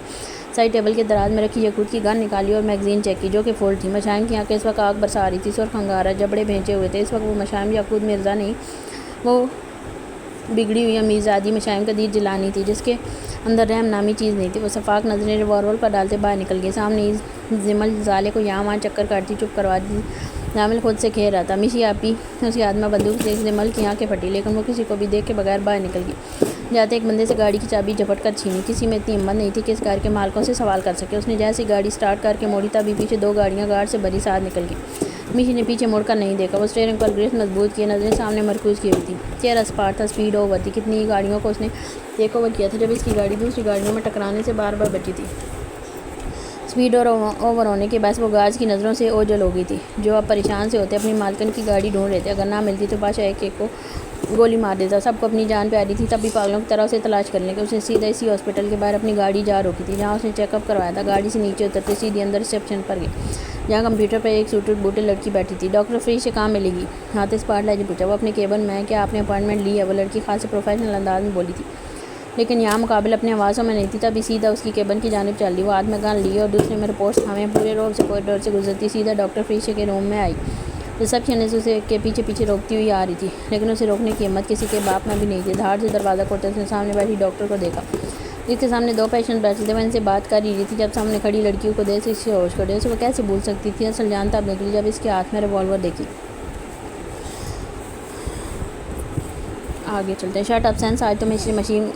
A: سائڈ ٹیبل کے دراز میں رکھی یاقوت کی گن نکالی اور میگزین چیک کی جو کہ فول تھی۔ مشائم کی آنکھیں اس وقت آگ برسا رہی تھی، سرخ انگارہ جبڑے بھینچے ہوئے تھے۔ اس وقت وہ مشائم یاقوت مرزا نہیں، وہ بگڑی ہوئی امیرزادی مشائم قدیر جیلانی تھی جس کے اندر رحم نامی چیز نہیں تھی۔ وہ شفاق نظریں ریوالور پر ڈالتے باہر نکل گئی۔ سامنے زمل زالے کو یہاں وہاں چکر کاٹتی چپ کروا دی۔ زامل خود سے کھیل رہا تھا، میشی آپی اس کے ہاتھ میں بندوق دیکھ زمل کی آنکھیں پھٹی، لیکن وہ کسی کو بھی دیکھ کے بغیر باہر نکل گئی۔ جاتے ایک بندے سے گاڑی کی چابی جھپٹ کر چھینی۔ کسی میں اتنی ہمت نہیں تھی کہ اس گاڑی کے مالکوں سے سوال کر سکے۔ اس نے جیسی گاڑی سٹارٹ کر کے موڑی تبھی پیچھے 2 گاڑیاں گاڑ سے بھری ساتھ نکل گئی۔ میشی نے پیچھے مڑ کر نہیں دیکھا، وہ اسٹیئرنگ پر گرفت مضبوط کیے نظریں سامنے مرکوز کی ہوئی تھی۔ چہرہ سپاٹ تھا، سپیڈ اوور تھی۔ کتنی ہی گاڑیوں کو اس نے ٹیک اوور کیا تھا جب اس کی گاڑی دوسری گاڑیوں میں ٹکرانے سے بار بار بچی تھی۔ سپیڈ اور اوور ہونے کے باعث وہ گارڈز کی نظروں سے اوجھل ہو گئی تھی جو اب پریشان سے ہوتے اپنی مالکن کی گاڑی ڈھونڈ رہے تھے۔ اگر نہ ملتی تو بادشاہ ایک ایک کو گولی مار دیتا۔ سب کو اپنی جان پیاری تھی، تب بھی پاگلوں کی طرح اسے تلاش کرنے کے۔ اس نے سیدھا اسی ہاسپٹل کے باہر اپنی گاڑی جا روکی تھی جہاں اس نے چیک اپ کروایا تھا۔ گاڑی سے نیچے اترتے سیدھی اندر ریسیپشن پر گئی جہاں کمپیوٹر پر ایک سوٹڈ بوٹڈ لڑکی بیٹھی تھی۔ ڈاکٹر فریج سے کام ملے گی؟ ہاتھ اسپاٹ لائٹ نے پوچھا۔ وہ اپنے کیبن میں۔ کیا آپ نے اپائنٹمنٹ لی ہے؟ وہ لڑکی خاصے پروفیشنل انداز میں بولی تھی، لیکن یہاں مقابل اپنے آوازوں میں نہیں تھی۔ تبھی سیدھا اس کی کیبن کی جانب چل دی۔ وہ ہاتھ میں گن لی اور دوسرے میں رپورٹس تھامے پورے روم سے کوریڈور سے گزرتی سیدھا ڈاکٹر فریج کے روم میں آئی۔ ریسیپشنسٹ اسے کے پیچھے پیچھے روکتی ہوئی آ رہی تھی، لیکن اسے روکنے کی ہمت کسی کے باپ میں بھی نہیں تھی۔ دھاڑ سے دروازہ کھولتے اس نے سامنے بیٹھی ڈاکٹر کو دیکھا جس کے سامنے 2 پیشنٹ بیٹھے تھے۔ وہ ان سے بات کر ہی رہی تھی جب سامنے کھڑی لڑکیوں کو دیکھ سے ہوش کر گئی۔ اسے وہ کیسے بھول سکتی تھی؟ اصل جان تب نکلی جب اس کے ہاتھ میں ریوالور دیکھی۔ آگے چلتے ہیں۔ شٹ اپ سینس، آج تو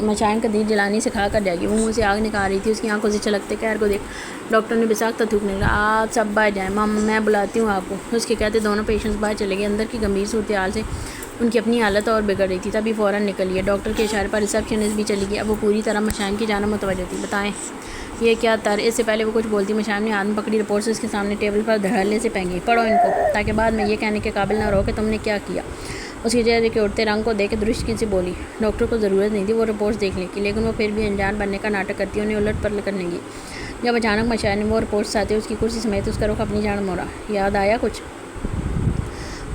A: مشائم قدیر جیلانی سے کھا کر جائے گی۔ وہ منہ سے آگ نکال رہی تھی، اس کی آنکھوں سے چھلکتے قہر کو دیکھ ڈاکٹر نے بساختہ تھوک نکلا۔ آپ سب باہر جائیں، میں بلاتی ہوں آپ کو۔ اس کے کہتے دونوں پیشنٹس باہر چلے گئے۔ اندر کی گمبھیر صورتحال سے ان کی اپنی حالت اور بگڑ رہی تھی، تبھی فوراً نکلی ہے۔ ڈاکٹر کے اشارے پر ریسیپشنسٹ بھی چلی گئی۔ اب وہ پوری طرح مشائم کی جانب متوجہ تھی۔ بتائیں یہ کیا اس سے پہلے وہ کچھ بولتی مشائم نے ہاتھ میں پکڑی رپورٹس اس کے سامنے ٹیبل پر دھڑلے سے پھینک گئی۔ پڑھو ان کو تاکہ بعد میں یہ کہنے کے قابل نہ رہو کہ تم نے کیا کیا۔ اس کے چہرے کے اٹھتے رنگ کو دیکھ کے درستگی سے بولی۔ ڈاکٹر کو ضرورت نہیں تھی وہ رپورٹس دیکھنے کی، لیکن وہ پھر بھی انجان بننے کا ناٹک کرتی انہیں الٹ پلٹ کرنے کی۔ جب اچانک مشائم نے وہ رپورٹس آتے اس کی کرسی سمیت اس کا رخ اپنی جانب موڑا۔ یاد آیا کچھ؟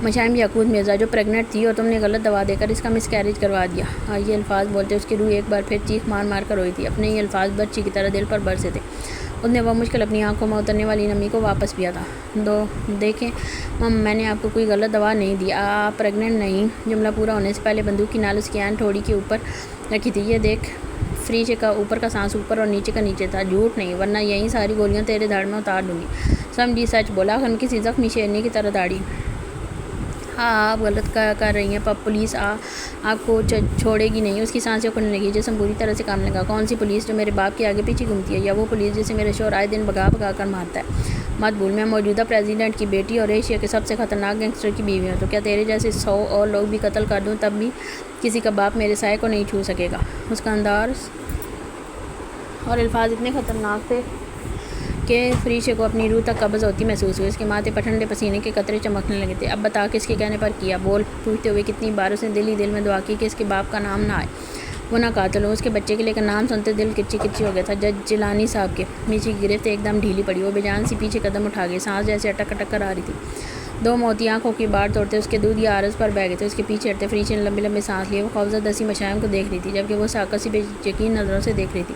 A: مشائم یاقوت مرزا جو پریگننٹ تھی اور تم نے غلط دوا دے کر اس کا مس کیریج کروا دیا۔ یہ الفاظ بولتے اس کی روح ایک بار پھر چیخ مار مار کر روئی تھی۔ اپنے یہ الفاظ بچی کی طرح دل پر برسے تھے۔ اس نے وہ مشکل اپنی آنکھوں میں اترنے والی نمی کو واپس پیا تھا۔ دیکھیں میں نے آپ کو کوئی غلط دوا نہیں دی، آپ پریگننٹ نہیں۔ جملہ پورا ہونے سے پہلے بندوق کی نال اس کی عین ٹھوڑی کے اوپر رکھی تھی۔ یہ دیکھ فریج کا اوپر کا سانس اوپر اور نیچے کا نیچے تھا۔ جھوٹ نہیں، ورنہ یہی ساری گولیاں تیرے دھڑ میں اتار دوں گی۔ سمجھی سچ بولا، ہم کسی زخمی شیرنی کی طرح داڑھی۔ ہاں آپ غلط کر رہی ہیں، پولیس آپ کو چھوڑے گی نہیں۔ اس کی سانسیں کھلنے لگی، جسم پوری طرح سے کام لگا۔ کون سی پولیس جو میرے باپ کے آگے پیچھے گھومتی ہے، یا وہ پولیس جسے میرے شوہر آئے دن بھگا بھگا کر مارتا ہے؟ مت بھول میں موجودہ پریزیڈنٹ کی بیٹی اور ایشیا کے سب سے خطرناک گینگسٹر کی بیوی ہوں۔ تو کیا تیرے جیسے 100 اور لوگ بھی قتل کر دوں تب بھی کسی کا باپ میرے سائے کو نہیں چھو سکے گا؟ اس کا انداز اور الفاظ اتنے خطرناک تھے کہ فریشے کو اپنی روح تک قبض ہوتی محسوس ہوئی۔ اس کے ماتھے پر ٹھنڈے پسینے کے قطرے چمکنے لگے تھے۔ اب بتا کس کے کہنے پر کیا؟ بول۔ پوچھتے ہوئے کتنی بار اس نے دل ہی دل میں دعا کی کہ اس کے باپ کا نام نہ آئے، وہ نہ قاتل ہو۔ اس کے بچے کے لے کر نام سنتے دل کچی کچی ہو گیا تھا۔ جج جیلانی صاحب کے میشی کی گرفت ایک دم ڈھیلی پڑی، وہ بے جان سی پیچھے قدم اٹھا گئی، سانس جیسے اٹک اٹک کر آ رہی تھی۔ 2 موتی آنکھوں کی باڑ توڑتے اس کے دودھ یا عارض پر بہہ گئے تھے۔ اس کے پیچھے ہٹتے فریشے نے لمبے لمبے سانس لیے۔ وہ خوفزدہ سی مشائم کو دیکھ رہی تھی جبکہ وہ ساکت سی بے یقین نظروں سے دیکھ رہی تھی۔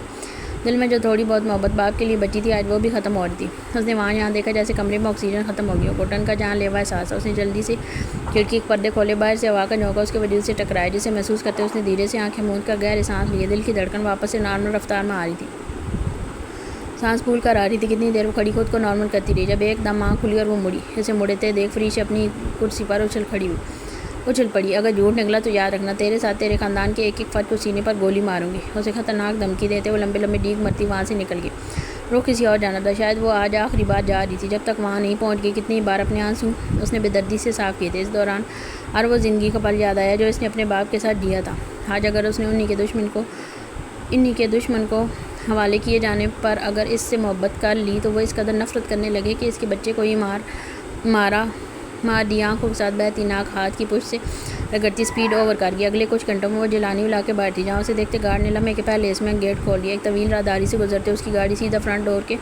A: دل میں جو تھوڑی بہت محبت باپ کے لیے بچی تھی آج وہ بھی ختم ہو رہی تھی۔ اس نے وہاں یہاں دیکھا جیسے کمرے میں آکسیجن ختم ہو گئی ہو، گھٹن کا جہاں لیوا احساس تھا۔ اس نے جلدی سے کھڑکی کے پردے کھولے، باہر سے ہوا کا جھونکا اس کے وجود سے ٹکرایا جسے محسوس کرتے اس نے دھیرے سے آنکھیں موند کر گہرے سانس لیے۔ دل کی دھڑکن واپس سے نارمل رفتار میں آ رہی تھی، سانس پھول کر آ رہی تھی۔ کتنی دیر وہ کھڑی خود کو نارمل کرتی رہی، جب ایک دم آنکھ کھلی اور وہ مڑی۔ اسے مڑتے دیکھ فریش اپنی کرسی پر اچھل پڑی۔ اگر جھوٹ نکلا تو یاد رکھنا تیرے ساتھ تیرے خاندان کے ایک ایک فرد کو سینے پر گولی ماروں گی۔ اسے خطرناک دھمکی دیتے وہ لمبے لمبے ڈیگ مرتی وہاں سے نکل گئی۔ رخ کسی اور جانب تھا، شاید وہ آج آخری بار جا رہی تھی۔ جب تک وہاں نہیں پہنچ گئی کتنی بار اپنے آنسو اس نے بے دردی سے صاف کیے تھے۔ اس دوران ہر وہ زندگی کا پل یاد آیا جو اس نے اپنے باپ کے ساتھ جیا تھا۔ آج اگر اس نے انہی کے دشمن کو حوالے کیے جانے پر اگر اس سے محبت کر لی تو وہ اس قدر نفرت کرنے لگے کہ اس کے بچے کو ہی مار دی۔ آنکھوں کے ساتھ بہتی ناک ہاتھ کی پشت سے رگڑتی سپیڈ اوور کر گئی۔ اگلے کچھ گھنٹوں میں وہ جیلانی علاقے باہر تھی جہاں اسے دیکھتے گارڈ نے لمحے کے پہلے اس میں گیٹ کھول دیا۔ ایک طویل راہداری سے گزرتے اس کی گاڑی سیدھا فرنٹ ڈور کے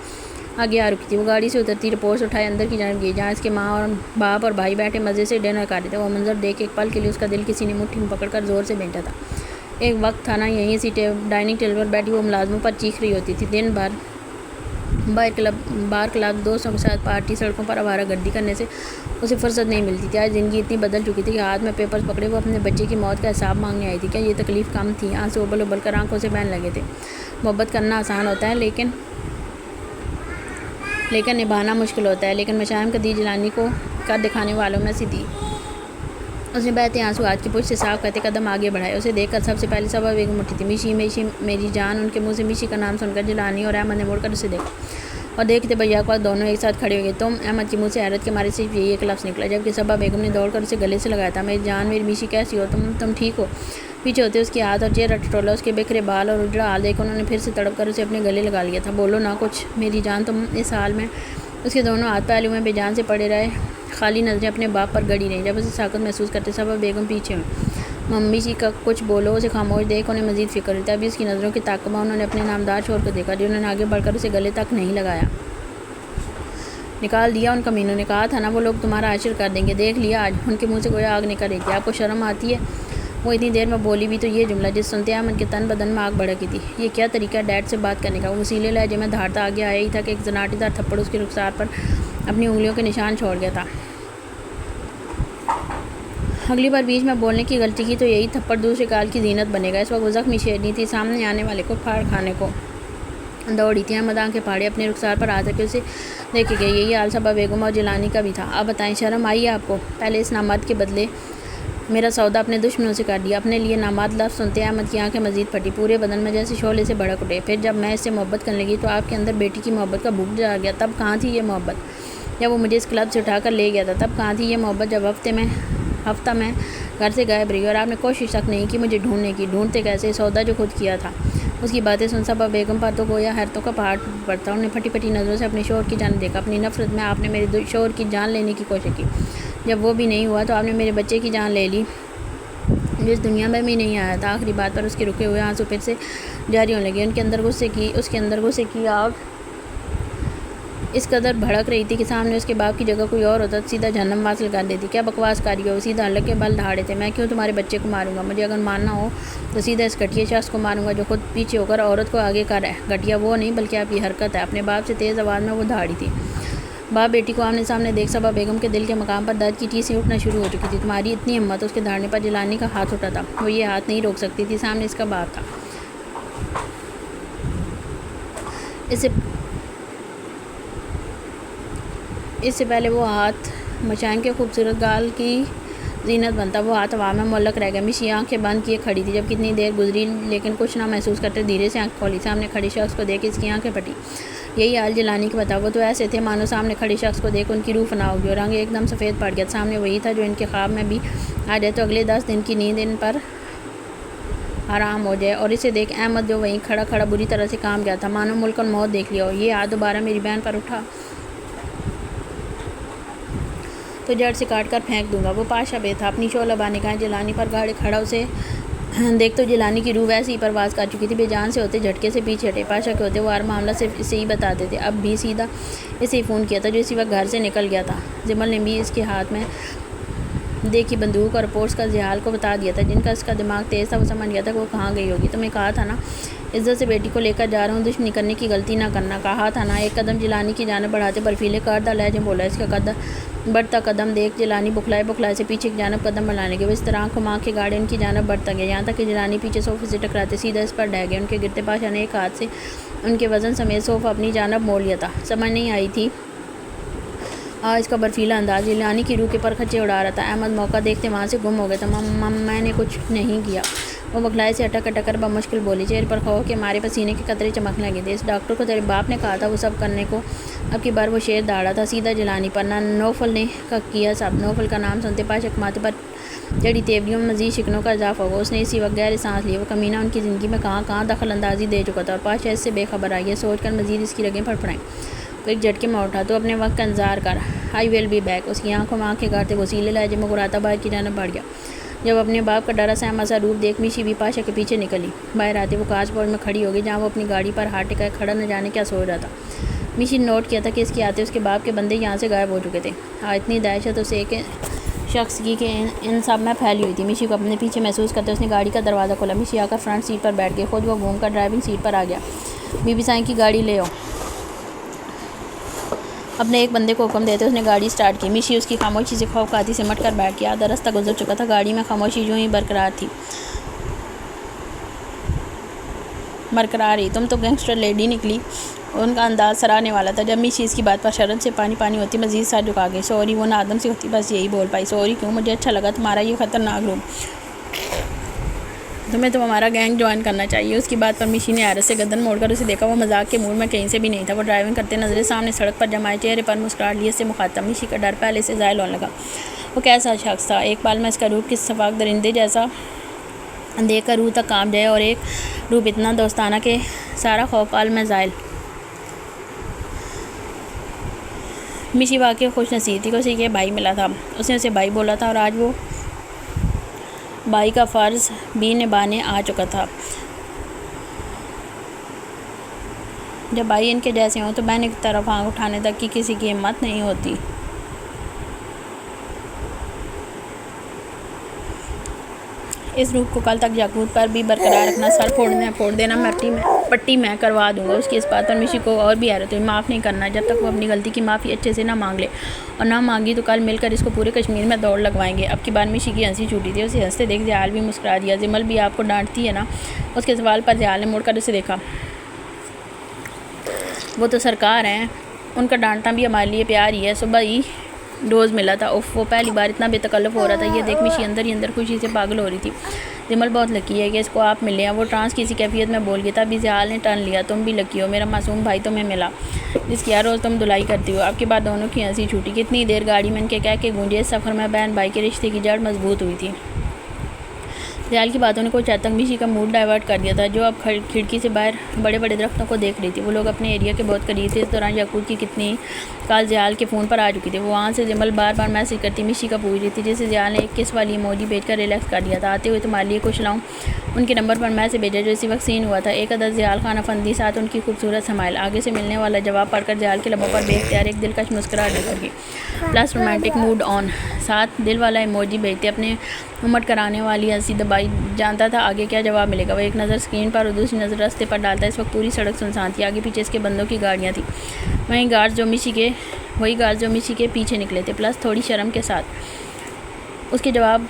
A: آگے آ رکی تھی۔ وہ گاڑی سے اترتی رپورٹس اٹھائے اندر کی جانب گئی جہاں اس کے ماں اور باپ اور بھائی بیٹھے مزے سے ڈنر کر رہے تھے۔ وہ منظر دیکھ کے ایک پل کے لیے اس کا دل کسی نے مٹھی میں پکڑ کر زور سے بھینچا تھا۔ ایک وقت تھا نا یہیں سی ڈائننگ ٹیبل پر بیٹھی وہ ملازموں پر چیخ رہی ہوتی تھی، دن بھر بار کلب دوستوں کے ساتھ پارٹی، سڑکوں پر آوارہ گردی کرنے سے اسے فرصت نہیں ملتی تھی۔ آج زندگی اتنی بدل چکی تھی کہ ہاتھ میں پیپرز پکڑے وہ اپنے بچے کی موت کا حساب مانگنے آئی تھی۔ کیا یہ تکلیف کم تھی؟ آنسو ابل ابل کر آنکھوں سے بہنے لگے تھے۔ محبت کرنا آسان ہوتا ہے لیکن نبھانا مشکل ہوتا ہے، لیکن مشائم قدیر جیلانی کو کر دکھانے والوں میں سے تھی۔ اس نے بہتے آنسو ہاتھ کی پشت سے صاف کرتے قدم آگے بڑھائے۔ اسے دیکھ کر سب سے پہلے صبا بیگم اٹھی تھی۔ میشی میشی میری جان۔ ان کے منہ سے میشی کا نام سن کر جیلانی اور احمد نے مڑ کر اسے دیکھا اور دیکھتے بیاق وقت دونوں ایک ساتھ کھڑے ہو گئے۔ تم؟ احمد کے منہ سے حیرت کے مارے صرف یہی ایک لفظ نکلا، جبکہ صبا بیگم نے دوڑ کر اسے گلے سے لگایا تھا۔ میری جان، میری میشی کیسی ہو تم ٹھیک ہو؟ پیچھے ہوتے اس کے ہاتھ اور چہرہ ٹٹولا، اس کے بکھرے بال اور اجڑا حال دیکھ انہوں نے پھر سے تڑپ کر اسے اپنے گلے لگا لیا تھا۔ بولو نا کچھ میری جان، تم اس حال میں؟ اس کے دونوں ہاتھ پہلو میں بے جان سے پڑے رہے، خالی نظریں اپنے باپ پر گڑی رہیں۔ جب اسے ساکت محسوس کرتے صبا بیگم پیچھے ہوئیں۔ ممی جی کا کچھ بولو، اسے خاموش دیکھ انہیں مزید فکر ہوئی۔ تبھی اس کی نظروں کے تعاقب میں انہوں نے اپنے نامدار شوہر کو دیکھا، جنہوں نے آگے بڑھ کر اسے گلے تک نہیں لگایا۔ نکال دیا ان کمینوں نے، کہا تھا نا وہ لوگ تمہارا حشر کر دیں گے، دیکھ لیا آج؟ ان کے منہ سے گویا آگ نکل رہی تھی۔ آپ کو شرم آتی ہے؟ وہ اتنی دیر میں بولی بھی تو یہ جملہ جس سنتے احمد کے تن بدن میں آگ بھڑکی تھی۔ یہ کیا طریقہ ہے ڈیڈ سے بات کرنے کا؟ وہ وسیلے لہجے میں دھاڑتا آگے آیا ہی تھا کہ ایک زناٹی دار تھپڑ اس کے رخسار پر اپنی انگلیوں کے نشان چھوڑ گیا تھا۔ اگلی بار بیچ میں بولنے کی غلطی کی تو یہی تھپڑ دوسرے کال کی زینت بنے گا۔ اس وقت وہ زخمی شیرنی تھی، سامنے آنے والے کو پھاڑ کھانے کو دوڑی تھی۔ احمد آنکھیں پھاڑے اپنے رخسار پر آ کر اسے دیکھے گئے۔ یہی حال صبا بیگم اور جیلانی کا بھی تھا۔ اب بتائیں، شرم آئی ہے آپ کو؟ پہلے اس نامرد کے بدلے میرا سودا اپنے دشمنوں سے کر دیا۔ اپنے لیے نامرد لفظ سنتے احمد کی آنکھیں مزید پھٹی، پورے بدن میں جیسے شعلے سے بھڑک اٹھے۔ پھر جب میں اس سے محبت کرنے لگی تو آپ کے اندر بیٹی کی محبت کا بھوک جا گیا۔ تب کہاں تھی یہ محبت؟ جب وہ مجھے اس کلب سے اٹھا کر لے گیا تھا تب کہاں تھی یہ محبت؟ جب ہفتہ میں گھر سے غائب رہی اور آپ نے کوشش تک نہیں کی مجھے ڈھونڈنے کی۔ ڈھونڈتے کیسے؟ سودا جو خود کیا تھا۔ اس کی باتیں سن صبا بیگم پر تو گویا حیرتوں کا پہاڑ ٹوٹ پڑتا۔ انہوں نے پھٹی پھٹی نظروں سے اپنے شوہر کی جانب دیکھا۔ اپنی نفرت میں آپ نے میرے شوہر کی جان لینے کی کوشش کی، جب وہ بھی نہیں ہوا تو آپ نے میرے بچے کی جان لے لی جو اس دنیا میں بھی نہیں آیا تھا۔ آخری بات پر اس کے رکے ہوئے آنسو پھر سے جاری ہونے لگے۔ اس کے اندر غصے کی آگ اس قدر بھڑک رہی تھی کہ سامنے اس کے باپ کی جگہ کوئی اور ہوتا تو سیدھا جہنم واصل کر دیتی۔ کیا بکواس کاری ہو؟ سیدھا حلق کے بل دھاڑے تھے۔ میں کیوں تمہارے بچے کو ماروں گا؟ مجھے اگر مارنا ہو تو سیدھا اس گھٹیا شخص کو ماروں گا جو خود پیچھے ہو کر عورت کو آگے کر رہا ہے۔ گھٹیا وہ نہیں بلکہ آپ کی حرکت ہے۔ اپنے باپ سے تیز آواز میں وہ دھاڑی تھی۔ باپ بیٹی کو آمنے سامنے دیکھ صبا بیگم کے دل کے مقام پر درد کی ٹیسیں اٹھنا شروع ہو چکی تھی۔ تمہاری اتنی ہمت؟ اس کے دھاڑنے پر جیلانی کا ہاتھ اٹھا تھا۔ وہ یہ ہاتھ نہیں روک سکتی تھی، سامنے اس کا باپ تھا۔ اس سے پہلے وہ ہاتھ مشائم کے خوبصورت گال کی زینت بنتا، وہ ہاتھ ہوا میں معلق رہ گیا۔ میشی آنکھیں بند کیے کھڑی تھی۔ جب کتنی دیر گزری لیکن کچھ نہ محسوس کرتے دھیرے سے آنکھ کھولی۔ سامنے کھڑے شخص کو دیکھ اس کی آنکھیں پھٹی۔ یہی حال جیلانی کا بتا۔ وہ تو ایسے تھے مانو سامنے کھڑے شخص کو دیکھ ان کی روح فنا ہو گئی اور رنگ ایک دم سفید پڑ گیا۔ سامنے وہی تھا جو ان کے خواب میں بھی آ جائے تو اگلے 10 دن کی نیند ان پر حرام ہو جائے۔ اور اسے دیکھ احمد جو وہیں کھڑا کھڑا بری طرح سے کانپ گیا تھا، مانو ملک اور موت دیکھ لیا ہو۔ یہ ہاتھ دوبارہ میری بہن پر اٹھا تو جڑ سے کاٹ کر پھینک دوں گا۔ وہ پاشا بے تھا، اپنی شعلہ بانی نگاہیں جیلانی پر گاڑے کھڑا اسے دیکھ تو جیلانی کی روح ویسے ہی پرواز کر چکی تھی۔ بے جان سے ہوتے جھٹکے سے پیچھے ہٹے۔ پاشا کے ہوتے وہ ہر معاملہ صرف اسے ہی بتاتے تھے۔ اب بھی سیدھا اسے ہی فون کیا تھا جو اسی وقت گھر سے نکل گیا تھا۔ جمل نے بھی اس کے ہاتھ میں دیکھی بندوق اور رپورٹس کا ذیال کو بتا دیا تھا، جن کا اس کا دماغ تیز تھا۔ وہ سمجھ گیا تھا کہ وہ کہاں گئی ہوگی۔ تمہیں کہا تھا نا عزت سے بیٹی کو لے کر جا رہا ہوں، دشمنی کرنے کی غلطی نہ کرنا، کہا تھا نا۔ ایک قدم جیلانی کی جانب بڑھاتے برفیلے کردہ لہجے میں بولا۔ اس کا بڑھتا قدم دیکھ جیلانی بکھلائے سے پیچھے کی جانب قدم بڑھانے لگے۔ وہ اس طرح گھما کے گاڑی ان کی جانب بڑھتا گیا، یہاں تک کہ جیلانی پیچھے صوفے سے ٹکراتے سیدھا اس پر ڈہ گئے۔ ان کے گرتے پاشا نے ایک ہاتھ سے ان کے وزن سمیت صوفہ اپنی جانب موڑ لیا تھا۔ سمجھ نہیں آئی تھی اس کا برفیلا انداز جیلانی کی روح کے پر کھچے اڑا رہا تھا۔ احمد موقع دیکھتے وہاں سے گم ہو گیا تھا۔ میں نے کچھ نہیں کیا، وہ بکھلائے سے اٹک اٹک کر بمشکل بولی، چہرے پر خوف کے مارے پسینے کے قطرے چمکنے لگے تھے۔ اس ڈاکٹر کو تیرے باپ نے کہا تھا وہ سب کرنے کو۔ اب کی بار وہ شیر داڑا تھا سیدھا جیلانی پر۔ نہ نوفل نے کیا سب۔ نوفل کا نام سنتے پاشا کے ماتھے پر چڑھی تیوریوں میں مزید شکنوں کا اضافہ ہوا۔ اس نے اسی وقت گہرے سانس لیے۔ وہ کمینہ ان کی زندگی میں کہاں دخل اندازی دے چکا تھا اور پاشا اس سے بے خبر آئی ہے سوچ کر مزید اس کی رگیں پھڑپھڑائیں۔ وہ ایک جھٹکے میں اٹھا۔ تو اپنے وقت کا انتظار کر، آئی ول بی بیک۔ اس کی آنکھوں میں آنکھیں گاڑتے وسیلے لہجے میں گراتا باہر کی جانب بڑھ گیا۔ جب اپنے باپ کا ڈرا سہما سا روپ دیکھ میشی بھی پاشا کے پیچھے نکلی۔ باہر آتے وہ کاچ پوڑ میں کھڑی ہو گئی جہاں وہ اپنی گاڑی پر ہاتھ ٹکائے کھڑا نہ جانے کیا سوچ رہا تھا۔ میشی نے نوٹ کیا تھا کہ اس کے آتے اس کے باپ کے بندے یہاں سے غائب ہو چکے تھے۔ اتنی دہشت اسے کہ شخص کی کہ ان سب میں پھیلی ہوئی تھی۔ مشی کو اپنے پیچھے محسوس کرتے اس نے گاڑی کا دروازہ کھولا۔ مشی آ کر فرنٹ سیٹ پر بیٹھ گئی، خود وہ گھوم کر ڈرائیونگ سیٹ پر آ گیا۔ بی بی سائیں کی گاڑی لے آؤ، اپنے ایک بندے کو حکم دیتے اس نے گاڑی سٹارٹ کی۔ مشی اس کی خاموشی سے خوف کھاتی سمٹ کر بیٹھ گیا۔ آدھا راستہ گزر چکا تھا، گاڑی میں خاموشی یوں ہی برقرار رہی۔ تم تو گینگسٹر لیڈی نکلی، ان کا انداز سراہنے والا تھا۔ جب مشی اس کی بات پر شرط سے پانی پانی ہوتی مزید سر جھکا گئی۔ سوری، وہ نادم سی ہوتی بس یہی بول پائی۔ سوری کیوں؟ مجھے اچھا لگا تمہارا یہ خطرناک روپ، تمہیں تو ہمارا گینگ جوائن کرنا چاہیے۔ اس کی بات پر مشی نے حیرت سے گردن موڑ کر اسے دیکھا۔ وہ مذاق کے موڈ میں کہیں سے بھی نہیں تھا۔ وہ ڈرائیونگ کرتے نظریں سامنے سڑک پر جمائے، چہرے پر مسکراہٹ لیے سے مخاطب۔ مشی کا ڈر پہلے سے زائل ہونے لگا۔ وہ کیسا شخص تھا؟ ایک پال میں اس کا روپ کس شفاق درندے جیسا دیکھ کر روح تک کانپ جائے، اور ایک روپ اتنا دوستانہ کہ سارا خوف پال میں زائل۔ مشی واقعی خوش نصیب تھی کہ اسے یہ بھائی ملا تھا۔ اس نے اسے بھائی بولا تھا اور آج وہ بھائی کا فرض بھی نبھانے آ چکا تھا۔ جب بھائی ان کے جیسے ہوں تو بہن کی طرف آنکھ اٹھانے تک کی کسی کی ہمت نہیں ہوتی۔ اس روپ کو کل تک یاقوت پر بھی برقرار رکھنا، سر پھوڑ دینا، پٹی میں کروا دوں گا۔ اس کی اس بات پر مشی کو اور بھی حیرت ہوئی۔ معاف نہیں کرنا، جب تک وہ اپنی غلطی کی معافی اچھے سے نہ مانگ لے، اور نہ مانگی تو کل مل کر اس کو پورے کشمیر میں دوڑ لگوائیں گے۔ اب کی بار مشی کی ہنسی چھوٹی تھی۔ اسے ہنستے دیکھ زیال بھی مسکرا دیا۔ جمل بھی آپ کو ڈانٹتی ہے نا؟ اس کے سوال پر زیال نے مڑ کر اسے دیکھا۔ وہ تو سرکار ہیں، ان کا ڈانٹنا بھی ہمارے لیے پیار ہی ہے۔ صبح ہی ڈوز ملا تھا، اف وہ پہلی بار اتنا بے تکلف ہو رہا تھا۔ یہ دیکھ مشی اندر ہی اندر خوشی سے پاگل ہو رہی تھی۔ جمل بہت لکی ہے کہ اس کو آپ ملے ہیں، وہ ٹرانس کی سی کیفیت میں بول گیا تھا۔ ابھی زیال نے ٹرن لیا۔ تم بھی لکی ہو، میرا معصوم بھائی تمہیں ملا، جس کی ہر روز تم دھلائی کرتی ہو۔ اب کی بات دونوں کی ہنسی چھوٹی۔ کتنی دیر گاڑی میں ان کے کہہ کے گونجے اس سفر میں بہن بھائی کے رشتے کی جڑ مضبوط ہوئی تھی۔ زیال کی باتوں نے کچھ حد تک مشی کا موڈ ڈائیورٹ کر دیا تھا، جو اب کھڑکی سے باہر بڑے بڑے درختوں کو دیکھ رہی تھی۔ وہ لوگ اپنے ایریا کے بہت قریب تھے۔ اس دوران یاقوت کی کتنی کال زیال کے فون پر آ چکی تھی۔ وہ وہاں سے جمل بار بار میسج کرتی مشی کا پوچھ رہی تھی، جسے زیال نے ایک کس والی ایموجی بھیج کر ریلیکس کر دیا تھا۔ آتے ہوئے تمہارے لیے کچھ لاؤں؟ ان کے نمبر پر میسج بھیجا جو اسی وقت سین ہوا تھا۔ ایک عدد زیال خان افندی، ساتھ ان کی خوبصورت سمائل۔ آگے سے ملنے والا جواب پڑھ کر زیال کے لبوں پر بے اختیار ایک دلکش مسکراہٹ نکل گئی۔ پلس رومانٹک موڈ آن، ساتھ دل والا ایموجی بھیجتے اپنے امٹ کرانے والی ہنسی دبائی۔ جانتا تھا آگے کیا جواب ملے گا۔ وہ ایک نظر اسکرین پر اور دوسری نظر راستے پر ڈالتا۔ اس وقت پوری سڑک سنسان تھی۔ آگے پیچھے اس کے بندوں کی گاڑیاں تھیں، وہی گارڈز جو مشی کے پیچھے نکلے تھے، پلس تھوڑی شرم کے ساتھ۔ اس کے جواب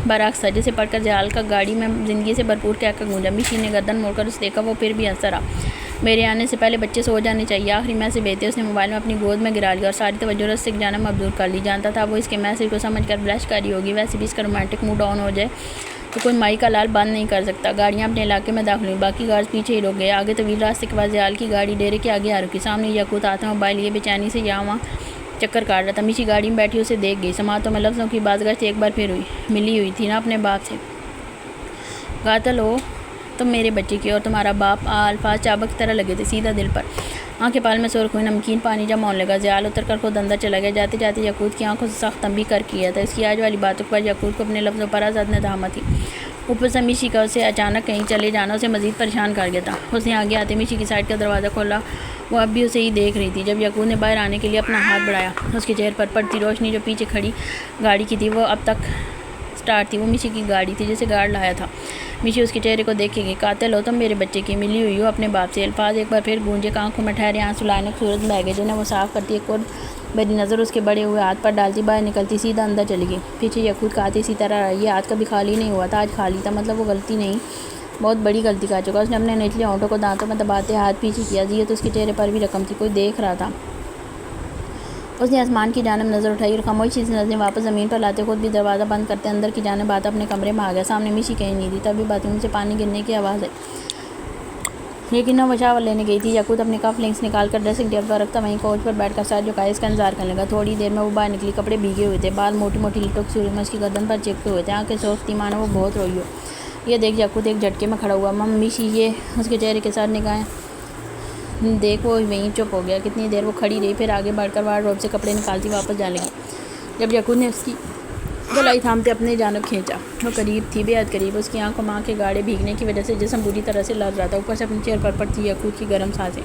A: برعکس تھا، جسے پڑھ کر زیال کا گاڑی میں زندگی سے بھرپور کہہ کر گونجا۔ مشی نے گردن موڑ کر اسے دیکھا۔ وہ پھر بھی ہنستا رہا۔ میرے آنے سے پہلے بچے سو جانے چاہیے، آخری میسج بھیجتے اس نے موبائل میں اپنی گود میں گرا لیا اور ساری توجہ راستے کی جانب مبذول کر لی۔ جانتا تھا وہ اس کے میسج کو سمجھ کر بلش کر رہی ہوگی۔ ویسے بھی اس کا رومانٹک موڈ آن ہو جائے تو کوئی مائی کا لال بند نہیں کر سکتا۔ گاڑیاں اپنے علاقے میں داخل ہوئیں، باقی گارڈز پیچھے ہی رک گئے۔ آگے طویل راستے کے بعد زیال کی گاڑی ڈیرے کے آگے آ رکی۔ سامنے یاقوت ہاتھ میں موبائل لیے بے چینی سے یہاں وہاں چکر کاٹ رہا تھا۔ مشی گاڑی میں بیٹھی اسے دیکھ گئی۔ سماعتوں میں لفظوں کی بازگشت ایک بار پھر ہوئی۔ ملی ہوئی تھی نا اپنے باپ سے، قاتل ہو تم میرے بچے کی، اور تمہارا باپ۔ الفاظ چابک کی طرح لگے تھے، سیدھا دل پر۔ آنکھیں پال میں سرخ ہوئی، نمکین پانی جمع ہونے لگا۔ زیال اتر کر خود اندر چلا گیا۔ جاتے جاتے یاقوت کی آنکھوں سے سخت تنبیہ کر کیا تھا۔ اس کی آج والی باتوں پر یاقوت کو اپنے لفظوں پر آزاد ندامت تھی۔ اوپر سے مشی کا اسے اچانک کہیں چلے جانا اسے مزید پریشان کر گیا تھا۔ اس نے آگے آتے مشی کی سائڈ کا دروازہ کھولا۔ وہ اب بھی اسے ہی دیکھ رہی تھی۔ جب یاقوت نے باہر آنے کے لیے اپنا ہاتھ بڑھایا، اس کے چہرے پر پڑتی روشنی جو پیچھے کھڑی گاڑی کی تھی وہ اب تک سٹارٹ تھی۔ وہ مشی کی گاڑی تھی جسے گارڈ لایا تھا۔ مشی اس کے چہرے کو دیکھے گی۔ قاتل ہو تم میرے بچے کی، ملی ہوئی ہو اپنے باپ سے۔ الفاظ ایک بار پھر گونجے، آنکھوں میں ٹھہرے آنسو لائنوں کی صورت میں بہہ گئے، جنہیں وہ صاف کرتی ایک اور بری نظر اس کے بڑے ہوئے ہاتھ پر ڈالتی باہر نکلتی، سیدھا اندر چلی گئی۔ پیچھے یاقوت کا ہاتھ اسی طرح رہا۔ یہ ہاتھ کبھی خالی نہیں ہوا تھا، آج خالی تھا۔ مطلب وہ غلطی نہیں، بہت بڑی غلطی کر چکا۔ اس نے اپنے نچلے ہونٹوں کو دانتوں میں دباتے ہاتھ پیچھے کیا۔ اذیت اس کے چہرے پر بھی رقم تھی، کوئی دیکھ رہا تھا۔ اس نے آسمان کی جانب نظر اٹھائی اور خاموشی سے نظریں واپس زمین پر لاتے خود بھی دروازہ بند کرتے اندر کی جانب آتا اپنے کمرے میں آ گیا۔ سامنے مشی کہیں نہیں تھی۔ تبھی باتھ روم سے پانی گرنے کی آواز آئی، لیکن نہ وہ شاور لینے گئی تھی۔ یاقوت اپنے کف لنکس نکال کر ڈریسنگ ٹیبل پر رکھتا وہیں کوچ پر بیٹھ کر سر جھکائے اس کا انتظار کرنے لگا۔ تھوڑی دیر میں وہ باہر نکلی۔ کپڑے بھیگے ہوئے تھے، بال موٹی موٹی لٹوں کی صورت میں اس کی گردن پر چپکے ہوئے تھے، آنکھیں سرخ تھیں مانو وہ بہت روئی ہو۔ یہ دیکھ یاقوت ایک جھٹکے میں کھڑا ہوا۔ مشی، یہ اس کے چہرے کے ساتھ نگاہیں دیکھ وہ وہیں چپ ہو گیا۔ کتنی دیر وہ کھڑی رہی، پھر آگے بڑھ کر وارڈروب سے کپڑے نکالتی واپس جانے لگی۔ جب یاقوت نے اس کی گلائی تھامتے اپنے جانب کھینچا، وہ قریب تھی، بے حد قریب۔ اس کی آنکھوں میں آنکھیں گاڑے بھیگنے کی وجہ سے جسم بری طرح سے لرز رہا تھا۔ اوپر سے اپنے چہرے پر پڑتی یاقوت کی گرم سانسیں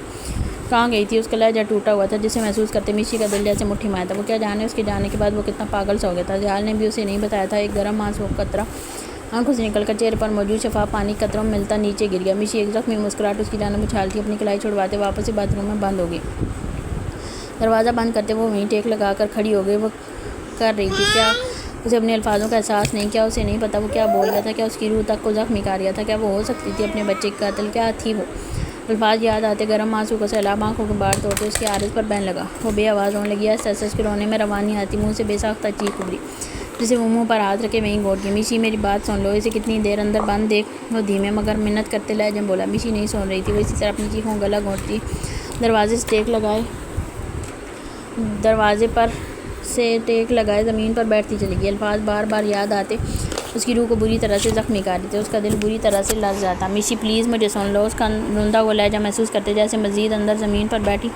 A: کہاں گئی تھی، اس کا لہجہ ٹوٹا ہوا تھا جسے محسوس کرتے میشی کا دل جیسے مٹھی میں آیا تھا۔ وہ کیا جانے اس کے جانے کے بعد وہ کتنا پاگل سا ہو گیا تھا۔ جہال نے بھی اسے نہیں بتایا تھا۔ ایک گرم آنسو کا قطرہ آنکھوں سے نکل کر چہرے پر موجود شفاف پانی قطروں میں ملتا نیچے گر گیا۔ میشی ایک زخمی مسکراہٹ اس کی جانب اچھالتی اپنی کلائی چھڑواتے واپس سے باتھ روم میں بند ہو گئی۔ دروازہ بند کرتے وہ وہیں ٹیک لگا کر کھڑی ہو گئی۔ وہ کر رہی تھی کیا؟ اسے اپنے الفاظوں کا احساس نہیں، کیا اسے نہیں پتا وہ کیا بول رہا تھا؟ کیا اس کی روح تک کو زخمی کر رہا تھا؟ کیا وہ ہو سکتی تھی اپنے بچے کی قاتل؟ کیا تھی وہ؟ الفاظ یاد آتے گرم آنسو کا سیلاب آنکھوں کے باڑ توڑتے اس کے عارض پر بہنے لگا۔ وہ بے آواز رونے لگی۔ آہستہ آہستہ اس کے رونے میں روانی آتی منہ سے بے ساختہ چیخ ابھری جسے وہ منہ پر ہاتھ رکھے وہیں گھونٹ گئی۔ میشی میری بات سن لو، اسے کتنی دیر اندر بند دیکھ۔ وہ دھیمے مگر منت کرتے لہجے میں بولا۔ میشی نہیں سن رہی تھی۔ وہ اسی طرح اپنی چیخوں گلا گھونٹتی دروازے پر سے ٹیک لگائے زمین پر بیٹھتی چلی گئی۔ الفاظ بار بار یاد آتے اس کی روح کو بری طرح سے زخمی کر رہے تھے۔ اس کا دل بری طرح سے لرز رہا تھا۔ میشی پلیز مجھے سن لو، اس کا روندا ہوا لہجہ محسوس کرتے جیسے مزید اندر زمین پر بیٹھی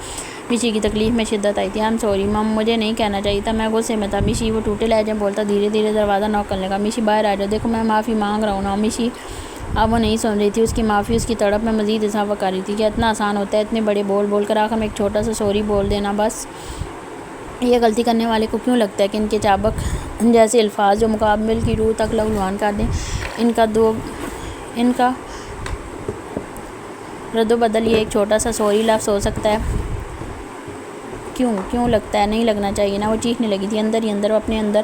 A: میشی کی تکلیف میں شدت آئی تھی۔ آئی ایم سوری مم، مجھے نہیں کہنا چاہیے تھا، میں غصے میں تھا۔ میشی وہ ٹوٹے لہجے میں بولتا دھیرے دھیرے دروازہ نوک کرنے لگا۔ میشی باہر آ جاؤ، دیکھو میں معافی مانگ رہا ہوں نا۔ میشی اب وہ نہیں سن رہی تھی۔ اس کی معافی اس کی تڑپ میں مزید اضافہ کر رہی تھی۔ کیا اتنا آسان ہوتا ہے اتنے بڑے بول کر آخر میں ایک چھوٹا سا سوری بول دینا؟ بس یہ غلطی کرنے والے کو کیوں لگتا ہے کہ ان کے چابک جیسے الفاظ جو مقابل کی روح تک لہولہان کر دیں، ان کا رد و بدل یہ ایک چھوٹا سا سوری لفظ ہو سکتا ہے؟ کیوں لگتا ہے؟ نہیں لگنا چاہیے نا۔ وہ چیخنے لگی تھی اندر ہی اندر، وہ اپنے اندر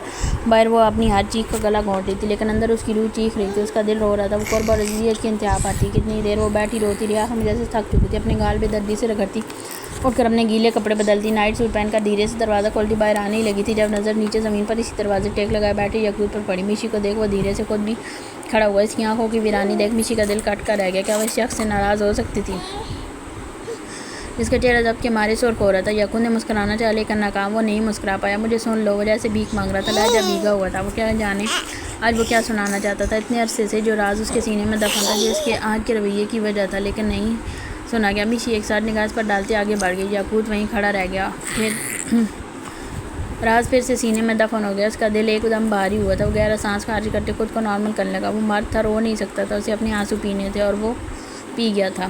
A: باہر وہ اپنی ہر چیخ کا گلا گھونٹ رہی تھی، لیکن اندر اس کی روح چیخ رہی تھی۔ اس کا دل رو رہا تھا۔ وہ قرب اور عزیزیت کی انتہا پر تھی۔ کتنی دیر وہ بیٹھی روتی رہی، آخر میں جیسے تھک چکی تھی اپنے گال بے دردی سے رگڑتی اٹھ کر اپنے گیلے کپڑے بدلتی، نائٹ سوٹ پہن کر دھیرے سے دروازہ کھولتی باہر آنے ہی لگی تھی جب نظر نیچے زمین پر اسی دروازے ٹیک لگائے بیٹھے یاقوت پر پڑی۔ میشی کو دیکھ وہ دھیرے سے خود بھی کھڑا ہوا۔ اس کی آنکھوں کی ویرانی دیکھ میشی کا دل کٹ کر رہ گیا۔ کیا وہ اس شخص سے ناراض ہو سکتی تھی جس کا چہرہ ضبط کے مارے سرخ ہو رہا تھا؟ یاقوت نے مسکرانا چاہا لیکن ناکام۔ وہ نہیں مسکرا پایا۔ مجھے سن لو، وہ جیسے بھیک مانگ رہا تھا، لہجہ بھیگا ہوا تھا۔ وہ کیا جانے آج وہ کیا سنانا چاہتا تھا اتنے عرصے سے جو راز اس کے سینے میں دفن تھا، جو اس کے آج کے رویے کی وجہ تھا، لیکن نہیں سنا گیا۔ میشی ایک ساتھ نگاہ پر ڈالتے آگے بڑھ گئی۔ یاقوت وہیں کھڑا رہ گیا۔ راز پھر سے سینے میں دفن ہو گیا۔ اس کا دل ایک دم بھاری ہوا تھا۔ وہ گہرا سانس خارج کرتے خود کو نارمل کرنے لگا۔ وہ مرد تھا، رو نہیں سکتا تھا، اسے اپنے آنسو پینے تھے اور وہ پی گیا تھا۔